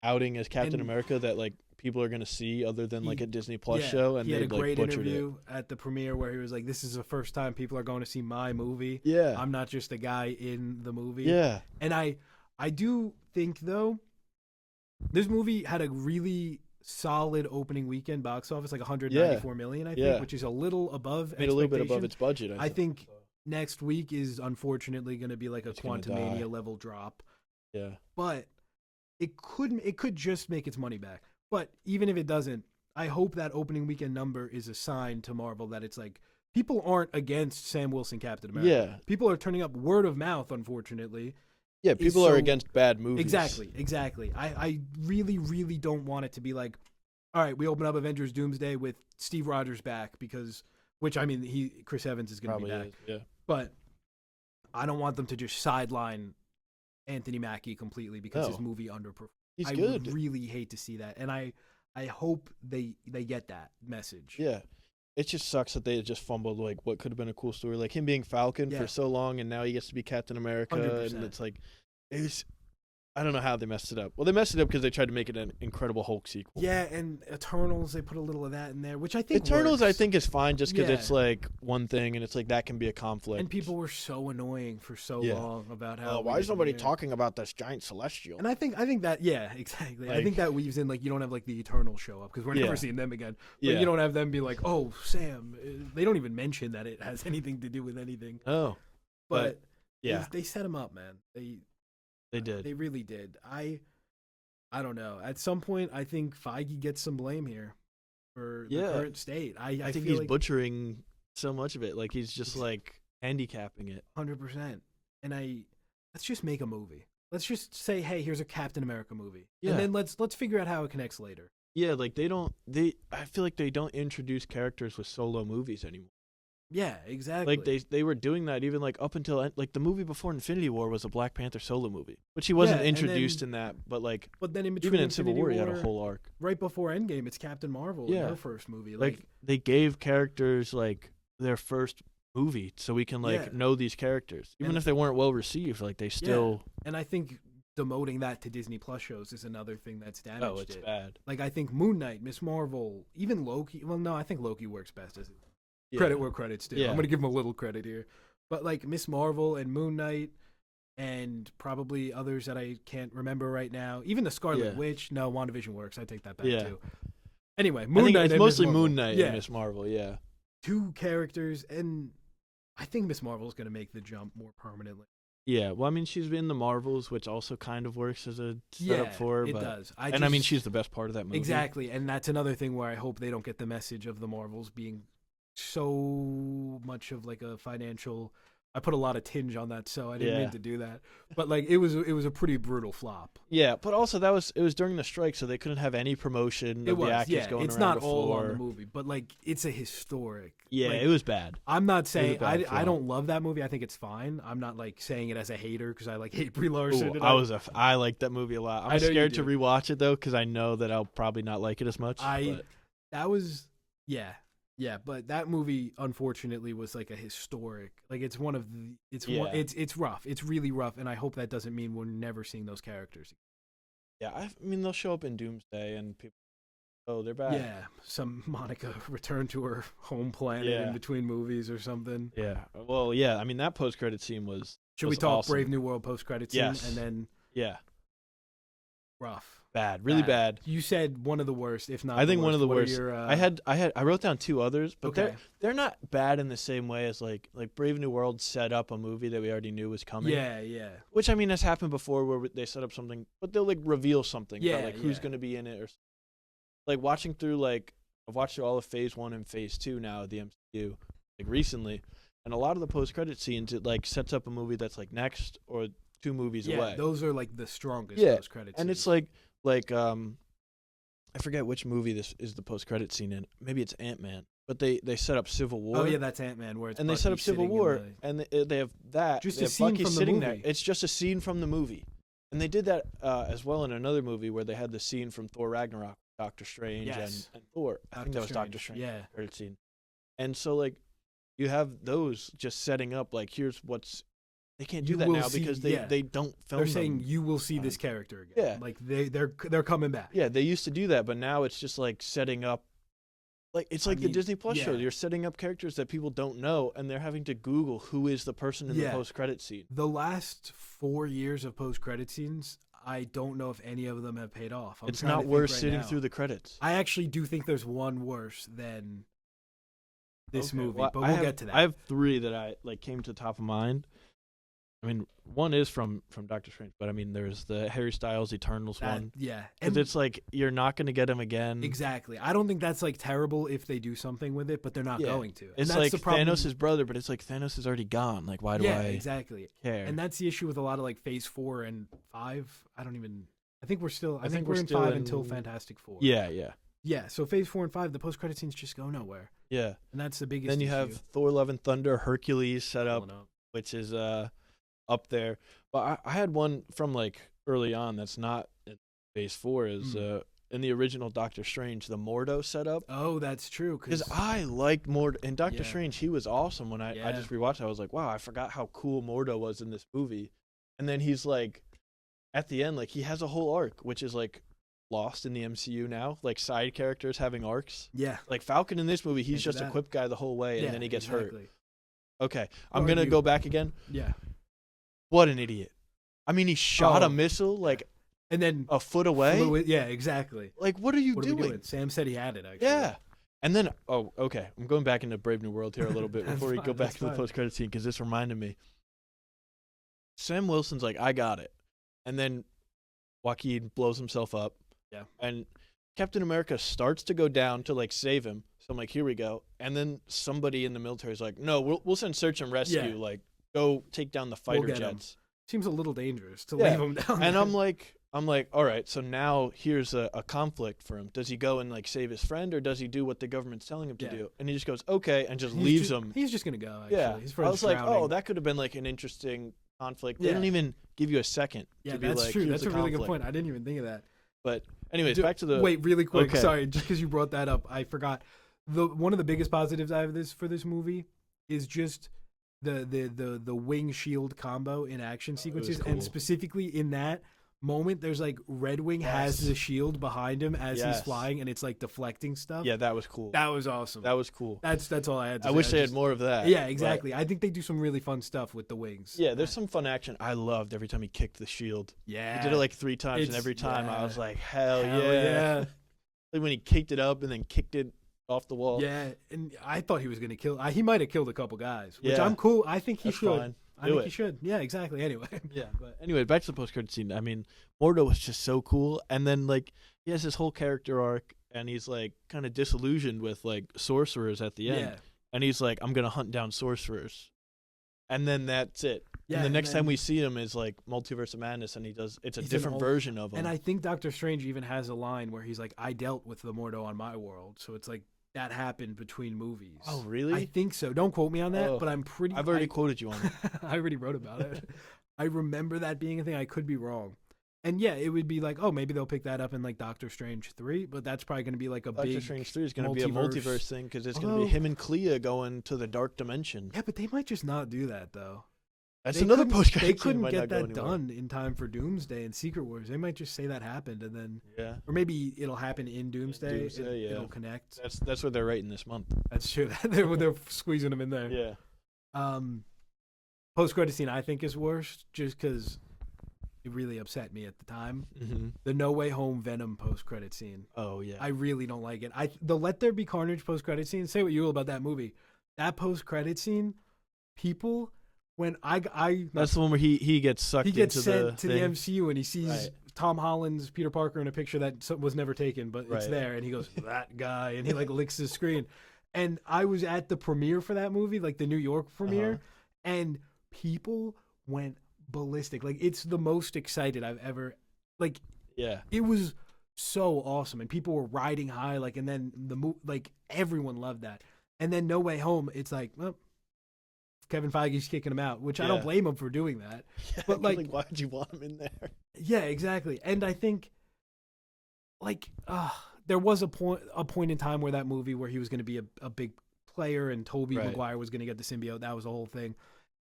outing as Captain America that like people are gonna see other than like a Disney Plus show, and he had a great butchered interview at the premiere where he was like, "This is the first time people are going to see my movie. Yeah, I'm not just a guy in the movie." Yeah, and I do think though, this movie had a really solid opening weekend box office, like 194 million, I think, which is a little above. Made a little bit above its budget. I think next week is unfortunately going to be like a Quantumania level drop. Yeah, but it could just make its money back. But even if it doesn't, I hope that opening weekend number is a sign to Marvel that it's like people aren't against Sam Wilson Captain America. Yeah. People are turning up word of mouth, unfortunately. Yeah, people are against bad movies. Exactly. I really, really don't want it to be like, all right, we open up Avengers Doomsday with Steve Rogers back which I mean, Chris Evans is going to be back. Yeah. But I don't want them to just sideline Anthony Mackie completely because his movie underperformed. He's good. Would really hate to see that, and I hope they get that message. Yeah, it just sucks that they just fumbled like what could have been a cool story, like him being Falcon for so long, and now he gets to be Captain America, 100%. and it's like I don't know how they messed it up. Well, they messed it up because they tried to make it an Incredible Hulk sequel. Yeah, and Eternals, they put a little of that in there, which I think Eternals works. I think is fine just because it's like one thing, and it's like that can be a conflict. And people were so annoying for so long about how. Why is nobody talking about this giant celestial? And I think that exactly. I think that weaves in like you don't have like the Eternals show up because we're never seeing them again. But you don't have them be like, oh Sam. They don't even mention that it has anything to do with anything. Oh, but they set him up, man. They did. They really did. I don't know. At some point, I think Feige gets some blame here for the current state. I think feel he's butchering so much of it. Like he's just like handicapping it. 100%. And let's just make a movie. Let's just say, hey, here's a Captain America movie. Yeah. And then let's figure out how it connects later. Yeah, like I feel like they don't introduce characters with solo movies anymore. Yeah, exactly. Like they were doing that even like up until like the movie before Infinity War was a Black Panther solo movie, which he wasn't introduced in that. But then in between even in Civil War, he had a War, whole arc. Right before Endgame, it's Captain Marvel in her first movie. Like they gave characters like their first movie, so we can know these characters, even if they weren't well received. Like they still. Yeah. And I think demoting that to Disney Plus shows is another thing that's damaged. Oh, it's bad. Like I think Moon Knight, Miss Marvel, even Loki. Well, no, I think Loki works best as Yeah. credit where credit's due. I'm going to give him a little credit here. But like Miss Marvel and Moon Knight and probably others that I can't remember right now. Even the Scarlet Witch. No, WandaVision works. I take that back too. Anyway, Moon Knight. It's mostly Moon Knight and Miss Marvel, yeah. Two characters, and I think Miss Marvel is going to make the jump more permanently. Yeah, well, I mean, she's in the Marvels, which also kind of works as a setup for her. It does. I mean, she's the best part of that movie. Exactly, and that's another thing where I hope they don't get the message of the Marvels being so much of like a financial. I put a lot of tinge on that, so I didn't mean to do that. But like it was a pretty brutal flop. Yeah, but also it was during the strike, so they couldn't have any promotion of the actors going it's around not before. all on the movie, but like it's a historic. Yeah, like, it was bad. I'm not saying I don't love that movie. I think it's fine. I'm not like saying it as a hater because I like hate Brie Larson. Ooh, I like that movie a lot. I'm scared to rewatch it though because I know that I'll probably not like it as much. That was Yeah, but that movie unfortunately was like a historic. Like it's one of the. It's rough. It's really rough, and I hope that doesn't mean we're never seeing those characters. Yeah, I mean they'll show up in Doomsday, and people, oh, they're back. Yeah, some Monica returned to her home planet in between movies or something. Yeah. Well, yeah. I mean that post-credit scene was. Should we talk awesome. Brave New World post-credit scene? Yes. And then. Yeah. Rough. Bad, really bad. You said one of the worst, if not. I think one of the What are worst. your, I wrote down 2 others, but okay. they're not bad in the same way as like Brave New World set up a movie that we already knew was coming. Yeah, yeah. Which I mean has happened before, where they set up something, but they'll like reveal something. Yeah, about, like who's going to be in it, or like watching through I've watched through all of Phase 1 and Phase 2 now of the MCU like recently, and a lot of the post-credit scenes it like sets up a movie that's like next or 2 movies away. Those are like the strongest post-credit scenes. And it's like I forget which movie this is the post-credit scene in. Maybe it's Ant-Man. But they set up Civil War. Oh yeah, that's Ant-Man where it's and Bucky they set up Civil War, and and they have that. Just they a have scene Bucky from the sitting movie. there. It's just a scene from the movie, and they did that as well in another movie where they had the scene from Thor Ragnarok, Doctor Strange and Thor. I think that was Doctor Strange. Yeah, credit scene. And so like, you have those just setting up like here's what's. They can't do that now because they don't film. They're saying you will see this character again. Yeah, like they're coming back. Yeah, they used to do that, but now it's just like setting up. Like it's like the Disney Plus show. You're setting up characters that people don't know, and they're having to Google who is the person in the post-credit scene. The last 4 years of post-credit scenes, I don't know if any of them have paid off. It's not worth sitting through the credits. I actually do think there's one worse than this movie, well, but we'll get to that. I have 3 that I like came to the top of mind. I mean, one is from Doctor Strange, but I mean, there's the Harry Styles Eternals one. Yeah, and it's like you're not going to get him again. Exactly. I don't think that's like terrible if they do something with it, but they're not going to. It's that's like the problem. Thanos' brother, but it's like Thanos is already gone. Like, why do I? Exactly. Care? And that's the issue with a lot of like Phase 4 and 5. I think we're still. I think we're in still 5 until Fantastic Four. Yeah. So Phase 4 and 5, the post credit scenes just go nowhere. Yeah. And that's the biggest. Then you issue. have Thor: Love and Thunder, Hercules set up, which is up there. But I had one from like early on that's not in Phase 4 is in the original Doctor Strange, the Mordo setup. Oh, that's true. Because I liked Mordo. In Doctor Strange, he was awesome. When I just rewatched it, I was like, wow, I forgot how cool Mordo was in this movie. And then he's like, at the end, like he has a whole arc, which is like lost in the MCU now. Like side characters having arcs. Yeah. Like Falcon in this movie, he's just a quip guy the whole way, and then he gets hurt. Okay, I'm Or going to you- go back again. Yeah. What an idiot. I mean, he shot a missile like And then a foot away. flew it- yeah, exactly. Like, what are you What are doing? we doing? Sam said he had it, actually. Yeah. And then, okay. I'm going back into Brave New World here a little bit That's before we fine, go back that's to the fine. post-credit scene because this reminded me. Sam Wilson's like, I got it. And then Joaquin blows himself up. Yeah. And Captain America starts to go down to, like, save him. So I'm like, here we go. And then somebody in the military is like, no, we'll send search and rescue. Yeah. Like, go take down the fighter get 'em. jets. Seems a little dangerous to leave him down And there. I'm like, all right, so now here's a conflict for him. Does he go and like save his friend, or does he do what the government's telling him to do? And he just goes, okay, and just leaves him. He's just gonna go. Actually. Yeah, His I friend's was like, drowning. oh, that could have been like an interesting conflict. They Yeah. don't even give you a second. Yeah, to be that's like, true. here's That's a the really good conflict. point. I didn't even think of that. But anyways, back to the wait, really quick. Okay. Sorry, just because you brought that up, I forgot. One of the biggest positives I have for this movie is just the wing shield combo in action sequences, cool. and specifically in that moment, there's like Red Wing has the shield behind him as he's flying, and it's like deflecting stuff. Yeah, that was cool. That was awesome. That was cool. That's all I had to I say. wish they had more of that. Yeah, exactly. I think they do some really fun stuff with the wings. Yeah, there's some fun action. I loved every time he kicked the shield. Yeah. He did it like 3 times, and every time I was like, hell Hell yeah. Like when he kicked it up and then kicked it off the wall. Yeah, and I thought he was going to kill. He might have killed a couple guys, which Yeah. I'm cool. I think he That's should. fine. I Do think it. he should. Yeah, exactly. Anyway. Yeah, but anyway, back to the post-credit scene. I mean, Mordo was just so cool, and then like he has this whole character arc, and he's like kind of disillusioned with like sorcerers at the end, Yeah. and he's like, "I'm gonna hunt down sorcerers," and then that's it. Yeah, and the and next time then- we see him is like Multiverse of Madness, and it's a He's an different old- version of him. And I think Doctor Strange even has a line where he's like, "I dealt with the Mordo on my world," so it's like that happened between movies. Oh, really? I think so. Don't quote me on that, Oh, but I'm pretty. I've already quoted you on it. I already wrote about it. I remember that being a thing. I could be wrong. And yeah, it would be like, oh, maybe they'll pick that up in like Doctor Strange 3, but that's probably going to be like a Doctor big Strange 3 is going to be a multiverse thing because it's going to Although- be him and Clea going to the dark dimension. Yeah, but they might just not do that though. That's They another couldn't- post. They couldn't get that done in time for Doomsday and Secret Wars. They might just say that happened and then, Yeah, or maybe it'll happen in Doomsday. Doomsday, yeah. It'll connect. that's what they're writing this month. That's true. they're squeezing them in there. Yeah, Post credit scene I think is worst just because it really upset me at the time. mm-hmm. The No Way Home Venom post credit scene. Oh yeah, I really don't like it. The Let There Be Carnage post credit scene. Say what you will about that movie. That post credit scene, people when that's the one where he gets sucked. he gets into sent to the thing. MCU and he sees Right. Tom Holland's Peter Parker in a picture that was never taken, but it's Right. there, and he goes, "That guy," and he like licks his screen. And I was at the premiere for that movie, like the New York premiere, Uh-huh. and people went ballistic. Like it's the most excited I've ever. Like Yeah, it was so awesome, and people were riding high. Like, and then like everyone loved that. And then No Way Home, it's like, well, Kevin Feige's kicking him out, which I don't Yeah. blame him for doing that. yeah. But, like- why would you want him in there? Yeah, exactly. And I think, like, there was a point in time where that movie where he was going to be a big player, and Tobey Right. Maguire was going to get the symbiote. That was the whole thing.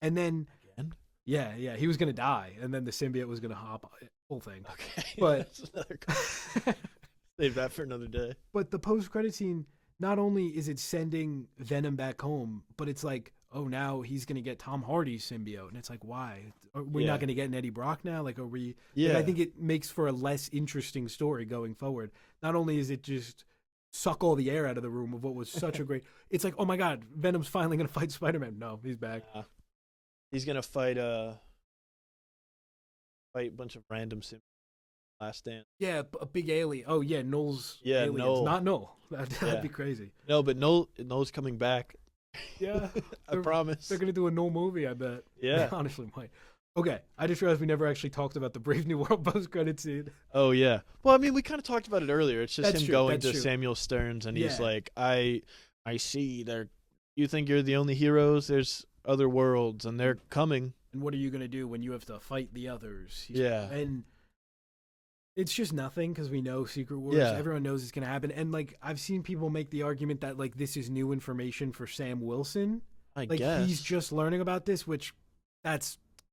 And then, Again? yeah, he was going to die, and then the symbiote was going to hop. Whole thing. Okay, But- that's another. Save that for another day. But the post-credit scene, not only is it sending Venom back home, but it's like, oh, now he's going to get Tom Hardy's symbiote. And it's like, why? Are we Yeah. not going to get an Eddie Brock now? Like, are we? Yeah, And I think it makes for a less interesting story going forward. Not only is it just suck all the air out of the room of what was such a great... It's like, oh my God, Venom's finally going to fight Spider-Man. No, he's back. he's gonna fight a bunch of random Last Stand. Yeah, a big alien. Oh, yeah, Null's Yeah, aliens. Null. Not Null. That'd Yeah. be crazy. No, but Noel's coming back. Yeah. I promise. They're going to do a Null movie, I bet. Yeah. They honestly might. Okay, I just realized we never actually talked about the Brave New World post-credit scene. Oh yeah. Well, I mean, we kind of talked about it earlier. It's just That's him true, going that's to true. Samuel Stearns, and he's Yeah. like, "I see. You think you're the only heroes? There's other worlds, and they're coming." And what are you going to do when you have to fight the others? Yeah. And it's just nothing because we know Secret Wars. Yeah. Everyone knows it's going to happen. And, like, I've seen people make the argument that, like, this is new information for Sam Wilson. I Like, guess he's just learning about this, which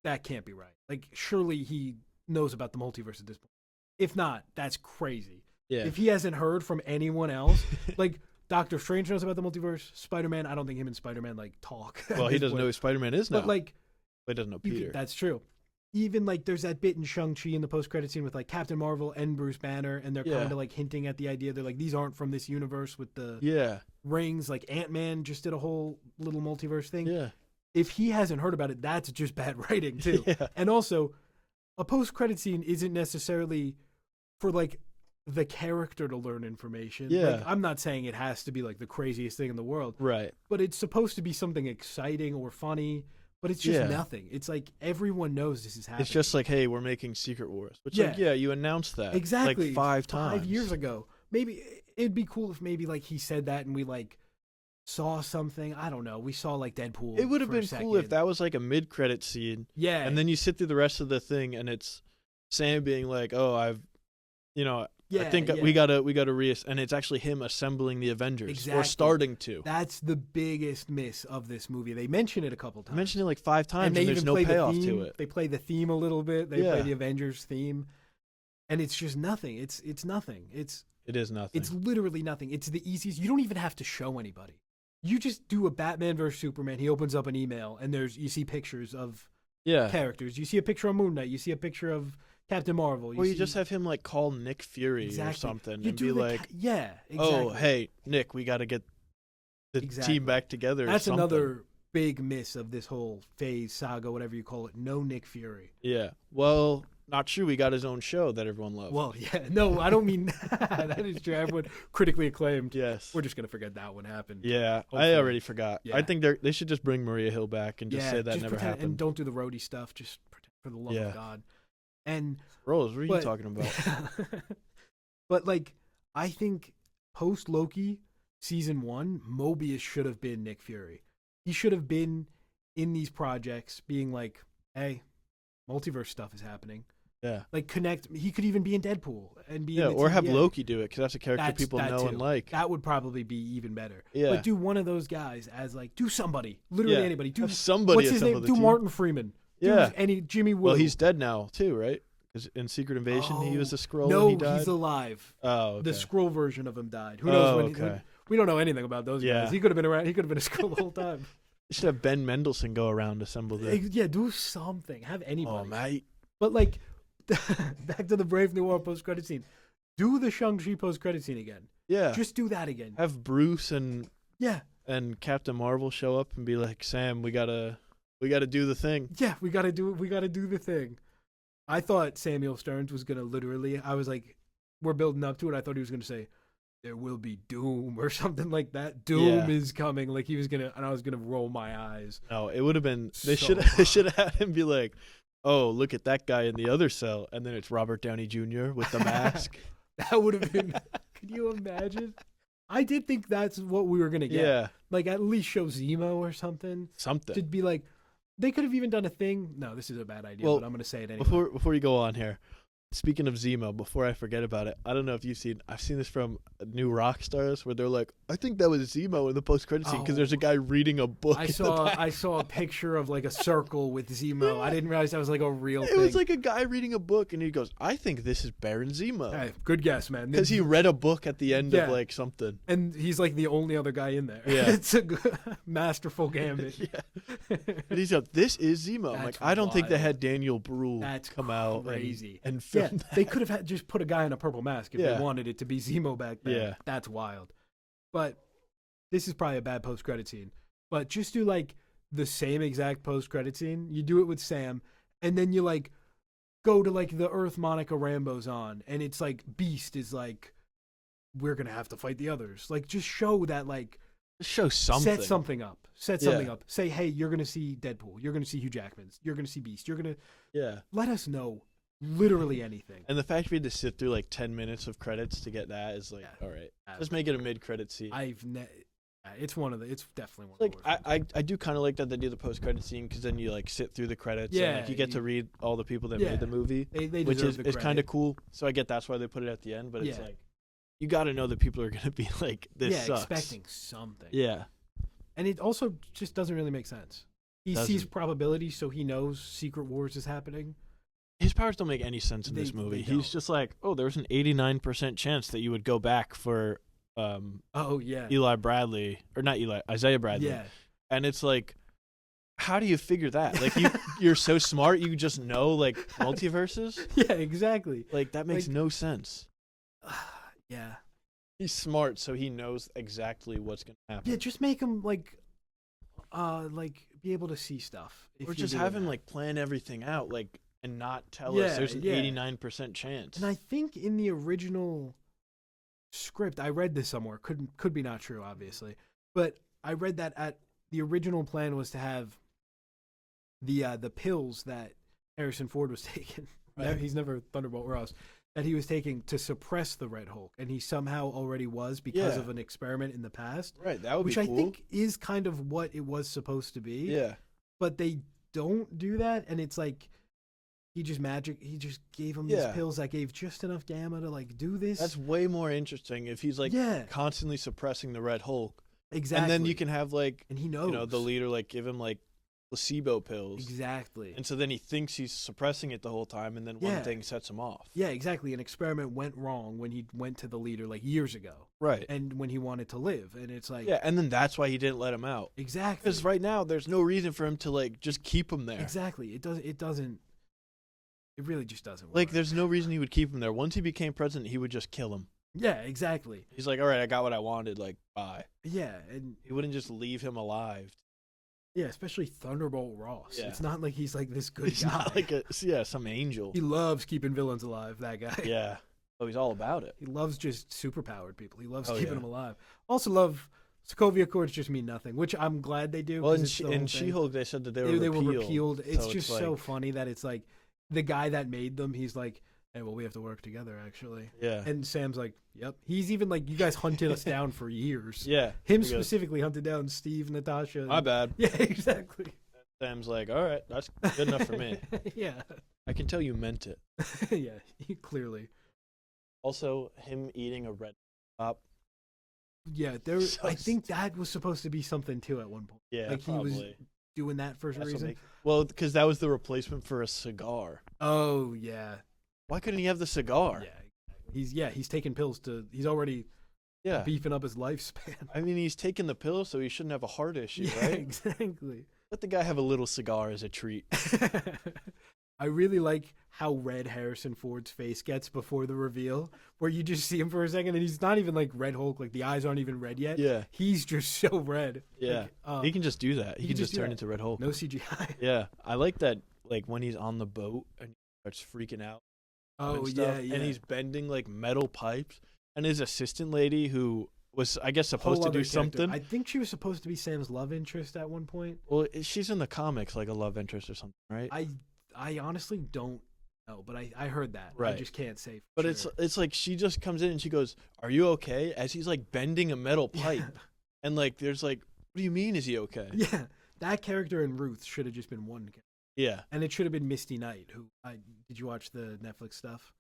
that can't be right. Like, surely he knows about the multiverse at this point. If not, that's crazy. yeah. If he hasn't heard from anyone else, like, Doctor Strange knows about the multiverse. Spider-Man, I don't think him and Spider-Man, like, talk. at well, he this doesn't know point. who Spider-Man is now. But, like, But he doesn't know Peter. that's true. Even like there's that bit in Shang-Chi in the post-credit scene with like Captain Marvel and Bruce Banner, and they're Yeah. kind of like hinting at the idea. They're like, these aren't from this universe with the yeah. rings. Like Ant-Man just did a whole little multiverse thing. Yeah. If he hasn't heard about it, that's just bad writing too. Yeah. And also, a post-credit scene isn't necessarily for like the character to learn information. Yeah. Like, I'm not saying it has to be like the craziest thing in the world, Right. but it's supposed to be something exciting or funny. But it's just Yeah. nothing. It's like everyone knows this is happening. It's just like, hey, we're making Secret Wars. Which, Yeah. like, yeah, you announced that exactly like 5 times. 5 years ago. Maybe it'd be cool if maybe like he said that and we like saw something. I don't know. We saw like Deadpool. It would have for a been cool if second. that was like a mid-credit scene, Yeah, and then you sit through the rest of the thing, and it's Sam being like, "Oh, I think yeah. we gotta and it's actually him assembling the Avengers or Exactly. starting to." That's the biggest miss of this movie. They mention it a couple I times. mentioned it like 5 times, and and, they there's even no play payoff the theme. to it. They play the theme a little bit. They play Yeah. the Avengers theme, and it's just nothing. It's nothing. It is nothing. It's literally nothing. It's the easiest. You don't even have to show anybody. You just do a Batman versus Superman. He opens up an email, and you see pictures of yeah. characters. You see a picture of Moon Knight. You see a picture of Captain Marvel. Or you see- just have him like call Nick Fury or Exactly. something you and do be the like, yeah, exactly. "Oh, hey, Nick, we got to get the Exactly. team back together." That's or something. another big miss of this whole phase saga, whatever you call it. No Nick Fury. Yeah. Well, not true. He got his own show that everyone loves. Well, yeah, no, I don't mean that is true. Everyone critically acclaimed. yes. We're just gonna forget that one happened. Yeah, Hopefully. I already forgot. Yeah. I think they should just bring Maria Hill back and just say that just never pretend, happened. and don't do the roadie stuff. Just pretend for the love Yeah. of God. And Rose, what are you but- talking about? but like, I think post Loki season 1, Mobius should have been Nick Fury. He should have been in these projects, being like, "Hey, multiverse stuff is happening. Yeah. Like connect. He could even be in Deadpool and be Yeah, in the or have TVA. Loki do it because that's a character people that know too. and like. That would probably be even better. Yeah. But do one of those guys as like do somebody, literally anybody. Do have somebody. what's at his some name? of the Do team. Martin Freeman. Yeah. Do any Jimmy Woo. Well, he's dead now too, right? Because in Secret Invasion, he was a Skrull. No, and he died. he's alive. Oh, okay. The Skrull version of him died. Who knows when? Okay. We don't know anything about those guys. He could have been around. He could have been a Skrull the whole time. You should have Ben Mendelsohn go around assemble the. Yeah, do something. Have anybody. Oh, mate. But like, back to the Brave New World post-credit scene. Do the Shang-Chi post-credit scene again. Yeah. Just do that again. Have Bruce and Captain Marvel show up and be like, Sam, we gotta do the thing. Yeah, we gotta do the thing. I thought Samuel Stearns was gonna I was like, we're building up to it. I thought he was gonna say, there will be doom or something like that. Doom is coming. Like he was gonna, and I was gonna roll my eyes. No, it would have been. They So should have had him be like, oh, look at that guy in the other cell, and then it's Robert Downey Jr. with the mask. That would have been. Could you imagine? I did think that's what we were gonna get. Yeah, like at least show Zemo or something. Something to be like. They could have even done a thing. No, this is a bad idea, but I'm gonna say it anyway. Before you go on here. Speaking of Zemo, before I forget about it, I don't know if I've seen this from New Rock Stars where they're like, I think that was Zemo in the post-credit scene because there's a guy reading a book. I saw a picture of like a circle with Zemo. I didn't realize that was like a real thing. It was like a guy reading a book and he goes, I think this is Baron Zemo. Hey, good guess, man. Because he read a book at the end of like something. And he's like the only other guy in there. Yeah. It's a good, masterful gambit. Yeah. And he's like, this is Zemo. I'm like, I don't think they had Daniel Bruhl come out and film that. They could have just put a guy in a purple mask if they wanted it to be Zemo back then. Yeah. That's wild. But this is probably a bad post-credit scene. But just do like the same exact post-credit scene. You do it with Sam, and then you like go to like the Earth Monica Rambo's on, and it's like Beast is like, we're gonna have to fight the others. Like just show that like show something. Set something up. Set something up. Say, hey, you're gonna see Deadpool. You're gonna see Hugh Jackman. You're gonna see Beast. You're gonna let us know literally anything. And the fact we had to sit through like 10 minutes of credits to get that is like, all right, just make it a mid-credit scene. It's definitely one of the worst. I do kind of like that they do the post-credit scene because then you like sit through the credits and like, you get to read all the people that made the movie, which is kind of cool. So I get that's why they put it at the end, but it's like you got to know that people are going to be like, this sucks. Expecting something. Yeah. And it also just doesn't really make sense. He sees probability, so he knows Secret Wars is happening. His powers don't make any sense in this movie. He's just like, oh, there's an 89% chance that you would go back for Isaiah Bradley. Yeah. And it's like, how do you figure that? Like you're so smart, you just know like multiverses? Yeah, exactly. Like that makes no sense. Yeah. He's smart, so he knows exactly what's gonna happen. Yeah, just make him like be able to see stuff. Or just have him like plan everything out, like and not tell us there's an 89% chance. And I think in the original script, I read this somewhere, could be not true, obviously, but I read that the original plan was to have the pills that Harrison Ford was taking. Right? He's never Thunderbolt Ross. That he was taking to suppress the Red Hulk, and he somehow already was because of an experiment in the past. Right, that would be cool. Which I think is kind of what it was supposed to be. Yeah. But they don't do that, and it's like he just gave him these pills that gave just enough gamma to like do this. That's way more interesting if he's like constantly suppressing the Red Hulk. Exactly. And then you can have like, and he knows, the leader like give him like placebo pills. Exactly. And so then he thinks he's suppressing it the whole time, and then one thing sets him off. Yeah, exactly. An experiment went wrong when he went to the leader like years ago. Right. And when he wanted to live, and it's like and then that's why he didn't let him out. Exactly. Because right now there's no reason for him to like just keep him there. Exactly. It really just doesn't work. Like, there's no reason he would keep him there. Once he became president, he would just kill him. Yeah, exactly. He's like, all right, I got what I wanted. Like, bye. Yeah, and he wouldn't just leave him alive. Yeah, especially Thunderbolt Ross. Yeah. It's not like he's like this good he's guy. Not like some angel. He loves keeping villains alive, that guy. Yeah. Oh, he's all about it. He loves just superpowered people. He loves keeping them alive. Also love Sokovia Accords just mean nothing, which I'm glad they do. Well, in She-Hulk, they said that they were repealed. It's just so funny that it's like the guy that made them, he's like, hey, well, we have to work together, actually. Yeah. And Sam's like, yep. He's even like, you guys hunted us down for years. Yeah. Him specifically hunted down Steve, Natasha. My bad. Yeah, exactly. Sam's like, all right, that's good enough for me. Yeah. I can tell you meant it. Yeah, clearly. Also, him eating a red pop. Yeah, I think that was supposed to be something too at one point. Yeah, like he probably. was doing that for some reason. Well, because that was the replacement for a cigar. Oh yeah. Why couldn't he have the cigar? He's taking pills he's already beefing up his lifespan. I mean, he's taking the pills, so he shouldn't have a heart issue, Yeah, right? exactly. Let the guy have a little cigar as a treat. I really like how red Harrison Ford's face gets before the reveal, where you just see him for a second and he's not even like Red Hulk, like the eyes aren't even red yet. Yeah. He's just so red. Yeah. He can just do that. He can just turn that. into Red Hulk. No CGI. Yeah. I like that, like, when he's on the boat and he starts freaking out. Oh, stuff, yeah. And he's bending, like, metal pipes. And his assistant lady, who was, I guess, supposed to do something. I think she was supposed to be Sam's love interest at one point. Well, she's in the comics, like a love interest or something, right? I honestly don't know, but I heard that. Right. I just can't say. But it's like she just comes in and she goes, "Are you okay?" As he's like bending a metal pipe, and like there's like, "What do you mean? Is he okay?" Yeah, that character in Ruth should have just been one character. Yeah, and it should have been Misty Knight. Who did you watch the Netflix stuff?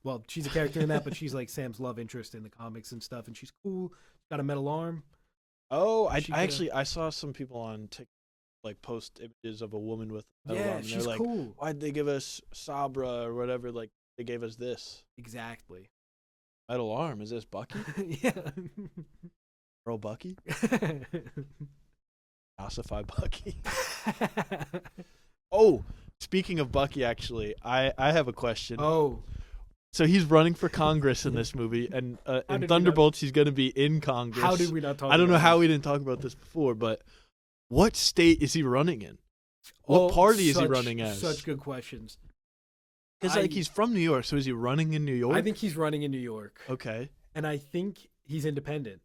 Well, she's a character in that, but she's like Sam's love interest in the comics and stuff, and she's cool. Got a metal arm. Oh, I saw some people on TikTok like post images of a woman with a metal arm. And she's they're like, cool. Why'd they give us Sabra or whatever? Like they gave us this Exactly. metal arm. Is this Bucky? Yeah. Earl Bucky? Ossify Bucky. Oh, speaking of Bucky, actually, I have a question. Oh. So he's running for Congress in this movie, and in Thunderbolts, he's going to be in Congress. How did we not talk about I don't know this? how we didn't talk about this before, but what state is he running in? What party is he running as? Such good questions. Because like he's from New York, so is he running in New York? I think he's running in New York. Okay. And I think he's independent.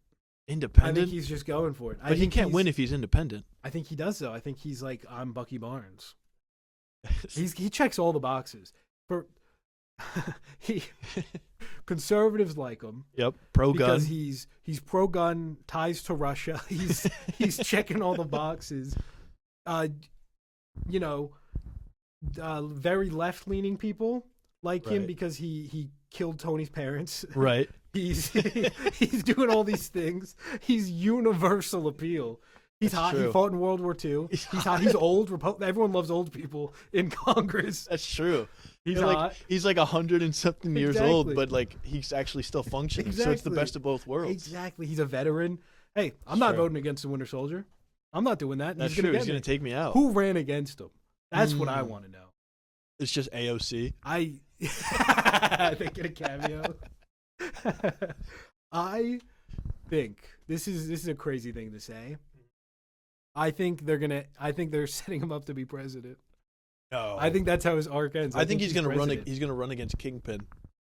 Independent? I think he's just going for it. But he can't win if he's independent. I think he does, though. I think he's like, I'm Bucky Barnes. He checks all the boxes. Conservatives like him. Yep, pro-gun. Because he's pro-gun, ties to Russia. He's checking all the boxes. Very left-leaning people like him because he killed Tony's parents. Right. He's doing all these things. He's universal appeal. He's That's hot. true. He fought in World War II. He's hot. He's old. Everyone loves old people in Congress. That's true. He's hot. Like, he's like 100 and something years old, but like he's actually still functioning. Exactly. So it's the best of both worlds. Exactly. He's a veteran. Hey, I'm not voting against the Winter Soldier. I'm not doing that. That's true. He's going to take me out. Who ran against him? That's what I want to know. It's just AOC. They get a cameo. I think this is a crazy thing to say. I think they're setting him up to be president. No. I think that's how his arc ends. I think he's going to run. He's going to run against Kingpin.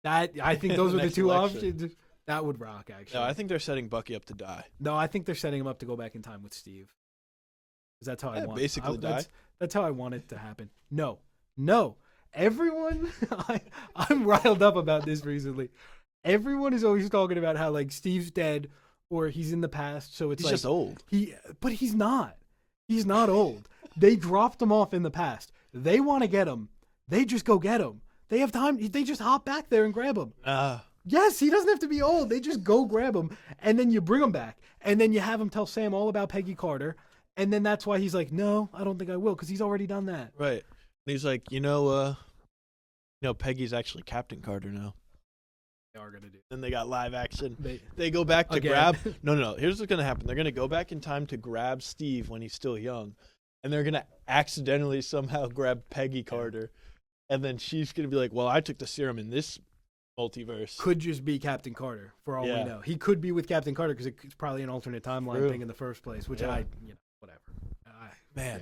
I think those are the two election. options. That would rock, actually. No, I think they're setting Bucky up to die. No, I think they're setting him up to go back in time with Steve. Because that's how I want. Basically die. That's how I want it to happen. No. Everyone, I'm riled up about this recently. Everyone is always talking about how like Steve's dead or he's in the past, so it's he's just old. But he's not. He's not old. They dropped him off in the past. They want to get him. They just go get him. They have time. They just hop back there and grab him. Yes, he doesn't have to be old. They just go grab him, and then you bring him back, and then you have him tell Sam all about Peggy Carter, and then that's why he's like, no, I don't think I will, because he's already done that. Right. And he's like, Peggy's actually Captain Carter now. They are gonna do. Then they got live action. They go back to grab. No. Here's what's gonna happen. They're gonna go back in time to grab Steve when he's still young, and they're gonna accidentally somehow grab Peggy Carter, and then she's gonna be like, "Well, I took the serum in this multiverse." Could just be Captain Carter for all we know. He could be with Captain Carter because it's probably an alternate timeline thing in the first place, which whatever. Man.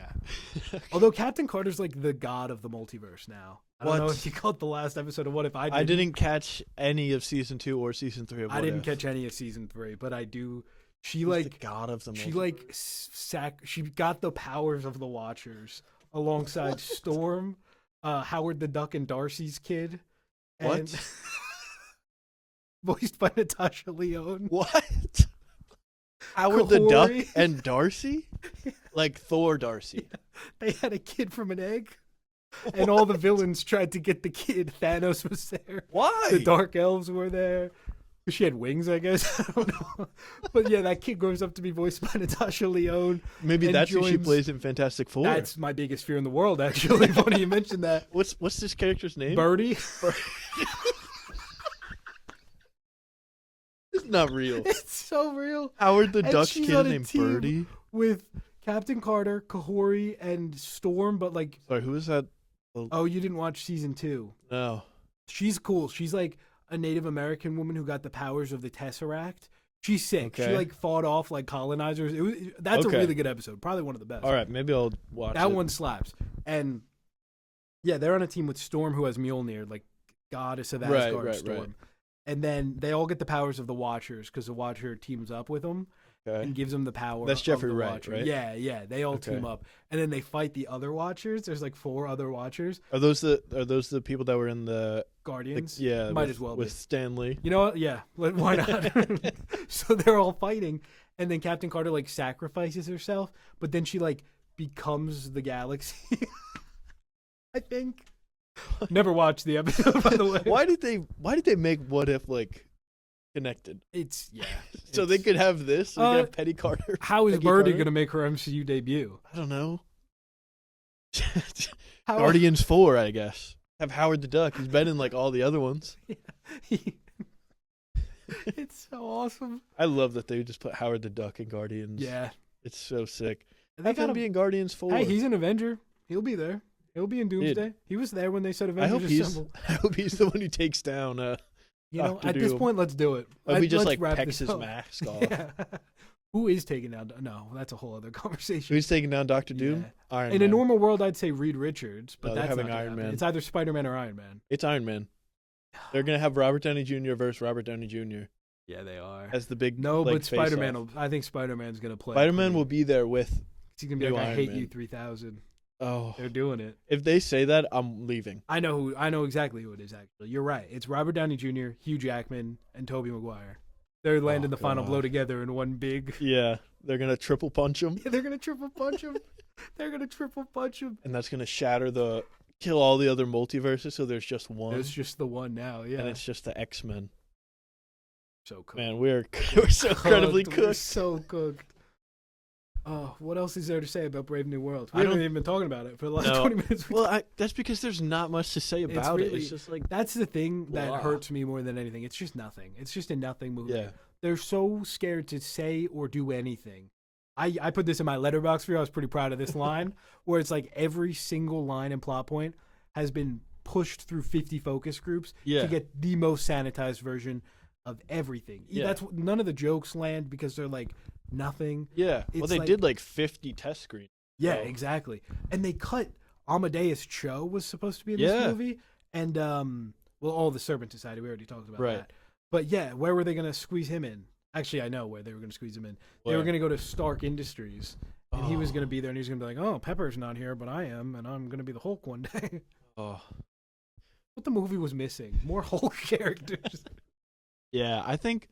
Yeah. Although Captain Carter's like the god of the multiverse now. I don't know if you caught the last episode of What If I didn't. I didn't catch any of season 2 or season 3 of What If. I didn't catch any of season 3, but I do. She's the god of the multiverse. She got the powers of the Watchers alongside Storm, Howard the Duck, and Darcy's kid. What? Voiced by Natasha Lyonne. What? Howard the Duck and Darcy? Like Thor Darcy. Yeah. They had a kid from an egg. And all the villains tried to get the kid. Thanos was there. Why? The Dark Elves were there. She had wings, I guess. I don't know. But yeah, that kid grows up to be voiced by Natasha Lyonne. Maybe and that's who she joins- plays in Fantastic Four. That's my biggest fear in the world, actually. Funny you mentioned that. What's this character's name? Birdie. It's not real. It's so real. Howard the And Duck's she's kid on a named team Birdie. With Captain Carter, Kahori, and Storm, but like, Sorry, who is that? oh, you didn't watch season 2. No. She's cool. She's like a Native American woman who got the powers of the Tesseract. She's sick. She Okay. like fought off like colonizers. That's Okay. a really good episode. Probably one of the best. All right, maybe I'll watch That it. one slaps. And yeah, they're on a team with Storm, who has Mjolnir, like goddess of Right, Asgard, right, Storm. right. And then they all get the powers of the Watchers because the Watcher teams up with them Okay. and gives them the power. That's of Jeffrey the Wright, Watcher. right? Yeah. They all Okay. team up, and then they fight the other Watchers. There's like 4 other Watchers. Are those the people that were in the Guardians. yeah, Might with, as well with be. Stanley? You know what? Yeah. Why not? So they're all fighting, and then Captain Carter like sacrifices herself, but then she like becomes the galaxy. I think. Never watched the episode, by the way. Why did they make What If like connected? It's So they could have this. So they could have Petty Carter. How is Peggy Birdie Carter? gonna make her MCU debut? I don't know. How, Guardians 4, I guess. Have Howard the Duck. He's been in like all the other ones. It's so awesome. I love that they just put Howard the Duck in Guardians. Yeah. It's so sick. They Have him got be in Guardians 4. Hey, he's an Avenger. He'll be there. He'll be in Doomsday. He was there when they said I hope Avengers Assemble. I hope he's the one who takes down You know, Dr. at this Doom. point, let's do it. I hope he just Let's like wrap pecks this his up. mask off. Yeah. Who is taking down? No, that's a whole other conversation. Who's taking down Dr. Doom? Yeah. Iron In Man. a normal world, I'd say Reed Richards, but No, they're that's having not gonna Iron happen. Man. It's either Spider-Man or Iron Man. It's Iron Man. They're gonna have Robert Downey Jr. versus Robert Downey Jr. Yeah, they are. as the big No, like, but Spider-Man. face-off. I think Spider-Man's gonna play. Spider-Man pretty- will be there with. He's gonna be new like, I Iron hate Man. you 3000. Oh, They're doing it. if they say that, I'm leaving. I know exactly who it is. Actually, you're right. It's Robert Downey Jr., Hugh Jackman, and Tobey Maguire. They're landing the final God. blow together in one big. Yeah, they're gonna triple punch him, Yeah, they're gonna triple punch him. They're gonna triple punch him. and that's gonna kill all the other multiverses. So there's just one, It's just the one now. Yeah, and it's just the X-Men. so cooked. Man, we're so incredibly We're cooked. so cooked. Oh, what else is there to say about Brave New World? I We haven't don't- even been talking about it for the last No. 20 minutes. Well, that's because there's not much to say about it. really- It's just like That's the thing that Blah. hurts me more than anything. It's just nothing. It's just a nothing movie. yeah, They're so scared to say or do anything. I put this in my letterbox for you. I was pretty proud of this line where it's like every single line and plot point has been pushed through 50 focus groups Yeah. to get the most sanitized version of everything. Yeah. That's none of the jokes land because they're like nothing. yeah. Well, It's they like- did like 50 test screens. Yeah, So- exactly. And they cut Amadeus Cho was supposed to be in Yeah. this movie, and all the Serpent Society. We already talked about Right. that. But yeah, where were they going to squeeze him in? Actually, I know where they were going to squeeze him in. They Where? were going to go to Stark Industries, and he was Oh. going to be there, and he was going to be like, "Oh, Pepper's not here, but I am, and I'm going to be the Hulk one day." Oh, What the movie was missing? More Hulk characters. yeah. I think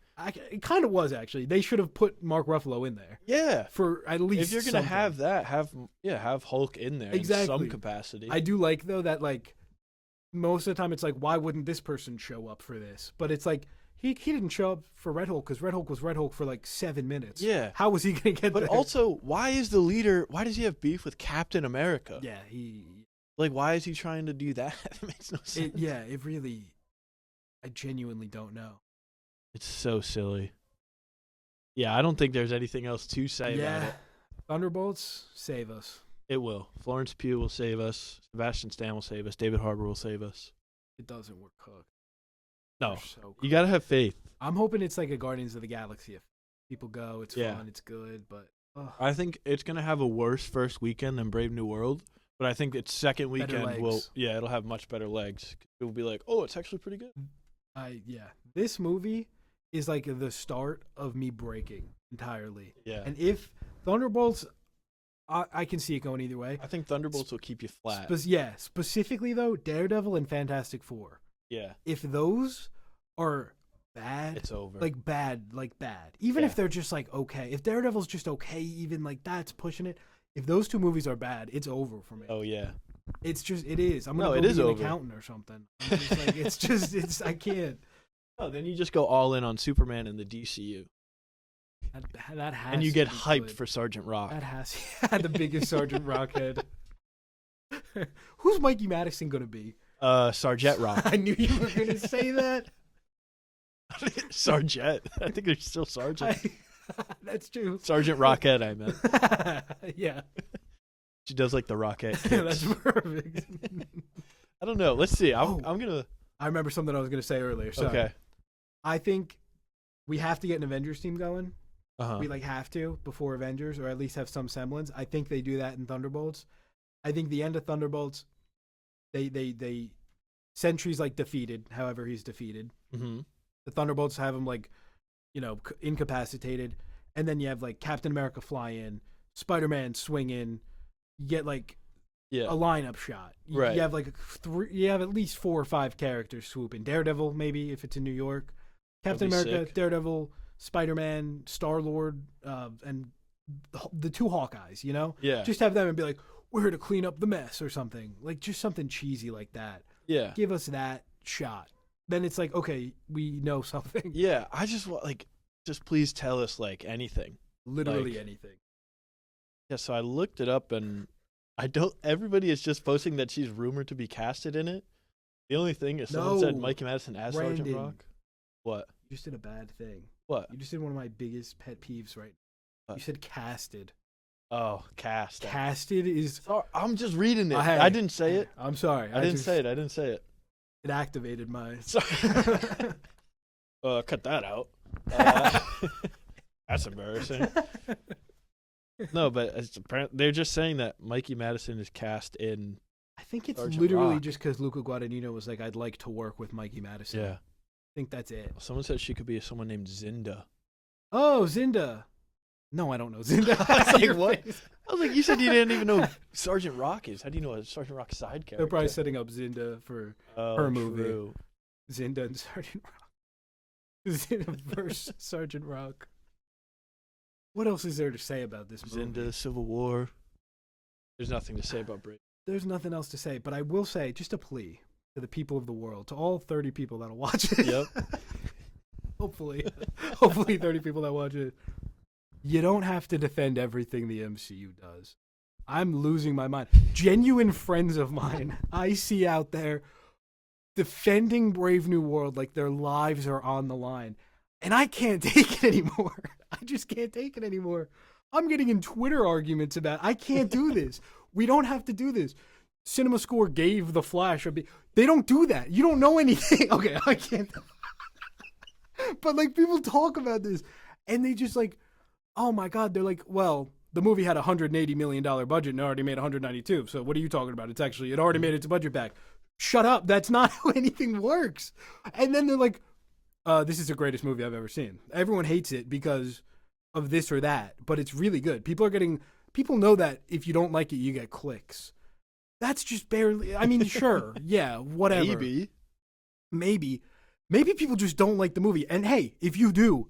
It kind of was actually. They should have put Mark Ruffalo in there yeah. for at least. If you're gonna something. have that, have Hulk in there in Exactly. some capacity. I do like though that like most of the time it's like, why wouldn't this person show up for this? But it's like he didn't show up for Red Hulk because Red Hulk was Red Hulk for like 7 minutes. Yeah. How was he gonna get But there? also, why is the leader? Why does he have beef with Captain America? yeah, he. Like, why is he trying to do that? That makes no sense. It really. I genuinely don't know. It's so silly. Yeah, I don't think there's anything else to say about it. Thunderbolts save us. It will. Florence Pugh will save us. Sebastian Stan will save us. David Harbour will save us. It doesn't work, Cook. No, They're so you cool. gotta have faith. I'm hoping it's like a Guardians of the Galaxy. If people go, it's Yeah. fun, it's good, but I think it's gonna have a worse first weekend than Brave New World, but I think its second Better weekend will. legs. Yeah, it'll have much better legs. It will be like, oh, it's actually pretty good. This movie is like the start of me breaking entirely. Yeah, And if Thunderbolts, I can see it going either way. I think Thunderbolts will keep you flat. Specifically though, Daredevil and Fantastic Four. Yeah, If those are bad, it's over. like bad. Even Yeah. if they're just like okay, if Daredevil's just okay, even like that's pushing it. If those two movies are bad, it's over for me. oh yeah, It is. I'm No, gonna it go is be an over. accountant or something. I'm just like, I can't. Oh, then you just go all in on Superman and the DCU, That has. and you to get be hyped good. for Sergeant Rock. That has the biggest Sergeant Rockhead. Who's Mikey Madison gonna be? Sergeant Rock. I knew you were gonna say that. Sergeant. I think they're still Sergeant. That's true. Sergeant Rockhead, I meant. Yeah. She does like the Rocket kicks. That's perfect. I don't know. Let's see. I'm Oh. gonna. I remember something I was gonna say earlier. Sorry. Okay. I think we have to get an Avengers team going. Uh-huh. We have to before Avengers, or at least have some semblance. I think they do that in Thunderbolts. I think the end of Thunderbolts, they Sentry's defeated. However, he's defeated. Mm-hmm. The Thunderbolts have him incapacitated, and then you have Captain America fly in, Spider-Man swing in. You get Yeah. a lineup shot. Right. You have you have at least 4 or 5 characters swoop in. Daredevil, maybe if it's in New York. Captain That'd be America, sick. Daredevil, Spider-Man, Star-Lord, and the 2 Hawkeyes. Yeah. Just have them and be like, we're here to clean up the mess or something. Just something cheesy like that. Yeah. Give us that shot. Then it's okay, we know something. Yeah. I just want just please tell us anything. Literally anything. Yeah. So I looked it up and everybody is just posting that she's rumored to be casted in it. The only thing is someone said No. Mikey Madison as Sergeant Brandon. Rock. What? You just did a bad thing. What? You just did one of my biggest pet peeves right now. What? You said casted. Oh, cast. Casted is. Sorry, I'm just reading it. Hey, I didn't say it. I'm sorry. I didn't say it. It activated my. Sorry. Cut that out. That's embarrassing. No, but they're just saying that Mikey Madison is cast in. I think it's Sergeant literally Rock. just because Luca Guadagnino was like, I'd like to work with Mikey Madison. Yeah. I think that's it. Someone said she could be someone named Zinda. Oh, Zinda. No, I don't know Zinda. I was like, what? Face. I was like, you said you didn't even know who Sergeant Rock is. How do you know a Sergeant Rock side character? They're probably setting up Zinda for her movie. True. Zinda and Sergeant Rock. Zinda versus Sergeant Rock. What else is there to say about this movie? Zinda, Civil War. There's nothing to say about Brit. There's nothing else to say, but I will say just a plea to the people of the world, to all 30 people that'll watch it. Yep. Hopefully 30 people that watch it. You don't have to defend everything the MCU does. I'm losing my mind. Genuine friends of mine I see out there defending Brave New World like their lives are on the line. And I can't take it anymore. I just can't take it anymore. I'm getting in Twitter arguments about I can't do this. We don't have to do this. Cinema Score gave The Flash they don't do that. You don't know anything. Okay, I can't. But people talk about this and they just oh my God, they're well, the movie had a $180 million budget and it already made 192. So what are you talking about? It already made its budget back. Shut up. That's not how anything works. And then they're this is the greatest movie I've ever seen. Everyone hates it because of this or that, but it's really good. People know that if you don't like it, you get clicks. That's just barely, sure. Yeah, whatever. Maybe people just don't like the movie. And hey, if you do,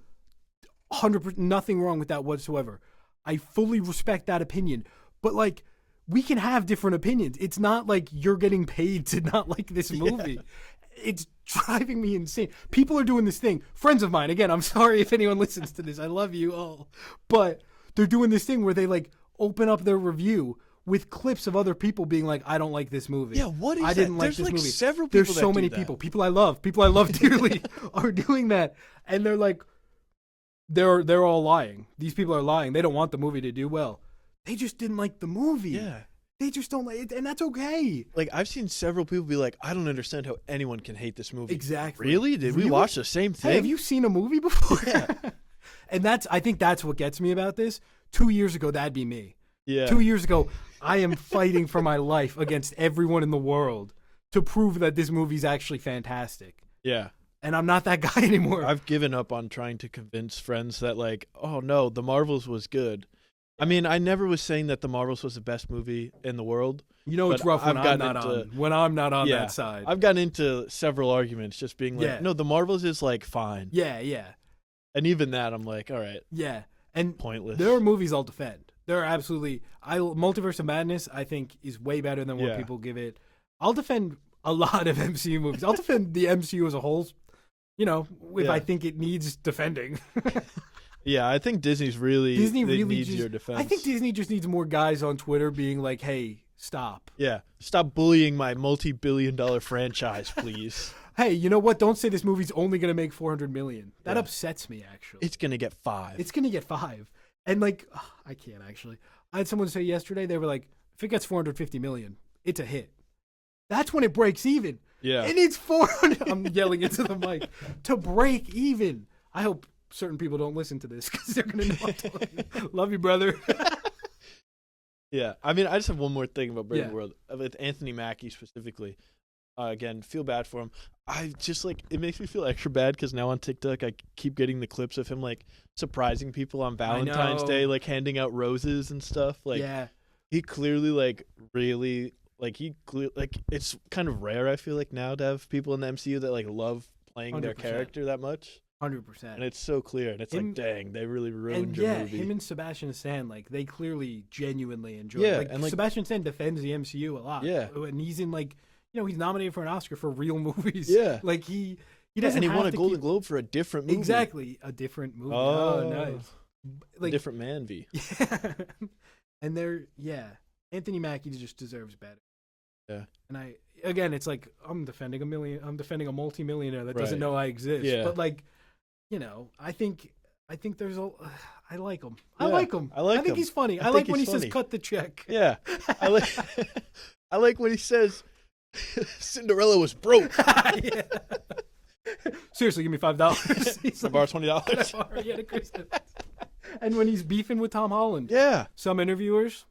100%, nothing wrong with that whatsoever. I fully respect that opinion. But we can have different opinions. It's not like you're getting paid to not like this movie. Yeah. It's driving me insane. People are doing this thing. Friends of mine, again, I'm sorry if anyone listens to this. I love you all. But they're doing this thing where they open up their review with clips of other people being I don't like this movie. Yeah, what is I didn't that? like There's this movie. Several people There's so that many do people. that. People I love dearly are doing that. And they're they're all lying. These people are lying. They don't want the movie to do well. They just didn't like the movie. Yeah. They just don't like it, and that's okay. I've seen several people be I don't understand how anyone can hate this movie. Exactly. Really? Did we watch the same thing? Hey, have you seen a movie before? Yeah. And I think that's what gets me about this. 2 years ago, that'd be me. Yeah. 2 years ago, I am fighting for my life against everyone in the world to prove that this movie's actually fantastic. Yeah. And I'm not that guy anymore. I've given up on trying to convince friends that oh no, The Marvels was good. I never was saying that The Marvels was the best movie in the world. It's rough when I'm not on Yeah, that side. I've gotten into several arguments just being no, The Marvels is fine. Yeah. And even that, I'm all right. Yeah. And pointless. there are movies I'll defend. They're absolutely. Multiverse of Madness, I think, is way better than what Yeah. people give it. I'll defend a lot of MCU movies. I'll defend the MCU as a whole. You know, if I think it needs defending. Yeah, I think Disney really needs your defense. I think Disney just needs more guys on Twitter being like, "Hey, stop." Yeah, stop bullying my multi-billion-dollar franchise, please. Hey, you know what? Don't say this movie's only going to make $400 million. That upsets me, actually. It's gonna get 5. It's going to get 5. And like, I can't actually. I had someone say yesterday, they were like, if it gets $450 million, it's a hit. That's when it breaks even. Yeah. It needs 400. I'm yelling into the mic to break even. I hope certain people don't listen to this because they're going to know I'm telling you. Love you, brother. Yeah. I mean, I just have one more thing about Brave Yeah. New World with Anthony Mackie specifically. Again, feel bad for him. I just like it makes me feel extra bad because now on TikTok I keep getting the clips of him like surprising people on Valentine's know. Day, like handing out roses and stuff. Like Yeah. he clearly like really like it's kind of rare. I feel like now to have people in the MCU that like love playing their 100%. character that much, 100%. and it's so clear. And it's Him- like, dang, they really ruined And your yeah, movie. him and Sebastian Stan, like they clearly genuinely enjoy Yeah, it. and, like- Sebastian Stan defends the MCU a lot. Yeah. And he's in like, you know, he's nominated for an Oscar for real movies. Yeah. Like he Yeah, doesn't and he have won a to Golden keep- Globe for a different movie. Exactly. A different movie. Oh, Nice. Like, different man V. Yeah. And Anthony Mackie just deserves better. Yeah. And again, it's like I'm defending a multimillionaire that doesn't Right. know I exist. Yeah. But like, you know, I think there's I like him. I Yeah, like him. I like think him. he's funny. I I like think when he he's says funny. cut the check. Yeah, I like I like when he says Cinderella was broke. Yeah. Seriously, give me $5. He's I borrow $20. And when he's beefing with Tom Holland, Yeah, some interviewers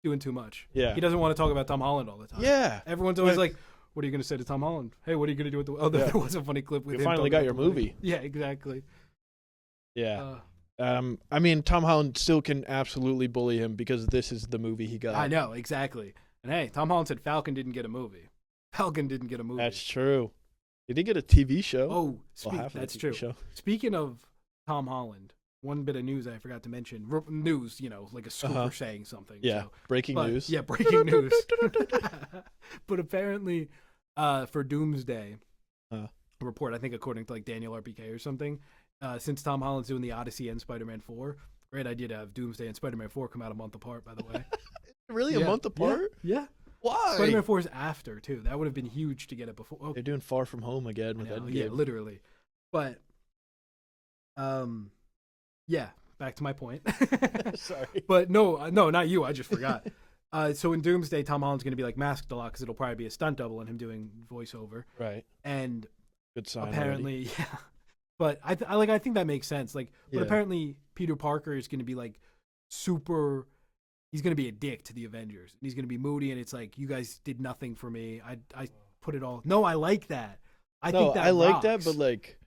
doing too much. Yeah. He doesn't want to talk about Tom Holland all the time. yeah. Everyone's always like, what are you going to say to Tom Holland? Hey, what are you going to do with the... Oh, there was a funny clip with You him finally talking got about your the wedding. movie. Yeah, exactly. Yeah. I mean, Tom Holland still can absolutely bully him because this is the movie he got. I know, exactly. And hey, Tom Holland said Falcon didn't get a movie. Falcon didn't get a movie. That's true. Did he get a TV show? Oh, Half of the that's TV true. show. Speaking of Tom Holland, one bit of news I forgot to mention. News, you know, like a scooper saying something. Yeah, So. breaking news. Yeah, breaking news. But apparently, for Doomsday, a report, I think according to like Daniel RPK or something, since Tom Holland's doing the Odyssey and Spider-Man 4, great idea to have Doomsday and Spider-Man 4 come out a month apart, by the way. Really, a Yeah. month apart? Yeah. Why? Spider-Man 4 is after, too. That would have been huge to get it before. Oh, They're doing Far From Home again with I know, Endgame. yeah, literally. But, yeah, back to my point. Sorry. But no, not you. I just forgot. So in Doomsday, Tom Holland's going to be like masked a lot because it'll probably be a stunt double and him doing voiceover. Right. And Good sign. apparently, already. yeah. But I think that makes sense. Like, but Yeah. apparently Peter Parker is going to be like super. He's going to be a dick to the Avengers. And he's going to be moody, and it's like, you guys did nothing for me. I put it all. No, I like that. I think that I like rocks. that, but like,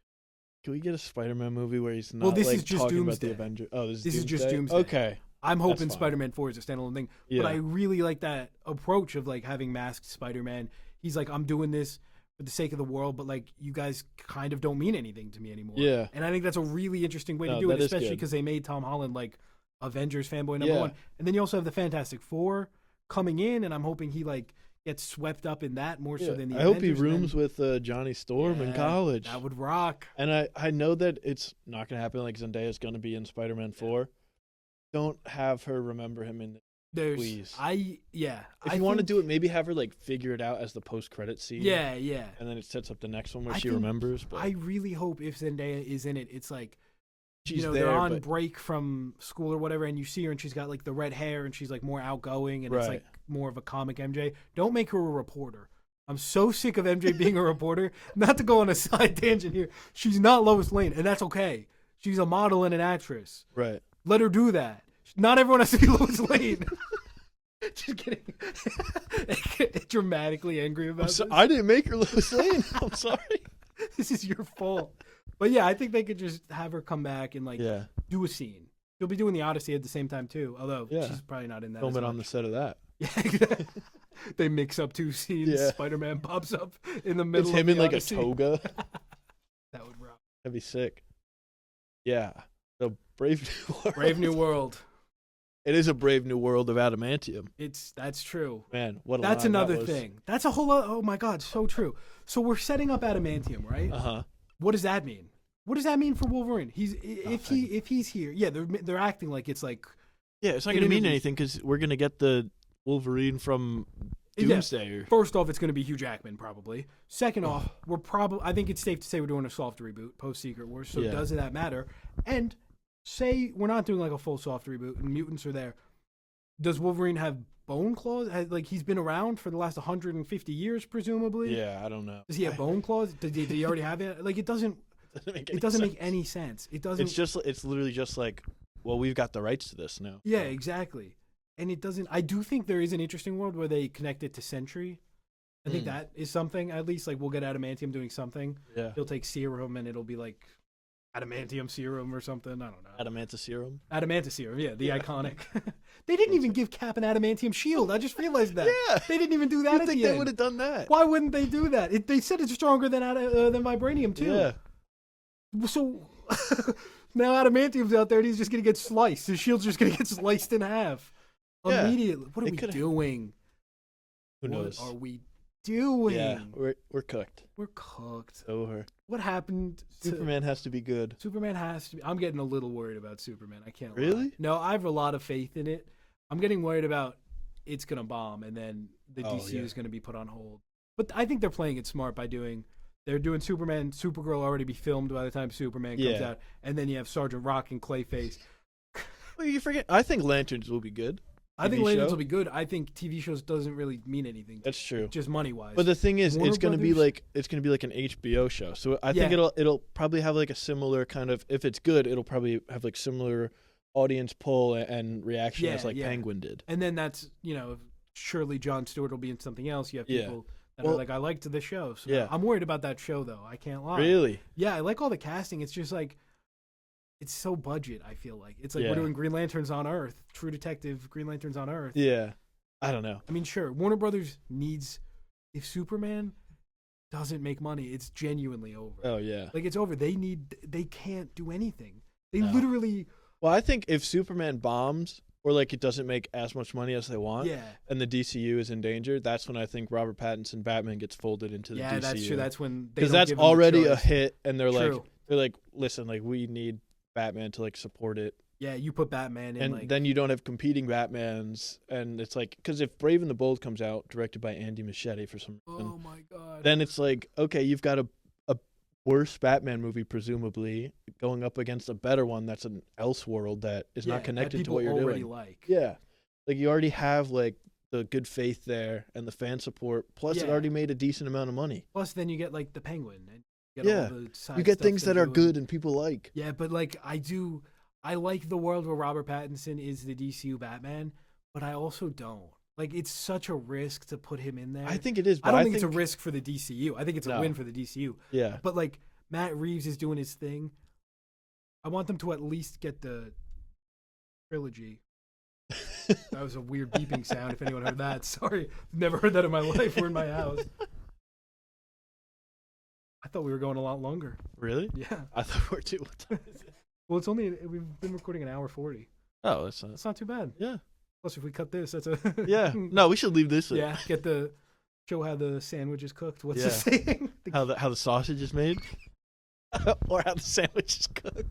can we get a Spider-Man movie where he's not Well, this like is just talking about Doomsday. the Avengers? Oh, this is just Doomsday? Doomsday. Okay. I'm hoping That's fine. Spider-Man 4 is a standalone thing. Yeah. But I really like that approach of like having masked Spider-Man. He's like, I'm doing this for the sake of the world, but like you guys kind of don't mean anything to me anymore. Yeah. And I think that's a really interesting way to No, do it, that is especially good. because they made Tom Holland like Avengers fanboy number Yeah. one. And then you also have the Fantastic Four coming in, and I'm hoping he like gets swept up in that more so Yeah. than the I hope he Avengers, and then- rooms with Johnny Storm in Yeah, college. That would rock. And I know that it's not going to happen. Like Zendaya's going to be in Spider-Man 4. Don't have her remember him in. There's Please. If If you want to do it, maybe have her like figure it out as the post-credit scene. Yeah, yeah. And then it sets up the next one where I she think- remembers. But I really hope if Zendaya is in it, it's like, she's you know, there. they're on but break from school or whatever, and you see her and she's got like the red hair and she's like more outgoing and it's Right. like more of a comic MJ. Don't make her a reporter. I'm so sick of MJ being a reporter. Not to go on a side tangent here. She's not Lois Lane, and that's okay. She's a model and an actress. right. Let her do that. Not everyone has to be Lois Lane. Just kidding. Dramatically angry about this. I didn't make her Lois Lane. I'm sorry. This is your fault. But yeah, I think they could just have her come back and like Yeah. do a scene. She'll be doing the Odyssey at the same time too, although Yeah. she's probably not in that. Film as it on the much. set of that. Yeah, they mix up two scenes. Yeah. Spider-Man pops up in the middle. It's him of in the like Odyssey. a toga. That would rock. That'd be sick. Yeah. The Brave New World. Brave New World. It is a brave new world of adamantium. That's true. Man, what a That's line another that was. thing. That's a whole. Oh my God, so true. So we're setting up adamantium, right? What does that mean? What does that mean for Wolverine? If he's here, yeah, they're acting like it's like. Yeah, it's not going to mean anything because we're going to get the Wolverine from Doomsday. Yeah. First off, it's going to be Hugh Jackman probably. Second off, I think it's safe to say we're doing a soft reboot post Secret Wars. So does that matter? And say we're not doing like a full soft reboot and mutants are there. Does Wolverine have bone claws? Like he's been around for the last 150 years, presumably. Yeah, I don't know. Does he have bone claws? Did he already have it? Like it doesn't. It doesn't make any sense. It doesn't. It's literally just like, well, we've got the rights to this now. Yeah, exactly. And it doesn't. I do think there is an interesting world where they connect it to Sentry. I think that is something. At least like we'll get adamantium doing something. Yeah. He'll take serum and it'll be like adamantium serum or something. I don't know. Adamantium. Adamantium, yeah, the iconic. They didn't even give Cap an adamantium shield. I just realized that. Yeah. They didn't even do that. I think they would have done that. Why wouldn't they do that? They said it's stronger than vibranium too. Yeah. So now adamantium's out there and he's just gonna get sliced. His shield's just gonna get sliced in half immediately. What are we doing? Who knows? What are we doing? Yeah, we're cooked. We're cooked. Over. What happened? Superman has to be good. Superman has to be. I'm getting a little worried about Superman. I can't lie. Really? No, I have a lot of faith in it. I'm getting worried about it's gonna bomb and then the DCU is gonna be put on hold. But I think they're playing it smart by they're doing Superman, Supergirl already be filmed by the time Superman comes out, and then you have Sergeant Rock and Clayface. Well, you forget. I think Lanterns will be good. I think Lanterns will be good. I think TV shows doesn't really mean anything. That's true. Just money wise. But the thing is, it's going to be like an HBO show. So I think it'll probably have like a similar kind of. If it's good, it'll probably have like similar audience pull and reaction as like Penguin did. And then that's surely Jon Stewart will be in something else. You have people. Are like, I liked the show. So I'm worried about that show, though. I can't lie. Really? Yeah, I like all the casting. It's just like, it's so budget, I feel like. It's like we're doing Green Lanterns on Earth, True Detective, Green Lanterns on Earth. Yeah. I don't know. I mean, sure, Warner Brothers needs, if Superman doesn't make money, it's genuinely over. Oh, yeah. Like, it's over. They can't do anything. They literally. Well, I think if Superman bombs, or like it doesn't make as much money as they want, and the DCU is in danger, that's when I think Robert Pattinson Batman gets folded into the DCU. Yeah, that's true. That's when because that's already a hit, and they're like, listen, like we need Batman to like support it. Yeah, you put Batman in, and then you don't have competing Batmans, and it's like because if Brave and the Bold comes out directed by Andy Muschietti for some reason, oh my god, then it's like okay, you've got a worse Batman movie presumably going up against a better one that's an Elseworld that is not connected to what you're doing. Like. Yeah, like you already have like the good faith there and the fan support. Plus, it already made a decent amount of money. Plus, then you get like the Penguin. And you get all the side you get stuff things that are good and people like. Yeah, but like I like the world where Robert Pattinson is the DCU Batman, but I also don't. Like, it's such a risk to put him in there. I think it is. But I don't think it's a risk for the DCU. I think it's a win for the DCU. Yeah. But, like, Matt Reeves is doing his thing. I want them to at least get the trilogy. That was a weird beeping sound, if anyone heard that. Sorry. Never heard that in my life. We're in my house. I thought we were going a lot longer. Really? Yeah. I thought we were too. What time is it? Well, we've been recording an hour 40. Oh, that's not too bad. Yeah. Plus, if we cut this, that's a yeah. No, we should leave this. Yeah, show how the sandwich is cooked. What's the saying? How the sausage is made, or how the sandwich is cooked.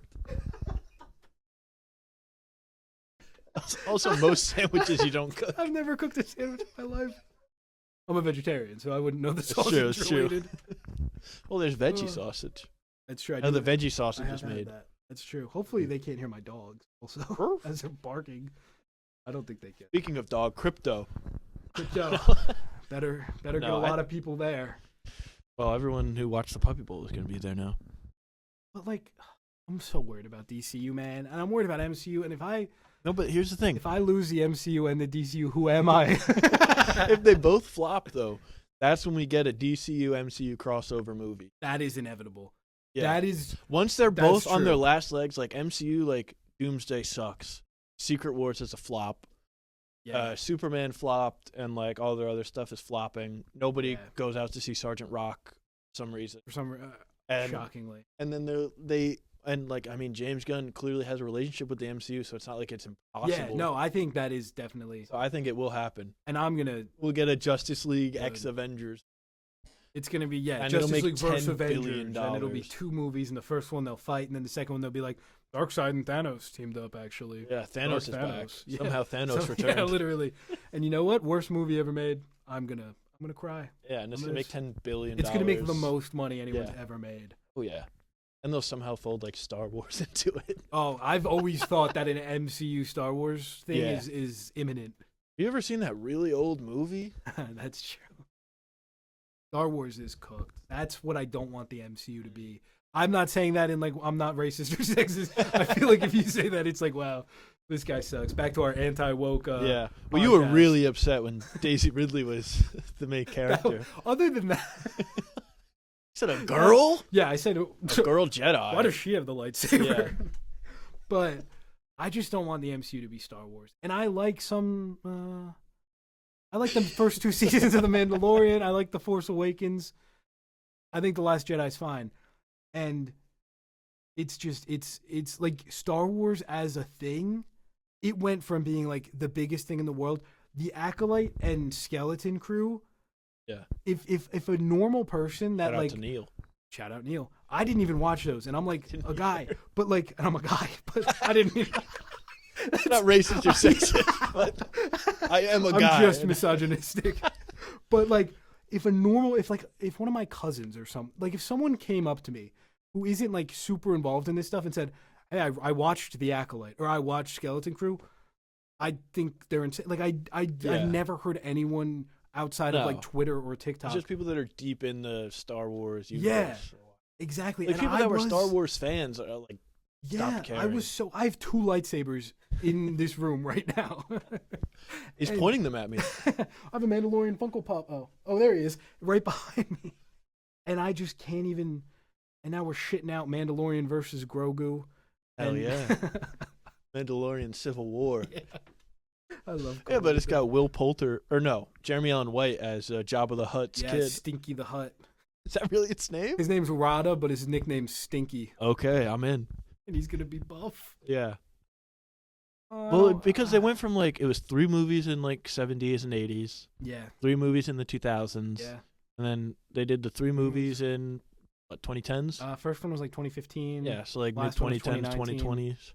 Also, most sandwiches you don't cook. I've never cooked a sandwich in my life. I'm a vegetarian, so I wouldn't know the sausage it's related. True. Well, there's veggie sausage. That's true. How the veggie sausage is made. That's true. Hopefully, they can't hear my dogs also as they're barking. I don't think they can. Speaking of dog, Crypto. Better get a lot of people there. Well, everyone who watched the Puppy Bowl is going to be there now. But like, I'm so worried about DCU, man, and I'm worried about MCU. And no, but here's the thing: if I lose the MCU and the DCU, who am I? If they both flop, though, that's when we get a DCU MCU crossover movie. That is inevitable. Yeah. That is once they're both on their last legs. Like MCU, like Doomsday sucks. Secret Wars is a flop. Yeah. Superman flopped, and like all their other stuff is flopping. Nobody goes out to see Sergeant Rock for some reason. Shockingly. And then they And like, I mean, James Gunn clearly has a relationship with the MCU, so it's not like it's impossible. Yeah, no, I think that is definitely. So I think it will happen. And we'll get a Justice League X Avengers. It's gonna be and Justice League versus $10 Avengers, billion. and it'll be 2 movies. And the first one they'll fight, and then the second one they'll be like Darkseid and Thanos teamed up. Actually, Yeah, Thanos is back. Yeah. Somehow Thanos returned. Yeah, literally. And you know what? Worst movie ever made. I'm gonna cry. Yeah, and it's gonna make $10 billion. It's gonna make the most money anyone's ever made. Oh yeah, and they'll somehow fold like Star Wars into it. Oh, I've always thought that an MCU Star Wars thing is imminent. You ever seen that really old movie? That's true. Star Wars is cooked. That's what I don't want the MCU to be. I'm not saying that in like I'm not racist or sexist. I feel like if you say that, it's like, wow, this guy sucks. Back to our anti-woke. Yeah. Well, you were really upset when Daisy Ridley was the main character. Other than that, you said a girl? Yeah, I said a girl Jedi. Why does she have the lightsaber? Yeah. But I just don't want the MCU to be Star Wars. And I like some. I like the first 2 seasons of The Mandalorian. I like The Force Awakens. I think The Last Jedi's fine. And it's just, it's like Star Wars as a thing. It went from being like the biggest thing in the world. The Acolyte and Skeleton Crew. Yeah. If a normal person that Shout out to Neil. Shout out Neil. I didn't even watch those. And I'm like a guy. But like, and I'm a guy. But I didn't even. It's not racist or sexist, but I am a guy. I'm just misogynistic. But like, if one of my cousins or something, like if someone came up to me who isn't like super involved in this stuff and said, "Hey, I watched The Acolyte" or "I watched Skeleton Crew," I think they're insane. Like I've never heard anyone outside of like Twitter or TikTok. It's just people that are deep in the Star Wars universe. Yeah, exactly. Like and people that were Star Wars fans are like. Yeah, I have 2 lightsabers in this room right now. He's pointing them at me. I have a Mandalorian Funko Pop. Oh, there he is, right behind me. And I just can't even. And now we're shitting out Mandalorian versus Grogu. Hell yeah, Mandalorian Civil War. Yeah. I love. Grogu. Yeah, but it's got Will Poulter Jeremy Allen White as Jabba the Hutt's kid. Stinky the Hutt. Is that really its name? His name's Rada, but his nickname's Stinky. Okay, I'm in. And he's gonna be buff. Yeah. Well, because they went from like it was 3 movies in like 70s and 80s. Yeah. 3 movies in the 2000s. Yeah. And then they did the 3 movies in what 2010s. First one was like 2015. Yeah, so like mid 2010s, 2020s.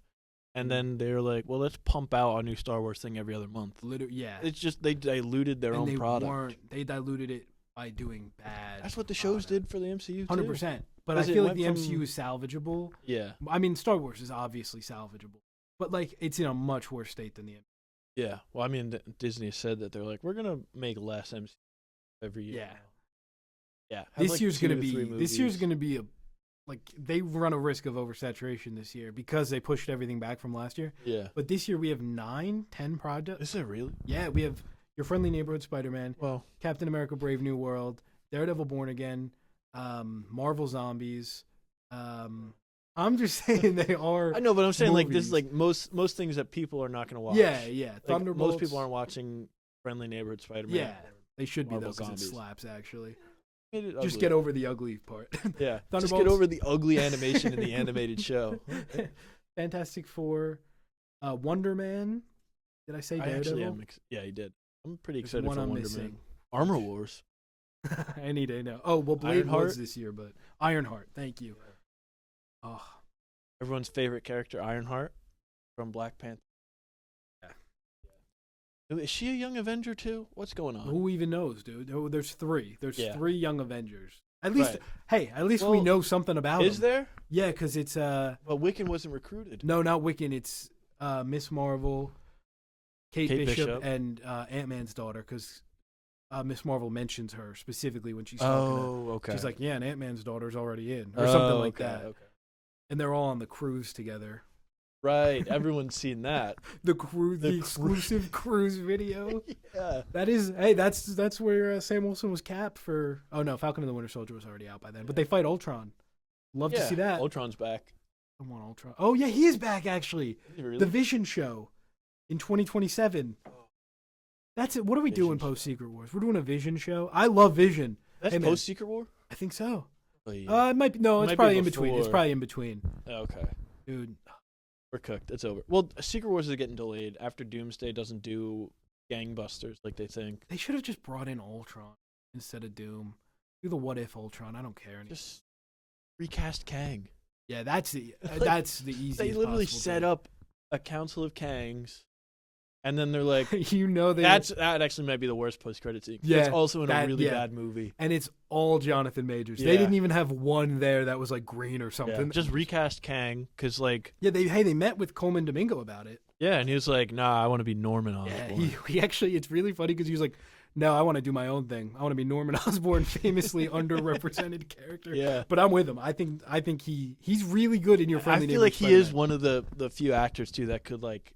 And then they're like, well, let's pump out a new Star Wars thing every other month. Yeah. It's just they diluted their own product. They diluted it by doing bad. That's what the shows did for the MCU. 100%. But I feel like the MCU is salvageable. Yeah. I mean, Star Wars is obviously salvageable, but like it's in a much worse state than the MCU. Yeah. Well, I mean, Disney said that they're like, we're gonna make less MCU every year. Yeah. Yeah. This year's gonna be like they run a risk of oversaturation this year because they pushed everything back from last year. Yeah. But this year we have 9, 10 projects. Is it really? Yeah, we have Your Friendly Neighborhood Spider-Man, Captain America: Brave New World, Daredevil: Born Again, Marvel Zombies. I'm just saying they are. I know, but I'm saying movies. like this is like most things that people are not going to watch. Yeah. Like, Thunderbolts. most people aren't watching Friendly Neighborhood Spider-Man. Yeah, they should be Marvel though because it Zombies. slaps actually. Just get over the ugly part. Yeah, just get over the ugly animation in the animated show. Fantastic Four, Wonder Man. Did I say Daredevil? Yeah, he did. I'm pretty excited for Wonder Man. Oh. Armor Wars. Any day now. Oh, well, Blade was this year, but Ironheart. Thank you. Oh, everyone's favorite character, Ironheart, from Black Panther. Yeah. Is she a young Avenger too? What's going on? Who even knows, dude? Oh, there's 3. There's 3 young Avengers. At least, at least we know something about them. Is there? Yeah, because it's Well, Wiccan wasn't recruited. No, not Wiccan. It's Miss Marvel, Kate Bishop, and Ant-Man's daughter. Because Miss Marvel mentions her specifically when she's talking. Oh, okay. She's like, yeah, and Ant-Man's daughter's already in, or something like that. Okay. And they're all on the cruise together. Right, everyone's seen that. the exclusive cruise video. Yeah, that's where Sam Wilson was Cap for. Oh no, Falcon and the Winter Soldier was already out by then. But they fight Ultron. Love to see that. Ultron's back. I want Ultron. Oh yeah, he is back actually. Is he really? The Vision show in 2027. That's it. What are we doing post Secret Wars? We're doing a Vision show. I love Vision. That's post Secret War. I think so. It might be. No, It it's might be probably in between. It's before. probably in between, Okay. dude. We're cooked. It's over. Well, Secret Wars is getting delayed after Doomsday doesn't do gangbusters like they think. They should have just brought in Ultron instead of Doom. Do the What If Ultron. I don't care anymore. Just recast Kang. Yeah, that's the easiest. They literally possible set thing. up a council of Kangs, and then they're like, that actually might be the worst post-credit scene. Yeah, It's also in a that- really yeah. bad movie. and it's all Jonathan Majors. Yeah. They didn't even have one there that was like green or Yeah. something. Just recast Kang, because like, They met with Coleman Domingo about it. yeah, and he was like, nah, I want to be Norman Yeah, Osborn. he actually, it's really funny because he was like, no, I want to do my own thing. I want to be Norman Osborn, famously underrepresented character. Yeah. But I'm with him. I think he's really good in Your Friendly I feel Neighborhood like he is Spider-Man. one of the few actors too that could like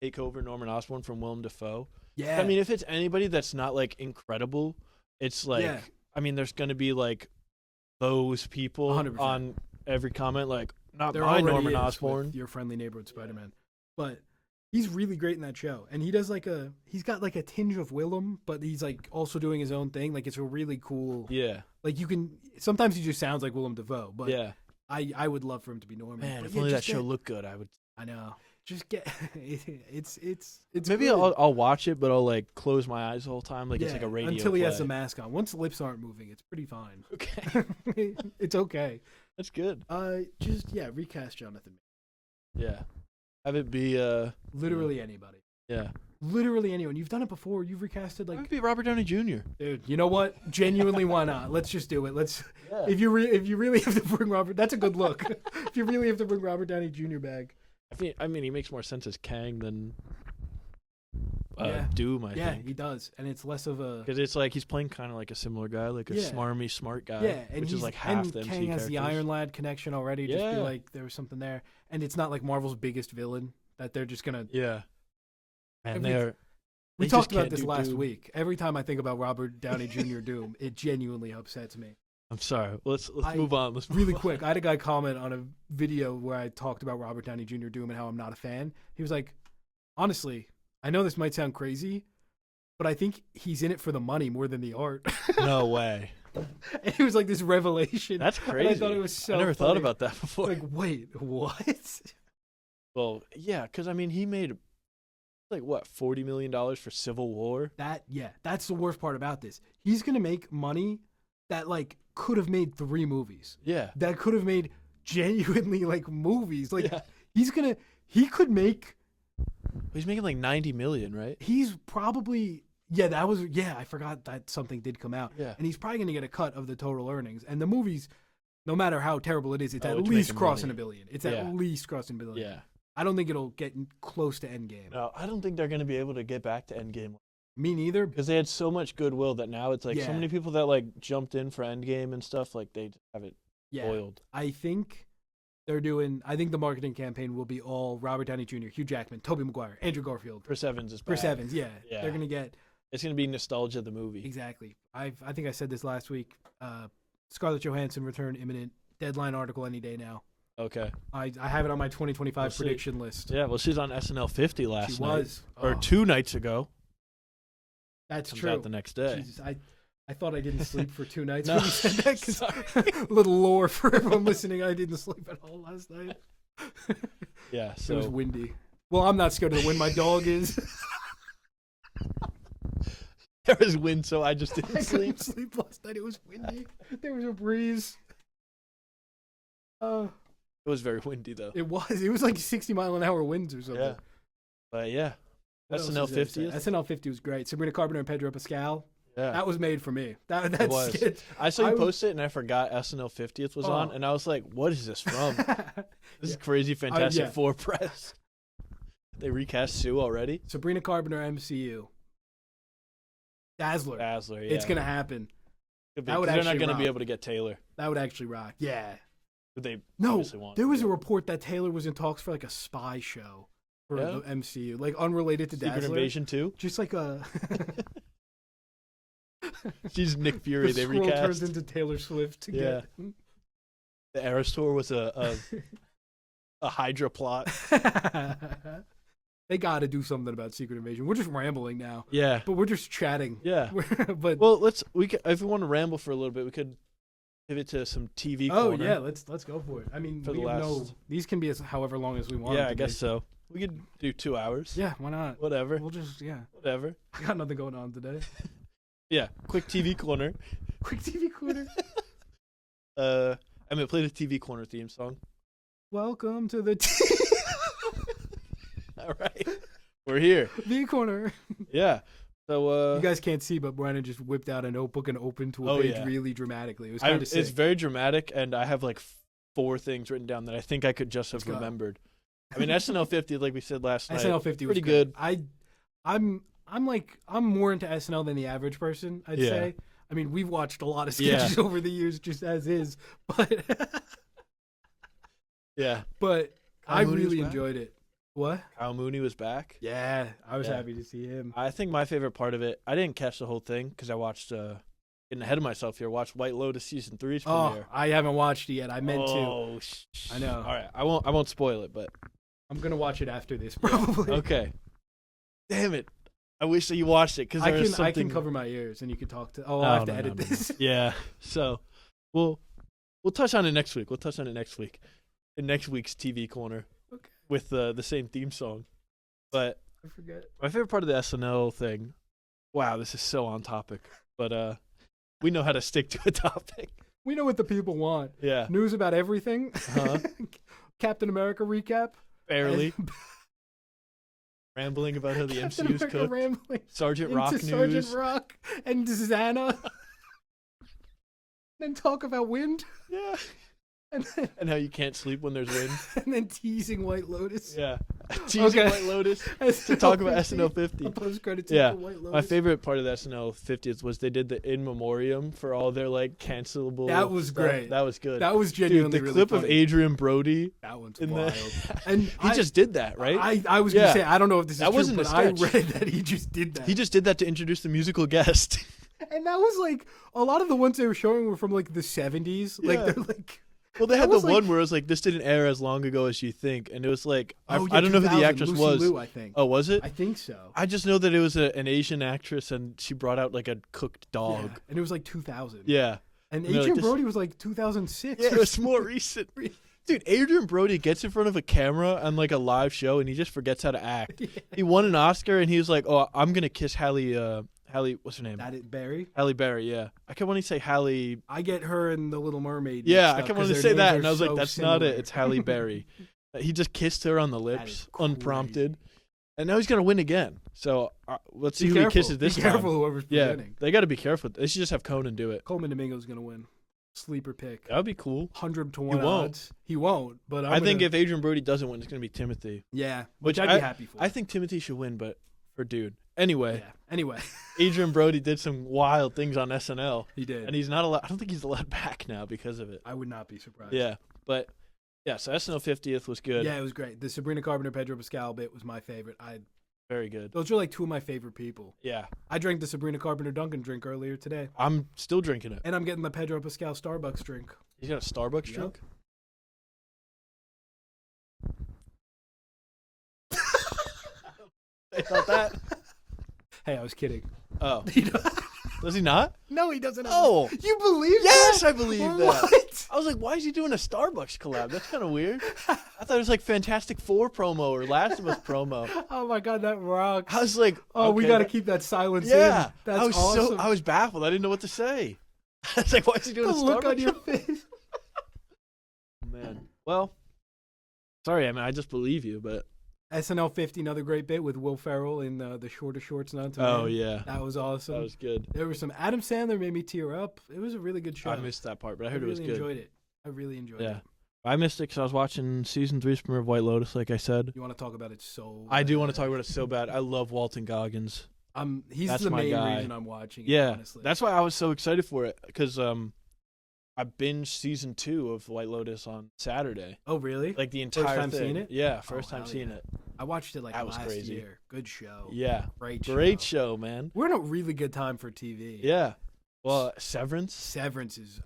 take over Norman Osborn from Willem Dafoe. Yeah. I mean, if it's anybody that's not like incredible, it's like, Yeah. I mean, there's gonna be like those people 100%. on every comment, like, not there my already Norman is Osborn. with Your Friendly Neighborhood Spider-Man. But he's really great in that show. And he does he's got like a tinge of Willem, but he's like also doing his own thing. Like it's a really cool, Yeah, like sometimes he just sounds like Willem Dafoe, but yeah. I would love for him to be Norman. Man, But if yeah, only that just show get- looked good, I would. I know. Just get it's Maybe good. I'll watch it, but I'll like close my eyes the whole time, like it's like a radio until he has play. the mask on. Once the lips aren't moving, it's pretty fine. Okay, It's okay. that's good. Recast Jonathan. Yeah, have it be Literally anybody. yeah. Literally anyone. You've done it before. You've recasted Have like, it be Robert Downey Jr. dude. You know what? Genuinely, why not? Let's just do it. Let's. Yeah. If you really have to bring Robert, that's a good look. If you really have to bring Robert Downey Jr. back, I mean, he makes more sense as Kang than Yeah. Doom. I yeah, think. he does, and it's less of a. Because it's like he's playing kind of like a similar guy, like a Yeah. smarmy smart guy. Yeah, and which is he's- like half and the Kang MCU has the characters. Iron Lad connection already. Just Yeah. feel like there was something there, and it's not like Marvel's biggest villain that they're just gonna. Yeah, and Every- they're We they just talked about can't this do last Doom. week. Every time I think about Robert Downey Jr. Doom, it genuinely upsets me. I'm sorry. Let's I- move on. Let's move Really on. quick, I had a guy comment on a video where I talked about Robert Downey Jr. Doom and how I'm not a fan. He was like, honestly, I know this might sound crazy, but I think he's in it for the money more than the art. No way. And it was like this revelation. That's And crazy. I thought it was so I never thought funny. about that before. Like, wait, what? Well, yeah, because I mean, he made like what $40 million for Civil War. That's the worst part about this. He's gonna make money that like could have made 3 movies. Yeah, That could have made genuinely like movies. Like Yeah. he could make. he's making like 90 million, right? He's probably I forgot that something did come out. Yeah. And he's probably gonna get a cut of the total earnings. And the movies, no matter how terrible it is, it's Oh, at it's least making crossing money. $1 billion. It's Yeah. at least crossing $1 billion. Yeah. I don't think it'll get close to Endgame. No, I don't think they're gonna be able to get back to Endgame Me neither. because they had so much goodwill that now it's like so Yeah. many people that like jumped in for Endgame and stuff, like they just have it Yeah. boiled. I think the marketing campaign will be all Robert Downey Jr., Hugh Jackman, Tobey Maguire, Andrew Garfield, Chris Evans is back. Chris Evans. Yeah. Yeah. They're gonna get It's gonna be nostalgia of the movie. exactly. I think I said this last week. Scarlett Johansson return imminent. Deadline article any day now. Okay. I have it on my 2025 We'll see. prediction list. Yeah. Well, she's on SNL 50 last She night, was. or Oh, 2 nights ago. That's Comes true. out the next day. Jesus, I thought I didn't sleep for 2 nights No, when you said that. sorry. A little lore for everyone listening. I didn't sleep at all last night. Yeah. It So was windy. Well, I'm not scared of the wind. My dog is. there was wind, so I just I didn't sleep. couldn't sleep last night. It was windy. There was a breeze. It was very windy though. It was like 60-mile-an-hour winds or something. Yeah. But yeah, What else SNL is there to say? 50th. SNL 50 was great. Sabrina Carpenter and Pedro Pascal. Yeah. That was made for me. That's It was. it. I saw I you was- post it and I forgot SNL 50th was on, Oh. and I was like, "What is this from? This is Yeah. crazy, Fantastic yeah. Four press." They recast Sue already. Sabrina Carpenter MCU. Dazzler. Dazzler. Yeah. It's gonna happen. Could be, that would 'cause they're not actually going to be rock. able to get Taylor. That would actually rock. Yeah. Who they No, obviously want. there was a report that Taylor was in talks for like a spy show for Yeah? the MCU, like unrelated to Secret Dazzler. Invasion 2. Just like a. She's Nick Fury. the They squirrel recast. turns into Taylor Swift to Yeah. The Eras Tour was a Hydra plot. get. They got to do something about Secret Invasion. We're just rambling now, Yeah. but we're just chatting. Yeah. But Well, if we want to ramble for a little bit, we could pivot to some TV Oh corner. yeah, let's go for it. I mean, For we the have last- these can be as however long as we want. Yeah, them I to guess be. so. We could do 2 hours. Yeah, why not? Whatever. We'll just Whatever. I got nothing going on today. Yeah. Quick TV corner. Quick TV corner. Emmett, play the TV corner theme song. Welcome to the All right. We're here. TV corner. Yeah. So You guys can't see, but Brandon just whipped out a notebook and opened to a Oh, page yeah. really dramatically. It was kind of sick. it's very dramatic, and I have like 4 things written down that I think I could just have Let's go. remembered. I mean, SNL 50, like we said last night. SNL 50 was pretty good. I'm more into SNL than the average person, I'd Yeah. say. I mean, we've watched a lot of Yeah. sketches over the years just as is, but Yeah. but Kyle I Mooney was really back? enjoyed it. What? Kyle Mooney was back. Yeah, I was Yeah. happy to see him. I think my favorite part of it, I didn't catch the whole thing because I watched, getting ahead of myself here, watched White Lotus Season 3's Oh, premiere. I haven't watched it yet. I meant to. Oh, I know. All right. I won't spoil it, but I'm gonna watch it after this, probably. okay. Damn it. I wish that you watched it because I can cover my ears and you can talk to. Oh, No, I'll have to no, edit no, no. this. Yeah. So we'll touch on it next week. In next week's TV corner. Okay. With the same theme song. But I forget. my favorite part of the SNL thing. Wow, this is so on topic. But we know how to stick to a topic. We know what the people want. Yeah. News about everything. Uh-huh. Captain America recap. Barely. Rambling about how the Captain MCU's America cooked. rambling Sergeant into Rock Sergeant news. Rock and Xana. Then talk about wind. Yeah. And then, And how you can't sleep when there's wind. and then teasing White Lotus. Yeah. Teasing Okay. White Lotus to talk about SNL 50. A post-credit scene Yeah. for White Lotus. My favorite part of the SNL 50th was they did the in memoriam for all their like cancelable. That was stuff. great. That was good. That was Dude, genuinely the really clip of funny. Adrian Brody That one's in wild. the And he just did that, right? I was gonna Yeah. say I don't know if this is That true, wasn't a but I sketch. read that he just did that. He just did that to introduce the musical guest. And that was like a lot of the ones they were showing were from like the 70s. Like Yeah. they're like Well, they That had the was like- one where it was like, this didn't air as long ago as you think. And it was like, I yeah, don't know who the 2000, actress Lucy was. Liu, I think. Oh, was it? I think so. I just know that it was an Asian actress and she brought out like a cooked dog. Yeah. And it was like 2000. Yeah. And And they're like, Adrian this- Brody was like 2006. Yeah, or it was something. more recent. Dude, Adrian Brody gets in front of a camera on like a live show and he just forgets how to act. Yeah. He won an Oscar and he was like, "Oh, I'm gonna kiss Halle. What's her name? That is Barry. Halle Berry. Yeah, I kept wanting to say Halle. I get her and the Little Mermaid. Yeah, mixed I up kept 'cause wanting to their say that, names and I are was like, so "That's similar. not it. It's Halle Berry." He just kissed her on the is lips, crazy. unprompted, and now he's gonna win again. So let's see Be who careful. he kisses this Be time. careful whoever's Yeah, presenting. they got to be careful. They should just have Conan do it. Coleman Domingo's gonna win. Sleeper pick. That would be cool. 100 to 1 He won't. odds. He won't, but I think gonna, if Adrian Brody doesn't win, it's gonna be Timothy. Yeah, Which which I'd be happy for. I think Timothy should win, but for dude. Anyway, Yeah. Anyway, Adrian Brody did some wild things on SNL, he did. and he's not allowed. I don't think he's allowed back now because of it. I would not be surprised. Yeah, but yeah. So SNL 50th was good. Yeah, it was great. The Sabrina Carpenter Pedro Pascal bit was my favorite. Very good. Those are like two of my favorite people. Yeah, I drank the Sabrina Carpenter Dunkin' drink earlier today, I'm still drinking it. and I'm getting the Pedro Pascal Starbucks drink. He's got a Starbucks Yep. drink. I thought that. Hey, I was kidding. Oh, He don't- does he not? no, he doesn't. Have Oh, you believe yes, that? I believe that. What? I was like, why is he doing a Starbucks collab? That's kind of weird. I thought it was like Fantastic Four promo or Last of Us promo. Oh my god, that rocks. I was like, Oh, we okay, got to keep that silence Yeah, in. That's I was awesome. I was baffled. I didn't know what to say. I was like, why is he doing the a look Starbucks? on your face. Man, well, sorry, I mean, I just believe you, but SNL 50, another great bit with Will Ferrell in the shorter shorts. Not to oh Man. yeah, That was awesome. that was good. There was some Adam Sandler made me tear up. It was a really good show. I missed that part, but I heard really it was good. enjoyed it. I really enjoyed Yeah. it. I missed it because I was watching season 3's premiere of White Lotus, like I said. You want to talk about it so I do bad. want to talk about it so bad. I love Walton Goggins. He's That's the my main guy. reason I'm watching it, Yeah, honestly. that's why I was so excited for it because I binged season 2 of White Lotus on Saturday. Oh, really? Like the entire time thing. seeing it? Yeah, first time hell seeing yeah. it. I watched it like That was last crazy. year. Good show. Yeah, Great great show. show, man. We're in a really good time for TV. Yeah. Well, Severance. Severance is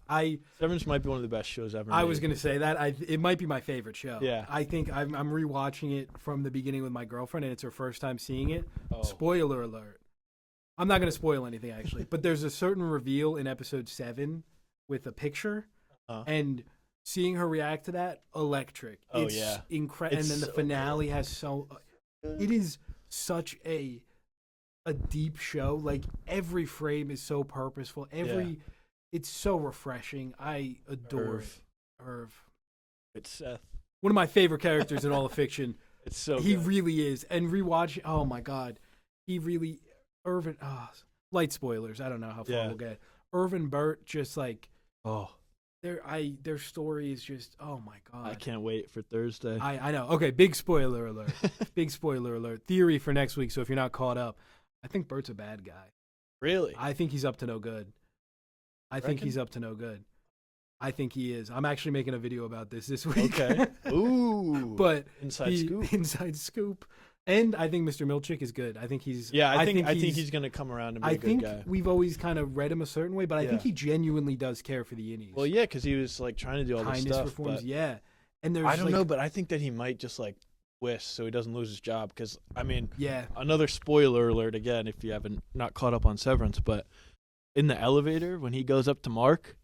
Severance might be one of the best shows ever. I made. was gonna say that it might be my favorite show. Yeah. I think I'm rewatching it from the beginning with my girlfriend, and it's her first time seeing it. Oh. Spoiler alert! I'm not gonna spoil anything actually, but there's a certain reveal in episode 7 with a picture, Uh, and seeing her react to that, electric. Oh, It's yeah. incredible. And It's then the so finale has so. It is such a deep show. Like every frame is so purposeful. It's so refreshing. I adore Irv. it. Irv. It's Seth. One of my favorite characters in all of fiction. It's so He good. really is. And rewatch, oh my God. He really, Irvin, light spoilers. I don't know how far Yeah. we'll get. Irvin Burt, just like, Oh, their story is just, oh my God. I can't wait for Thursday. I know. Okay, big spoiler alert. Big spoiler alert. Theory for next week, so if you're not caught up, I think Bert's a bad guy. Really? I think he's up to no good. I think Reckon? he's up to no good. I think he is. I'm actually making a video about this week. Okay. Ooh. But Inside scoop. Inside scoop. And I think Mr. Milchick is good. I think he's. Yeah, I think he's gonna come around and be a good guy. We've always kind of read him a certain way, but I think Yeah. he genuinely does care for the innies. Well, yeah, because he was like trying to do all this kindness stuff. reforms, But yeah. And there's I don't like, know, but I think that he might just like twist so he doesn't lose his job. Because I mean, yeah, another spoiler alert again if you haven't not caught up on Severance, but in the elevator when he goes up to Mark,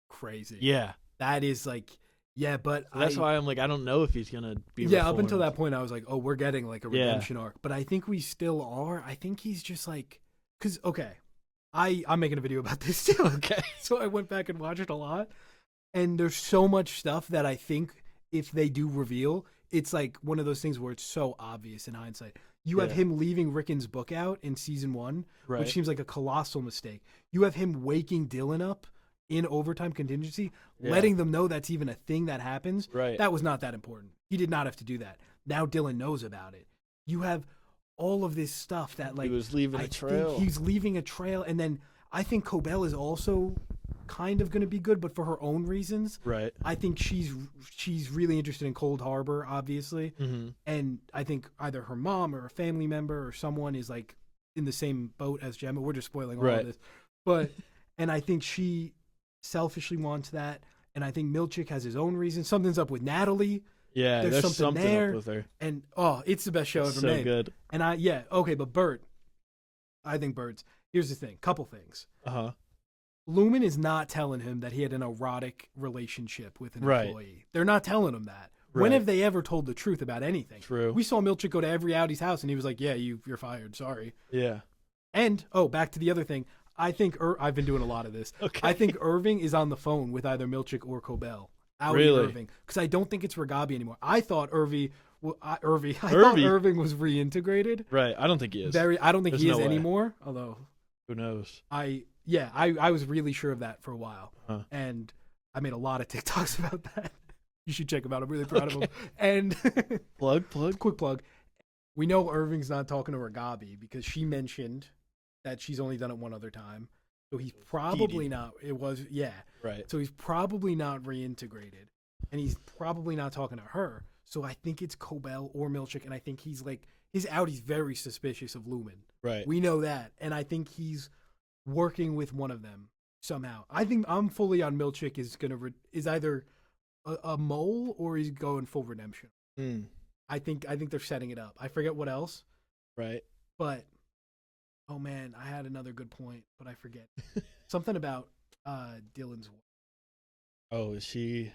crazy. yeah, That is like, yeah, but so that's why I'm like I don't know if he's gonna be. Yeah, up until reformed. that point, I was like, oh, we're getting like a Yeah. redemption arc. But I think we still are. I think he's just like, because, okay, I'm making a video about this too. Okay. So I went back and watched it a lot. And there's so much stuff that I think if they do reveal, it's like one of those things where it's so obvious in hindsight. You have Yeah. him leaving Rickon's book out in season 1, Right. which seems like a colossal mistake. You have him waking Dylan up in overtime contingency, Yeah. letting them know that's even a thing that happens. Right. That was not that important. He did not have to do that. Now Dylan knows about it. You have all of this stuff that, like, he was leaving I a trail. think he's leaving a trail, and then I think Cobell is also kind of going to be good, but for her own reasons. Right. I think she's really interested in Cold Harbor, obviously, Mm-hmm. and I think either her mom or a family member or someone is like in the same boat as Gemma. We're just spoiling all Right. of this, but and I think she selfishly wants that, and I think Milchick has his own reasons. Something's up with Natalie, Yeah, There's there's something something there. up with her. and it's the best show ever So made. good. And but Bert, I think Bert's. Here's the thing, couple things. Uh huh. Lumen is not telling him that he had an erotic relationship with an Right. employee. They're not telling him that. When Right. have they ever told the truth about anything? True. We saw Milchick go to every Audi's house, and he was like, "Yeah, you're fired. Sorry." Yeah. And back to the other thing. I think I've been doing a lot of this. Okay. I think Irving is on the phone with either Milchick or Cobell. Audi Really? Irving, because I don't think it's Regabi anymore. I thought I thought Irvy. Irving was reintegrated. Right. I don't think he is. I don't think There's he is no way. anymore. Although Who knows? I was really sure of that for a while, Huh. and I made a lot of TikToks about that. You should check them out. I'm really proud of them. And Plug. quick plug, we know Irving's not talking to Regabi because she mentioned that she's only done it one other time, so he's probably not. It was Right. So he's probably not reintegrated, and he's probably not talking to her. So I think it's Cobell or Milchick, and I think he's like his Audi's very suspicious of Lumen. Right. We know that, and I think he's working with one of them somehow. I think I'm fully on Milchick is either a mole or he's going full redemption. Mm. I think they're setting it up. I forget what else, Right. but oh man, I had another good point, but I forget something about Dylan's. Oh, is she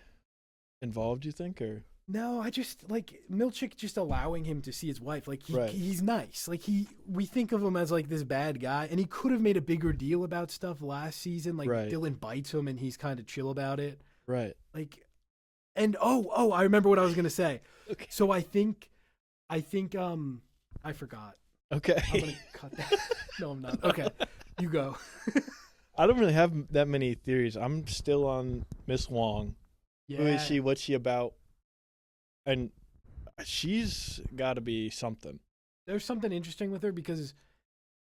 involved? You think, or No, I just like Milchick just allowing him to see his wife. Like Right. he's nice. Like we think of him as like this bad guy, and he could have made a bigger deal about stuff last season. Like Right. Dylan bites him, and he's kind of chill about it. right? Like, and I remember what I was gonna say. Okay. So I think I forgot. Okay. I'm gonna cut that. No, I'm not. Okay, you go. I don't really have that many theories. I'm still on Miss Wong. Yeah. Who is she? What's she about? And she's got to be something. There's something interesting with her because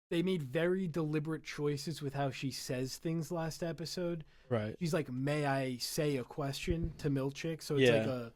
they made very deliberate choices with how she says things last episode. Right. She's like, "May I say a question?" to Milchick, so it's like Yeah.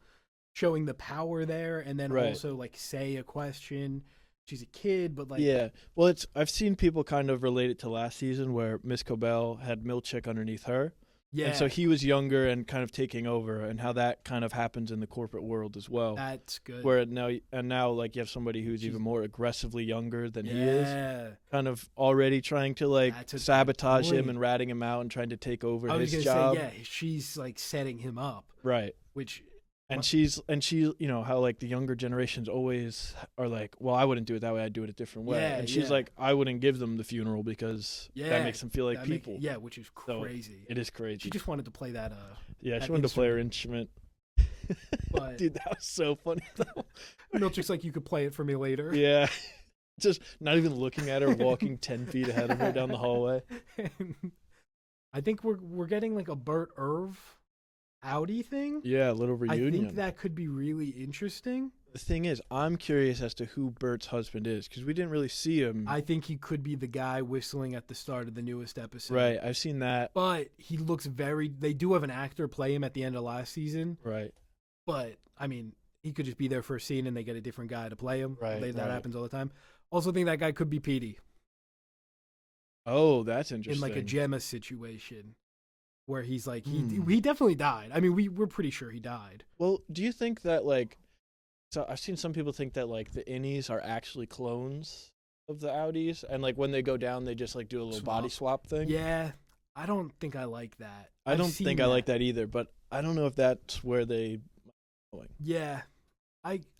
showing the power there, and then Right. also like say a question. She's a kid, but like Yeah. Well, I've seen people kind of relate it to last season where Miss Cobell had Milchick underneath her. Yeah. And so he was younger and kind of taking over, and how that kind of happens in the corporate world as well. That's good. Where now like you have somebody who's even more aggressively younger than he is, kind of already trying to like sabotage him and ratting him out and trying to take over his job. Say, yeah, she's like setting him up. Right. Which she, you know, how like the younger generations always are like, well, I wouldn't do it that way, I'd do it a different way. And she's like, I wouldn't give them the funeral because that makes them feel like people. Which is crazy. So it is crazy. She just wanted to play that she wanted to play her instrument. But dude, that was so funny though. Milchick's like, you could play it for me later. Yeah. Just not even looking at her, walking 10 feet ahead of her down the hallway. I think we're getting like a Bert Irv Audi thing. Yeah, a little reunion. I think that could be really interesting. The thing is, I'm curious as to who Bert's husband is, because we didn't really see him. I think he could be the guy whistling at the start of the newest episode. Right, I've seen that. But he looks they do have an actor play him at the end of last season. Right. But, I mean, he could just be there for a scene and they get a different guy to play him. Right, that happens all the time. Also think that guy could be Petey. Oh, that's interesting. In like a Gemma situation. Where he's like, he definitely died. I mean, we're pretty sure he died. Well, do you think that, like, so I've seen some people think that, like, the innies are actually clones of the Audis, and, like, when they go down, they just, like, do a little body swap thing? Yeah, I don't think I like that. I don't think I like that either, but I don't know if that's where they are going. Yeah.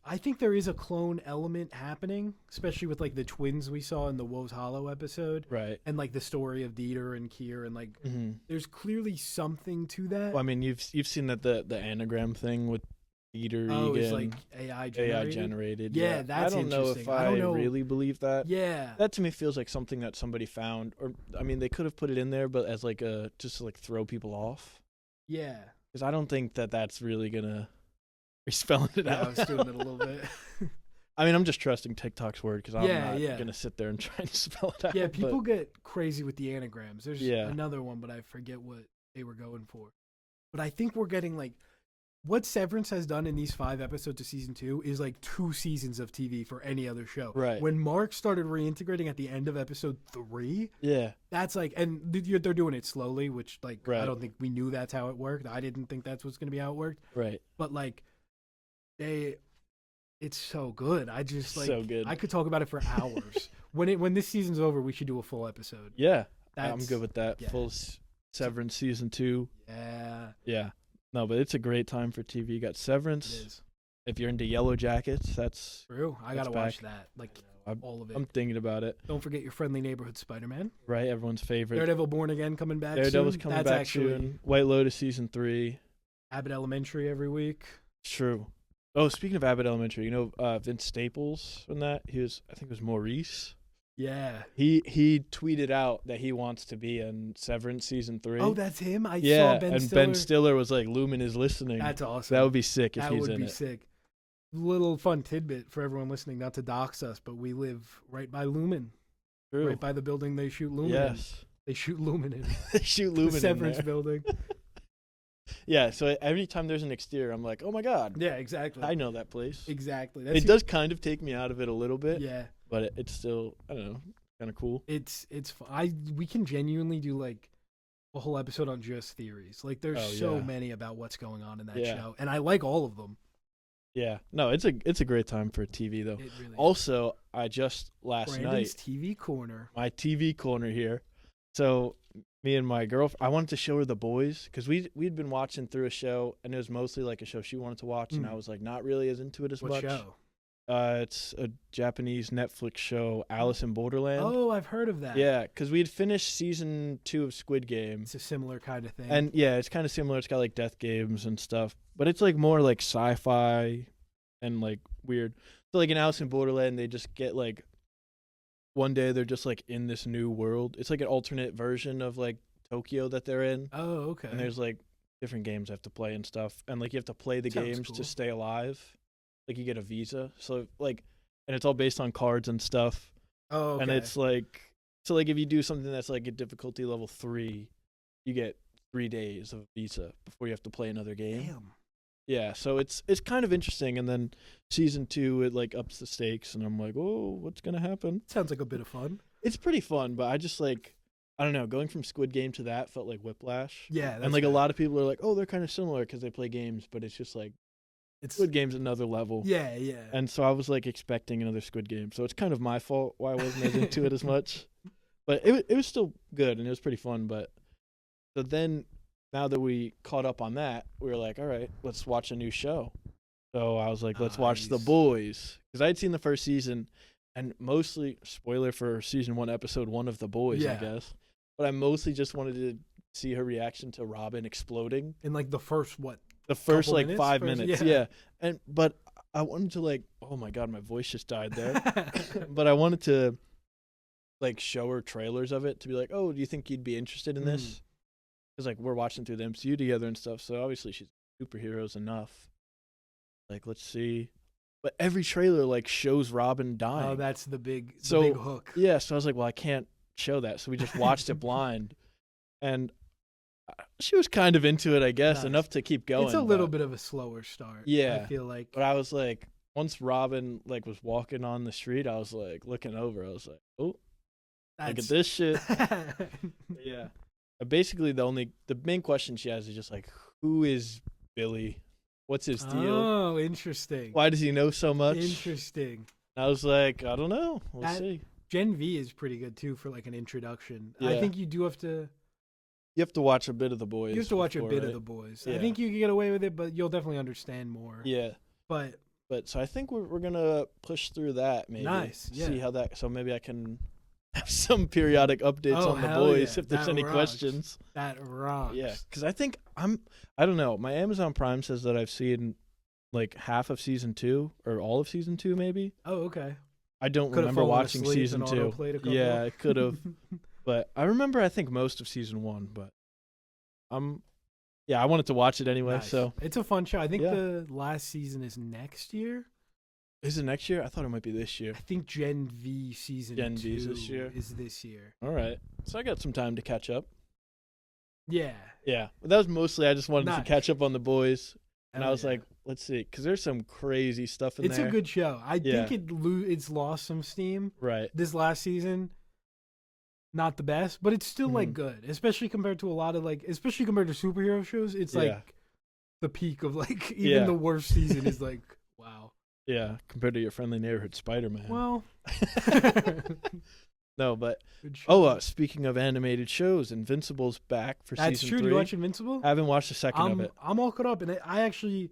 I think there is a clone element happening, especially with like the twins we saw in the Woe's Hollow episode, right? And like the story of Dieter and Kier, and like there's clearly something to that. Well, I mean, you've seen that the anagram thing with Dieter. It's like AI generated. Yeah, that's I don't know if I really believe that. Yeah, that to me feels like something that somebody found, or I mean, they could have put it in there, but as like just to like throw people off. Yeah, because I don't think that that's really gonna. You're spelling it out. I was doing it a little bit. I mean, I'm just trusting TikTok's word because I'm not going to sit there and try and spell it out. Yeah, people get crazy with the anagrams. There's another one, but I forget what they were going for. But I think we're getting like, what Severance has done in these 5 episodes of season 2 is like 2 seasons of TV for any other show. Right. When Mark started reintegrating at the end of episode 3, that's like, and they're doing it slowly, which like, I don't think we knew that's how it worked. I didn't think that's what's going to be how it worked. Right. But like, it's so good. I just like so good. I could talk about it for hours. when this season's over, we should do a full episode. Yeah, I'm good with that. Yeah. Full Severance season 2. Yeah. No, but it's a great time for TV. You got Severance. It is. If you're into Yellow Jackets, that's true. I gotta watch that. Like all of it. I'm thinking about it. Don't forget your friendly neighborhood Spider-Man. Right, everyone's favorite. Daredevil Born Again coming back. Daredevil's coming back soon. White Lotus season 3. Abbott Elementary every week. True. Oh, speaking of Abbott Elementary, you know Vince Staples from that? I think it was Maurice. Yeah. He tweeted out that he wants to be in Severance season 3. Oh, that's him? I saw Ben Stiller. Ben Stiller was like, Lumen is listening. That's awesome. That would be sick if he's in it. That would be sick. Little fun tidbit for everyone listening, not to dox us, but we live right by Lumen. True. Right by the building they shoot Lumen in. They shoot Lumen in. They shoot Lumen the Severance building. Yeah, so every time there's an exterior, I'm like, oh my God. Yeah, exactly. I know that place. Exactly. It does kind of take me out of it a little bit. Yeah. But it's still, I don't know, kind of cool. It's we can genuinely do like a whole episode on just theories. Like there's so many about what's going on in that show. And I like all of them. Yeah. No, it's a great time for TV though. It really also, I just last Brandon's night TV corner. My TV corner here. So me and my girlfriend, I wanted to show her The Boys because we'd been watching through a show and it was mostly like a show she wanted to watch and I was like not really as into it as much. What show? It's a Japanese Netflix show, Alice in Borderland. Oh, I've heard of that. Yeah, because we had finished season 2 of Squid Game. It's a similar kind of thing. And yeah, it's kind of similar. It's got like death games and stuff, but it's like more like sci-fi and like weird. So like in Alice in Borderland, they just get like one day they're just like in this new world. It's like an alternate version of like Tokyo that they're in. Oh, okay. And there's like different games I have to play and stuff, and like you have to play the games to stay alive. Like you get a visa, so like, and it's all based on cards and stuff. Oh, okay. And it's like, so like if you do something that's like a difficulty level 3, you get 3 days of visa before you have to play another game. Damn. Yeah, so it's kind of interesting, and then season 2 it like ups the stakes, and I'm like, oh, what's gonna happen? Sounds like a bit of fun. It's pretty fun, but I just like, I don't know, going from Squid Game to that felt like Whiplash. Yeah, that's And like a fair. lot of people are like, oh, they're kind of similar because they play games, but it's just like It's Squid Game's another level. yeah, yeah. And so I was like expecting another Squid Game. So it's kind of my fault why I wasn't as into it as much. But it was still good and it was pretty fun. But so then now that we caught up on that, we were like, all right, let's watch a new show. So I was like, let's watch The Nice. Boys. Because I had seen the first season and mostly, spoiler for season 1, episode 1 of The Boys, I Yeah. guess. But I mostly just wanted to see her reaction to Robin exploding. in like the first The first Couple like minutes? 5 First- minutes, yeah. yeah. But I wanted to like, oh my god, my voice just died there. But I wanted to like show her trailers of it to be like, oh, do you think you'd be interested in this? Because like we're watching through the MCU together and stuff, so obviously she's superheroes enough. Like, let's see. But every trailer like shows Robin dying. Oh, that's the big So, hook. Yeah, so I was like, well, I can't show that, so we just watched it blind, and she was kind of into it, I guess, Nice. enough to keep going. It's a little but- bit of a slower start. Yeah. I feel like. But I was like, once Robin like was walking on the street, I was like looking over. I was like, oh, look at That's- this shit. Yeah. Basically, the main question she has is just like, who is Billy? What's his deal? Oh, interesting. Why does he know so much? Interesting. I was like, I don't know. We'll That- see. Gen V is pretty good too for like an introduction. I Yeah. think you do have to. You have to watch a bit of The Boys. You have to watch before, a bit right? of The Boys. I Yeah. think you can get away with it, but you'll definitely understand more. Yeah. But But so I think we're gonna push through that maybe. Nice, yeah. See how that. So maybe I can have some periodic updates Oh, on The hell Boys yeah. if there's That any rocks. questions. that rocks. Yeah, because I think I don't know. My Amazon Prime says that I've seen like half of season 2 or all of season 2, maybe. Oh, okay. I don't Could've remember fallen watching asleep season and 2. autoplayed a couple. Yeah, I could have, but I remember I think most of season 1. But yeah, I wanted to watch it anyway. Nice. So It's a fun show. I think Yeah. the last season is next year. is it next year? I thought it might be this year. I think Gen V season Gen 2 V's this year? is this year. All right, so I got some time to catch up. Yeah. Yeah, but that was mostly I just wanted to Nice. catch up on The Boys, and I Hell was yeah. like, let's see, because there's some crazy stuff in It's there. a good show. I Yeah. think it's lost some steam Right. this last season. Not the best, but it's still like Mhm. good, especially compared to a lot of especially compared to superhero shows. It's Yeah. like the peak of like even Yeah. the worst season is like wow. Yeah, compared to your friendly neighborhood Spider-Man. Well, No, but good show. speaking of animated shows, Invincible's back for That's season true. 3. Do you watch Invincible? I haven't watched a second of it. I'm all caught up, and I actually,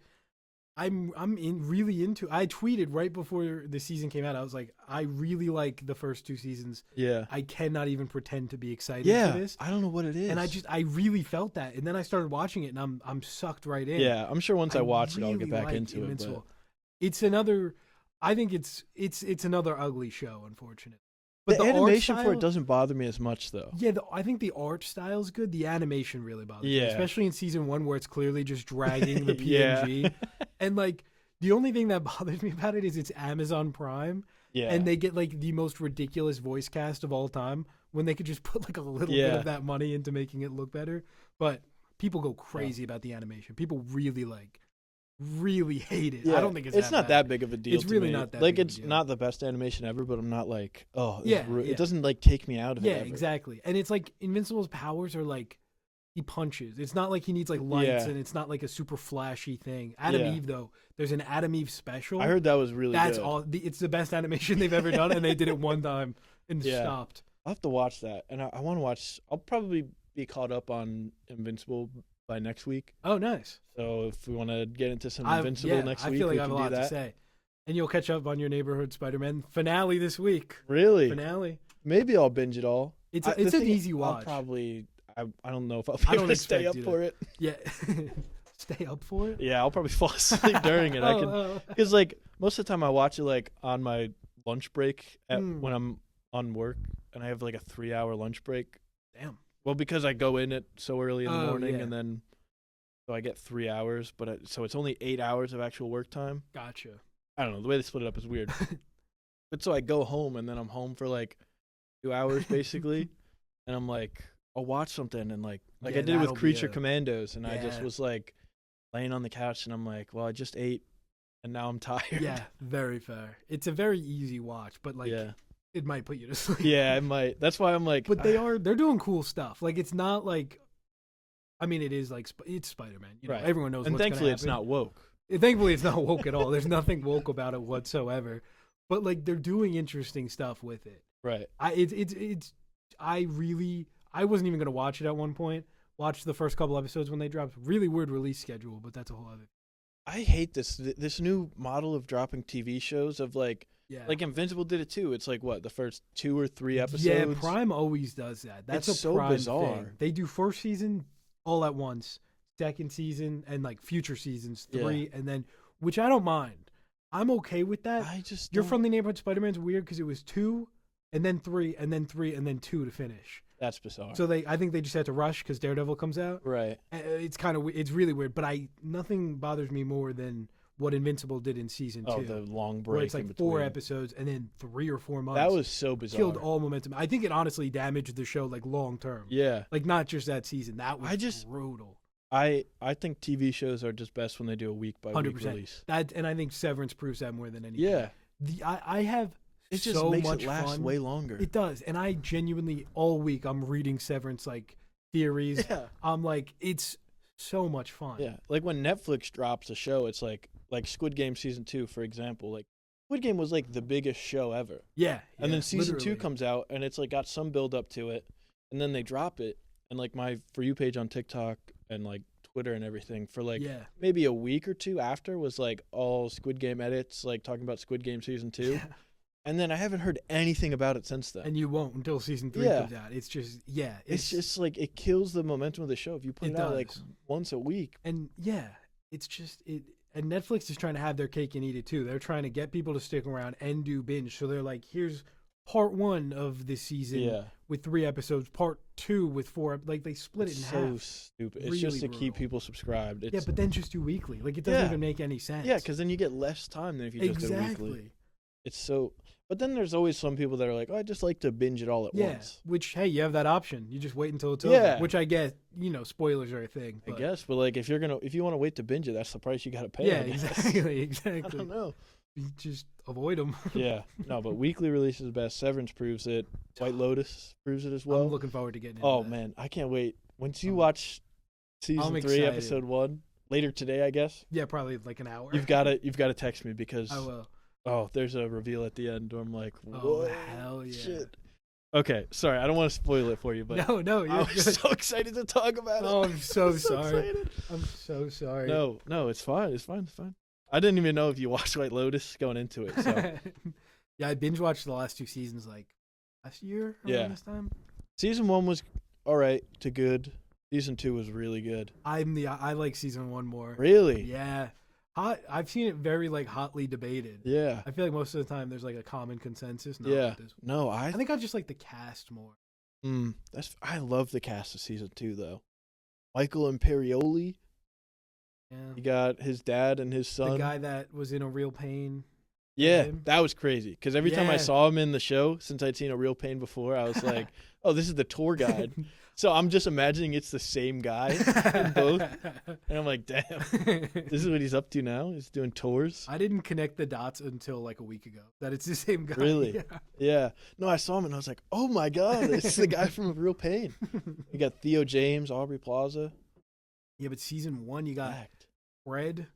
really into. I tweeted right before the season came out. I was like, I really like the first 2 seasons. Yeah, I cannot even pretend to be excited yeah. for this. I don't know what it is, And I really felt that, and then I started watching it, and I'm sucked right in. yeah. I'm sure once I watch it, I'll really get back like into Invincible. It's another. I think it's another ugly show, unfortunately. it. But the art animation for style- it doesn't bother me as much, though. Yeah, I think the art style is good. The animation really bothers me, Yeah. especially in season 1 where it's clearly just dragging the Yeah. PNG. And like the only thing that bothers me about it is it's Amazon Prime, Yeah, and they get like the most ridiculous voice cast of all time when they could just put like a little bit Yeah. of that money into making it look better. But people go crazy about the animation. People really hate it. yeah. I don't think it's not bad. that big of a deal. It's to really me. not that like big of a it's deal. not the best animation ever, but I'm not like, oh, Yeah, yeah. it doesn't like take me out of it. Yeah, ever. exactly. And it's like Invincible's powers are like he punches. It's not like he needs like lights, Yeah. and it's not like a super flashy thing. Adam Yeah. Eve though, there's an Adam Eve special. I heard that was really that's good. all. It's the best animation they've ever done, and they did it one time and Yeah. stopped. I'll have to watch that, and I want to watch. I'll probably be caught up on Invincible by next week. Oh, nice. So if we want to get into some Invincible next I week, feel like we I have can a lot do that. to say. And you'll catch up on your neighborhood Spider-Man finale this week. Really? Finale. Maybe I'll binge it all. It's The an thing is, easy I'll watch. probably. I don't know if I'll I be don't able to stay expect up you to. for it. Yeah. Stay up for it. Yeah, I'll probably fall asleep during it. I can Oh. because like most of the time I watch it like on my lunch break Mm. when I'm on work, and I have like a 3-hour lunch break. Damn. Well, because I go in it so early in the Oh, morning, yeah. and then so I get 3 hours, but so it's only 8 hours of actual work time. Gotcha. I don't know. The way they split it up is weird. But so I go home, and then I'm home for like 2 hours basically, and I'm like, I'll watch something, and like Yeah, I did that'll with be Creature a- Commandos, and I just Yeah. was like laying on the couch, and I'm like, well, I just ate, and now I'm tired. Yeah, very fair. It's a very easy watch, but like yeah, it might put you to sleep. Yeah, it might. That's why I'm like. But they're doing cool stuff. Like it's not like, I mean, it is like it's Spider-Man. You know, right. everyone knows. And what's thankfully, gonna it's happen. not woke. Thankfully, it's not woke at all. There's nothing woke about it whatsoever. But like they're doing interesting stuff with it. Right. I wasn't even gonna watch it at one point. Watched the first couple episodes when they dropped. Really weird release schedule, but that's a whole other. I hate this new model of dropping TV shows of like Invincible did it too. It's like what, the first 2 or 3 episodes? Yeah, Prime always does that. That's it's a so Prime bizarre. thing. They do first season all at once, second season, and like future seasons 3, and then, which I don't mind. I'm okay with that. You're from the Neighborhood Spider-Man's weird because it was 2, and then 3, and then 3, and then 2 to finish. That's bizarre. So I think they just had to rush because Daredevil comes out. Right. It's kind of, it's really weird. But nothing bothers me more than what Invincible did in season 2. Oh, the long break. Where it's like 4 episodes and then 3 or 4 months. That was so bizarre. Killed all momentum. I think it honestly damaged the show like long term. Yeah. Like not just that season. That was brutal. I think TV shows are just best when they do a week by week release. And I think Severance proves that more than anything. Yeah. I have. It just so makes much it last fun. way longer. It does, and I genuinely all week I'm reading Severance like theories. Yeah. I'm like, it's so much fun. Yeah, like when Netflix drops a show, it's like Squid Game season 2, for example. Like Squid Game was like the biggest show ever. Yeah. And then season 2 comes out, and it's like got some build up to it, and then they drop it, and like my For You page on TikTok and like Twitter and everything for like maybe a week or 2 after was like all Squid Game edits, like talking about Squid Game season 2. Yeah. And then I haven't heard anything about it since then. And you won't until season 3 comes out. It's just, it's just like it kills the momentum of the show if you put it out like once a week. And it's just and Netflix is trying to have their cake and eat it too. They're trying to get people to stick around and do binge. So they're like, here's part 1 of this season with 3 episodes, part 2 with 4. Like they split it in half. So stupid. Really it's just to brutal. keep people subscribed. Yeah, but then just do weekly. Like it doesn't even make any sense. Yeah, because then you get less time than if you just do weekly. It's so. But then there's always some people that are like, oh, I just like to binge it all at once. Which, hey, you have that option. You just wait until it's over. Which I get, spoilers are a thing. But. I guess, but like if you want to wait to binge it, that's the price you got to pay. Yeah, exactly. I don't know. You just avoid them. Yeah, no, but weekly release is best. Severance proves it. White Lotus proves it as well. I'm looking forward to getting into that. Man, I can't wait. Once you watch season 3, episode 1 later today, I guess. Yeah, probably like an hour. You've got to text me because I will. Oh, there's a reveal at the end where I'm like, what? Oh, hell yeah. Shit. Okay, sorry, I don't want to spoil it for you, but no, you're I was so excited to talk about it. Oh, I'm so sorry. Excited. I'm so sorry. No, it's fine. It's fine. I didn't even know if you watched White Lotus going into it. So. Yeah, I binge watched the last 2 seasons like last year around this time. Season 1 was all right to good. Season 2 was really good. I like season 1 more. Really? Yeah. I've seen it very like hotly debated. Yeah. I feel like most of the time there's like a common consensus. No, I think I just like the cast more. I love the cast of season 2 though. Michael Imperioli. Yeah. You got his dad and his son. The guy that was in A Real Pain. Yeah, that was crazy. Because every time I saw him in the show, since I'd seen A Real Pain before, I was like, oh, this is the tour guide. So I'm just imagining it's the same guy in both. And I'm like, damn, this is what he's up to now? He's doing tours? I didn't connect the dots until like a week ago that it's the same guy. Really? Yeah. No, I saw him and I was like, oh my God, it's the guy from A Real Pain. You got Theo James, Aubrey Plaza. Yeah, but season 1, you got Fred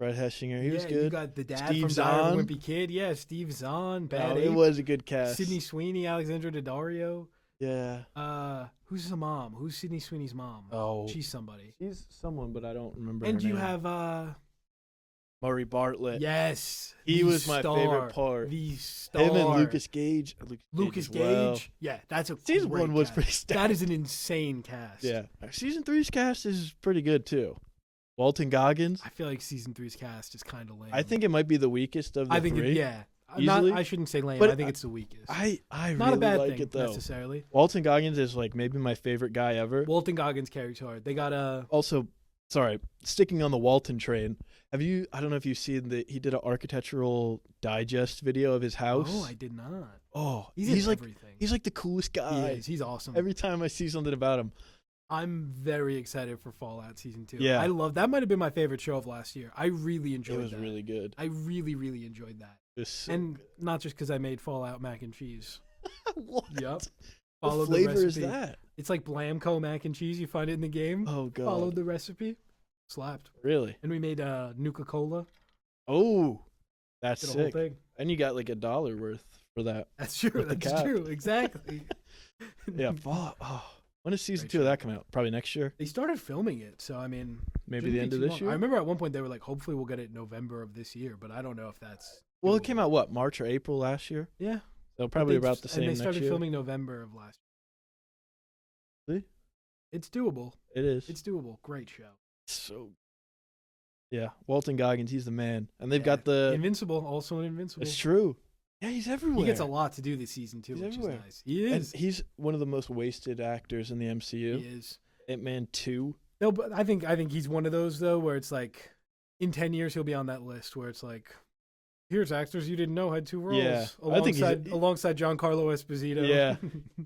Heshinger, he was good. You got the dad Steve from Zahn. Diary of a Wimpy Kid. Yeah, Steve Zahn. Bad Ape. It was a good cast. Sydney Sweeney, Alexandra Daddario. Yeah. Who's the mom? Who's Sydney Sweeney's mom? Oh. She's somebody. She's someone, but I don't remember And her you name. have Murray Bartlett. Yes. He was my favorite part. The star. Him and Lucas Gage. Lucas Gage. Well. Yeah, that's a Season great 1 was cast. pretty stacked. That is an insane cast. Yeah. Season 3's cast is pretty good too. Walton Goggins. I feel like season 3's cast is kind of lame. I think it might be the weakest of the three. I shouldn't say lame. I think it's the weakest. I not really a bad like thing it though. Necessarily. Walton Goggins is like maybe my favorite guy ever. Walton Goggins carries hard. They got Also, sorry, sticking on the Walton train. I don't know if you've seen he did an architectural digest video of his house. Oh, I did not. Oh, he's like everything. He's like the coolest guy. He's awesome. Every time I see something about him. I'm very excited for Fallout Season 2. Yeah. I love that. Might have been my favorite show of last year. I really enjoyed that. It was really good. I really, really enjoyed that. And not just because I made Fallout mac and cheese. What? Yep. What Followed flavor the is recipe. that? It's like Blamco mac and cheese. You find it in the game. Oh god. Followed the recipe. Slapped. Really? And we made Nuka-Cola. Oh, that's Did a whole sick. thing. And you got like $1 worth for that. That's true. With the That's cap. true. Exactly. Yeah. Oh, when does season Great 2 of show. that come out? Probably next year. They started filming it, so I mean, Maybe shouldn't the be end of too this long. year. I remember at one point they were like, hopefully we'll get it in November of this year, but I don't know if that's. Well, it doable. came out what, March or April last year? Yeah. So probably They- about the same And they next started year. filming November of last See? year. It's doable. It is. It's doable. Great show. So. Yeah, Walton Goggins, he's the man, and they've Yeah. got the. Invincible, also an Invincible. It's true. Yeah, he's everywhere. He gets a lot to do this season too, He's which everywhere. is nice. He And is. he's one of the most wasted actors in the MCU. He is. Ant-Man 2. No, but I think he's one of those though where it's like, in 10 years he'll be on that list where it's like, here's actors you didn't know had 2 roles. Yeah, I think alongside Giancarlo Esposito. Yeah.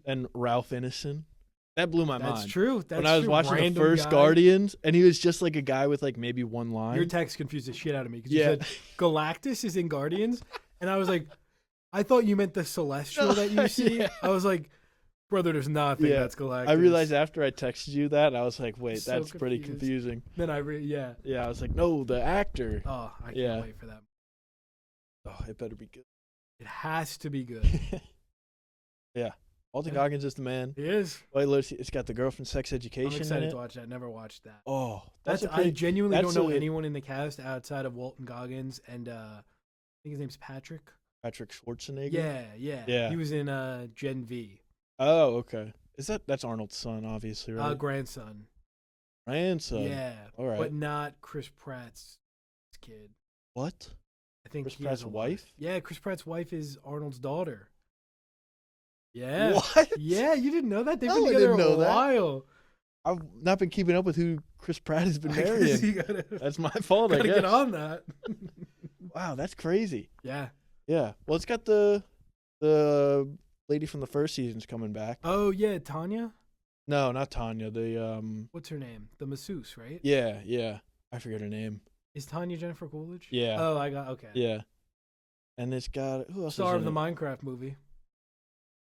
And Ralph Ineson. That blew my mind. That's true. That's When I was true. watching the Random first guy. Guardians, and he was just like a guy with like maybe one line. Your text confused the shit out of me because you Yeah. said Galactus is in Guardians, and I was like, I thought you meant the Celestial that you see. Yeah. I was like, brother, there's nothing Yeah. that's Galactus. I realized after I texted you that, I was like, wait, So that's pretty confused. confusing. Then yeah. Yeah, I was like, no, the actor. Oh, I can't Yeah. wait for that. Oh, it better be good. It has to be good. Yeah. Walton Yeah. Goggins is the man. It is. Wait, look, it's got the girl from Sex I'm Education excited in to it. watch that. Never watched that. Oh, I genuinely don't that's know a- anyone in the cast outside of Walton Goggins and I think his name's Patrick. Patrick Schwarzenegger. Yeah. Yeah. He was in Gen V. Oh, okay. That's Arnold's son, obviously, right? Grandson. Grandson. Yeah. All right. But not Chris Pratt's kid. What? I think Chris he has Pratt's a wife? Yeah, Chris Pratt's wife is Arnold's daughter. Yeah. What? Yeah, you didn't know that? They've No, been I together didn't know a that. while. I've not been keeping up with who Chris Pratt has been I guess marrying. you gotta, That's my fault, I gotta guess. get on that. Wow, that's crazy. Yeah. Yeah. Well, it's got the lady from the first season's coming back. Oh yeah, Tanya. No, not Tanya. The What's her name? The masseuse, right? yeah. I forget her name. Is Tanya Jennifer Coolidge? Yeah. Oh, I got okay. Yeah. And it's got who else? Star is of the in it? Minecraft movie.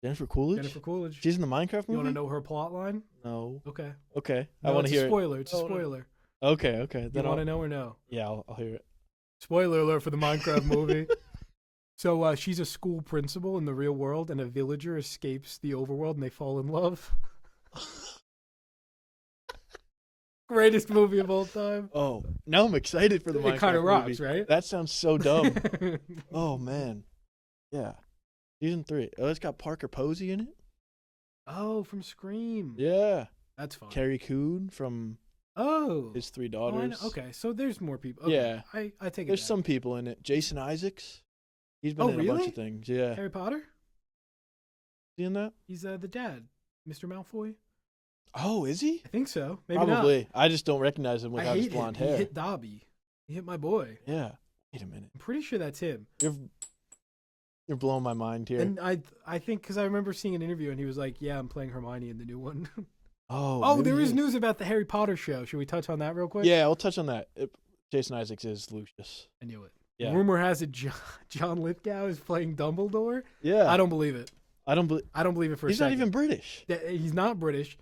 Jennifer Coolidge. Jennifer Coolidge. She's in the Minecraft You movie. want to know her plot line? No. Okay. Okay. No, I want to it's hear a spoiler. It's a Oh, no. spoiler. it. Okay. You Then want to know or no? Yeah, I'll hear it. Spoiler alert for the Minecraft movie. So she's a school principal in the real world, and a villager escapes the overworld, and they fall in love. Greatest movie of all time. Oh, now I'm excited for the Minecraft It kind of movie. rocks, right? That sounds so dumb. Oh man. Yeah. Season 3. Oh, it's got Parker Posey in it. Oh, from Scream. Yeah. That's fun. Carrie Coon from Oh. his 3 Oh, I know. daughters. Okay, so there's more people. Okay, Yeah. I take it There's back. some people in it. Jason Isaacs. He's been Oh, in a bunch really? of things. Yeah. Harry Potter? Is he in that? He's the dad, Mr. Malfoy. Oh, is he? I think so. Maybe Probably. not. I just don't recognize him I without his hate blonde him. hair. He hit Dobby. He hit my boy. Yeah. Wait a minute. I'm pretty sure that's him. You're blowing my mind here. And I think because I remember seeing an interview and he was like, "Yeah, I'm playing Hermione in the new one." Oh. Oh, maybe there he is news about the Harry Potter show. Should we touch on that real quick? Yeah, I'll touch on that. Jason Isaacs is Lucius. I knew it. Yeah. Rumor has it John Lithgow is playing Dumbledore. Yeah. I don't believe it. I don't believe. I don't believe it for He's a not second. even British. He's not British.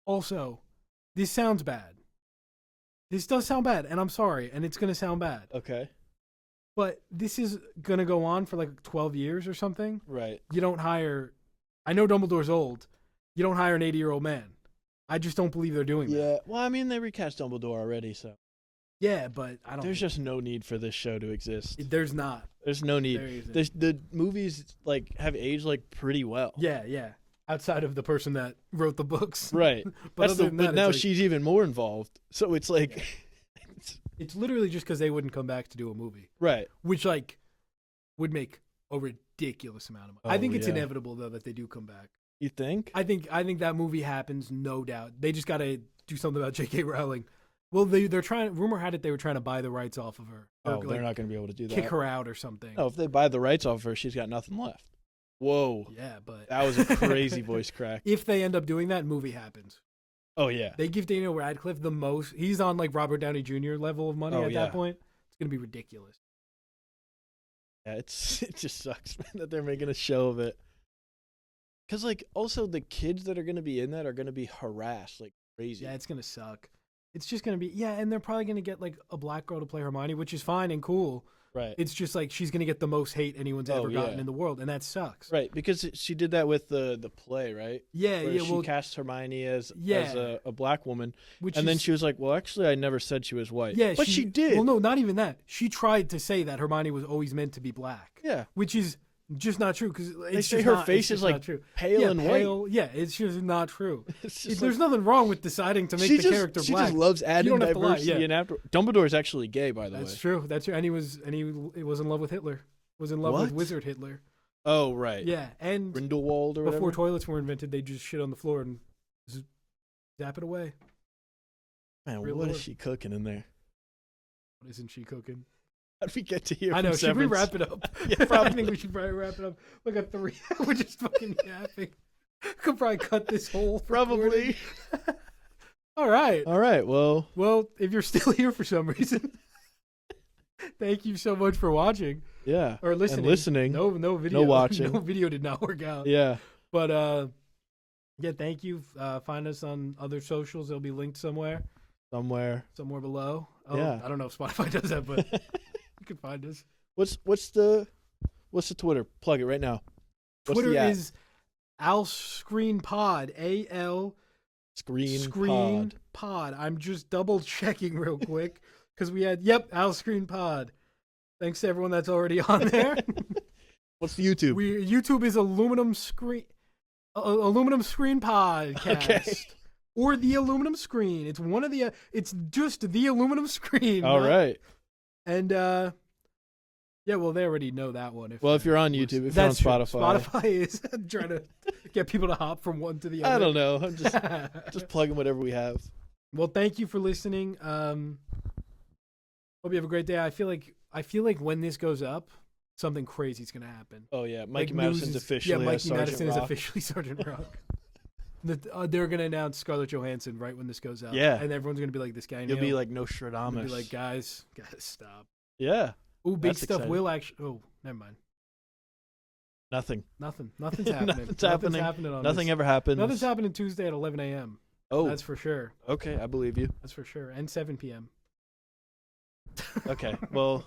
Also, this sounds bad. This does sound bad, and I'm sorry, and it's going to sound bad. Okay. But this is going to go on for like 12 years or something. Right. You don't hire... I know Dumbledore's old. You don't hire an 80-year-old man. I just don't believe they're doing that. Yeah. Well, I mean, they recast Dumbledore already, so Yeah, but I don't... there's just no need for this show to exist. There's not. There's no need. There isn't. The movies like have aged like pretty well. Yeah. Outside of the person that wrote the books. Right. But That's other than that, but now it's like- she's even more involved. So it's like, It's literally just because they wouldn't come back to do a movie. right. Which, like, would make a ridiculous amount of money. I Oh, think it's yeah. inevitable, though, that they do come back. You think? I think that movie happens, no doubt. They just got to do something about J.K. Rowling. Well, they're trying. Rumor had it they were trying to buy the rights off of her. Or, Oh, they're not going to be able to do that. kick her out or something. No, if they buy the rights off her, she's got nothing left. Whoa. Yeah, but That was a crazy voice crack. if they end up doing that, movie happens. Oh yeah. They give Daniel Radcliffe the most. He's on like Robert Downey Jr. level of money Oh, at yeah. that point. It's gonna be ridiculous. Yeah, it just sucks, man, that they're making a show of it. Because, like, also the kids that are going to be in that are going to be harassed like crazy. Yeah, it's gonna suck. It's just gonna be and they're probably gonna get like a black girl to play Hermione, which is fine and cool. Right. It's just like she's gonna get the most hate anyone's ever gotten in the world, and that sucks. Right, because she did that with the play, right? Yeah, Where yeah. she Well, cast Hermione as Yeah. a black woman, which and then is- she was like, "Well, actually, I never said she was white." yeah, but she did. Well, no, not even that. She tried to say that Hermione was always meant to be black. Yeah, which is just not true because they say her face is like pale and white. Yeah, it's just not true. It's just There's like, nothing wrong with deciding to make the character she black. just loves adding don't have to lie, diversity yeah. and after. Dumbledore's actually gay, by the That's way. true. That's true. And he was in love with Hitler. Was in love with What? Wizard Hitler. Oh, right. Yeah, and Grindelwald or whatever. before toilets were invented, they just shit on the floor and zap it away. Man, Real what lord. is she cooking in there? What isn't she cooking? How'd we get to here? I know. From Should we Severance? wrap it up? Yeah, I think we should probably wrap it up. Look at 3. We're just fucking yapping. Could probably cut this whole Probably. recording. All right. All right. Well, If you're still here for some reason, thank you so much for watching yeah. or listening. And listening. No video. No watching. No video did not work out. Yeah. But yeah, thank you. Find us on other socials. They'll be linked somewhere below. Oh, Yeah. I don't know if Spotify does that, but you can find us. What's the Twitter? Plug it right now. What's Twitter the @ is Al Screen Pod. AL Screen Pod. I'm just double checking real quick because we had Al Screen Pod. Thanks to everyone that's already on there. What's the YouTube? YouTube is Aluminum Screen Podcast. Okay. Or the Aluminum Screen. It's one of the. It's just the Aluminum Screen. All right. And yeah, well, they already know that one. If you're on YouTube, if that's you're on true. Spotify, Spotify is trying to get people to hop from one to the other. I don't know. I'm just plugging whatever we have. Well, thank you for listening. Hope you have a great day. I feel like when this goes up, something crazy is gonna happen. Oh yeah, Mikey Like Madison's news- officially Mikey Sergeant Madison Rock. is officially Sergeant Rock. They're gonna announce Scarlett Johansson right when this goes out. Yeah. and everyone's gonna be like, "This guy." You'll be like You'll Nostradamus. be like, "Guys, gotta stop." Yeah. Ooh, big That's stuff exciting. will actually. Oh, never mind. Nothing. Nothing's happening. Nothing's happening. on Nothing this. ever happens. Nothing's happening Tuesday at 11 a.m. Oh, That's for sure. okay. I believe you. That's for sure. And 7 p.m. Okay. Well,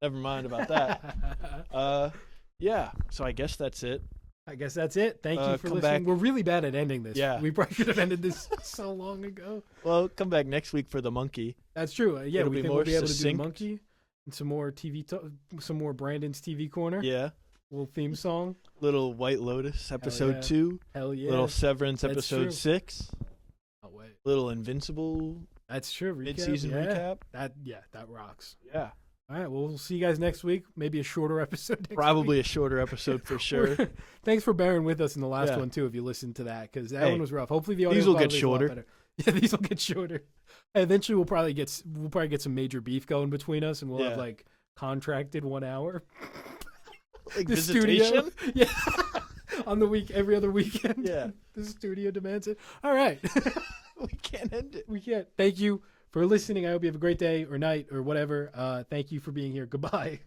never mind about that. Yeah. So I guess that's it. I guess that's it. Thank you for come listening. back. We're really bad at ending this. Yeah. We probably should have ended this so long ago. Well, come back next week for the monkey. That's true. Yeah, It'll we be think more we'll be able to do succinct. the monkey and some more some more Brandon's TV corner. Yeah. Little theme song. Little White Lotus episode yeah. 2. Hell yeah. Little Severance That's episode true. 6. Oh wait. Little Invincible That's true. Recap. mid-season yeah. recap. That rocks. Yeah. All right. Well, we'll see you guys next week. Maybe a shorter episode. Next Probably week. a shorter episode for sure. Thanks for bearing with us in the last Yeah. one too. If you listened to that, because that Hey, one was rough. Hopefully the audio these will get quality is a lot shorter. better. Yeah, these will get shorter. And eventually, we'll probably get some major beef going between us, and we'll have Yeah. like contracted 1 hour. Like The visitation? studio, yeah, on the week every other weekend. Yeah. The studio demands it. All right, We can't end it. we can't. Thank you for listening. I hope you have a great day or night or whatever. Thank you for being here. Goodbye.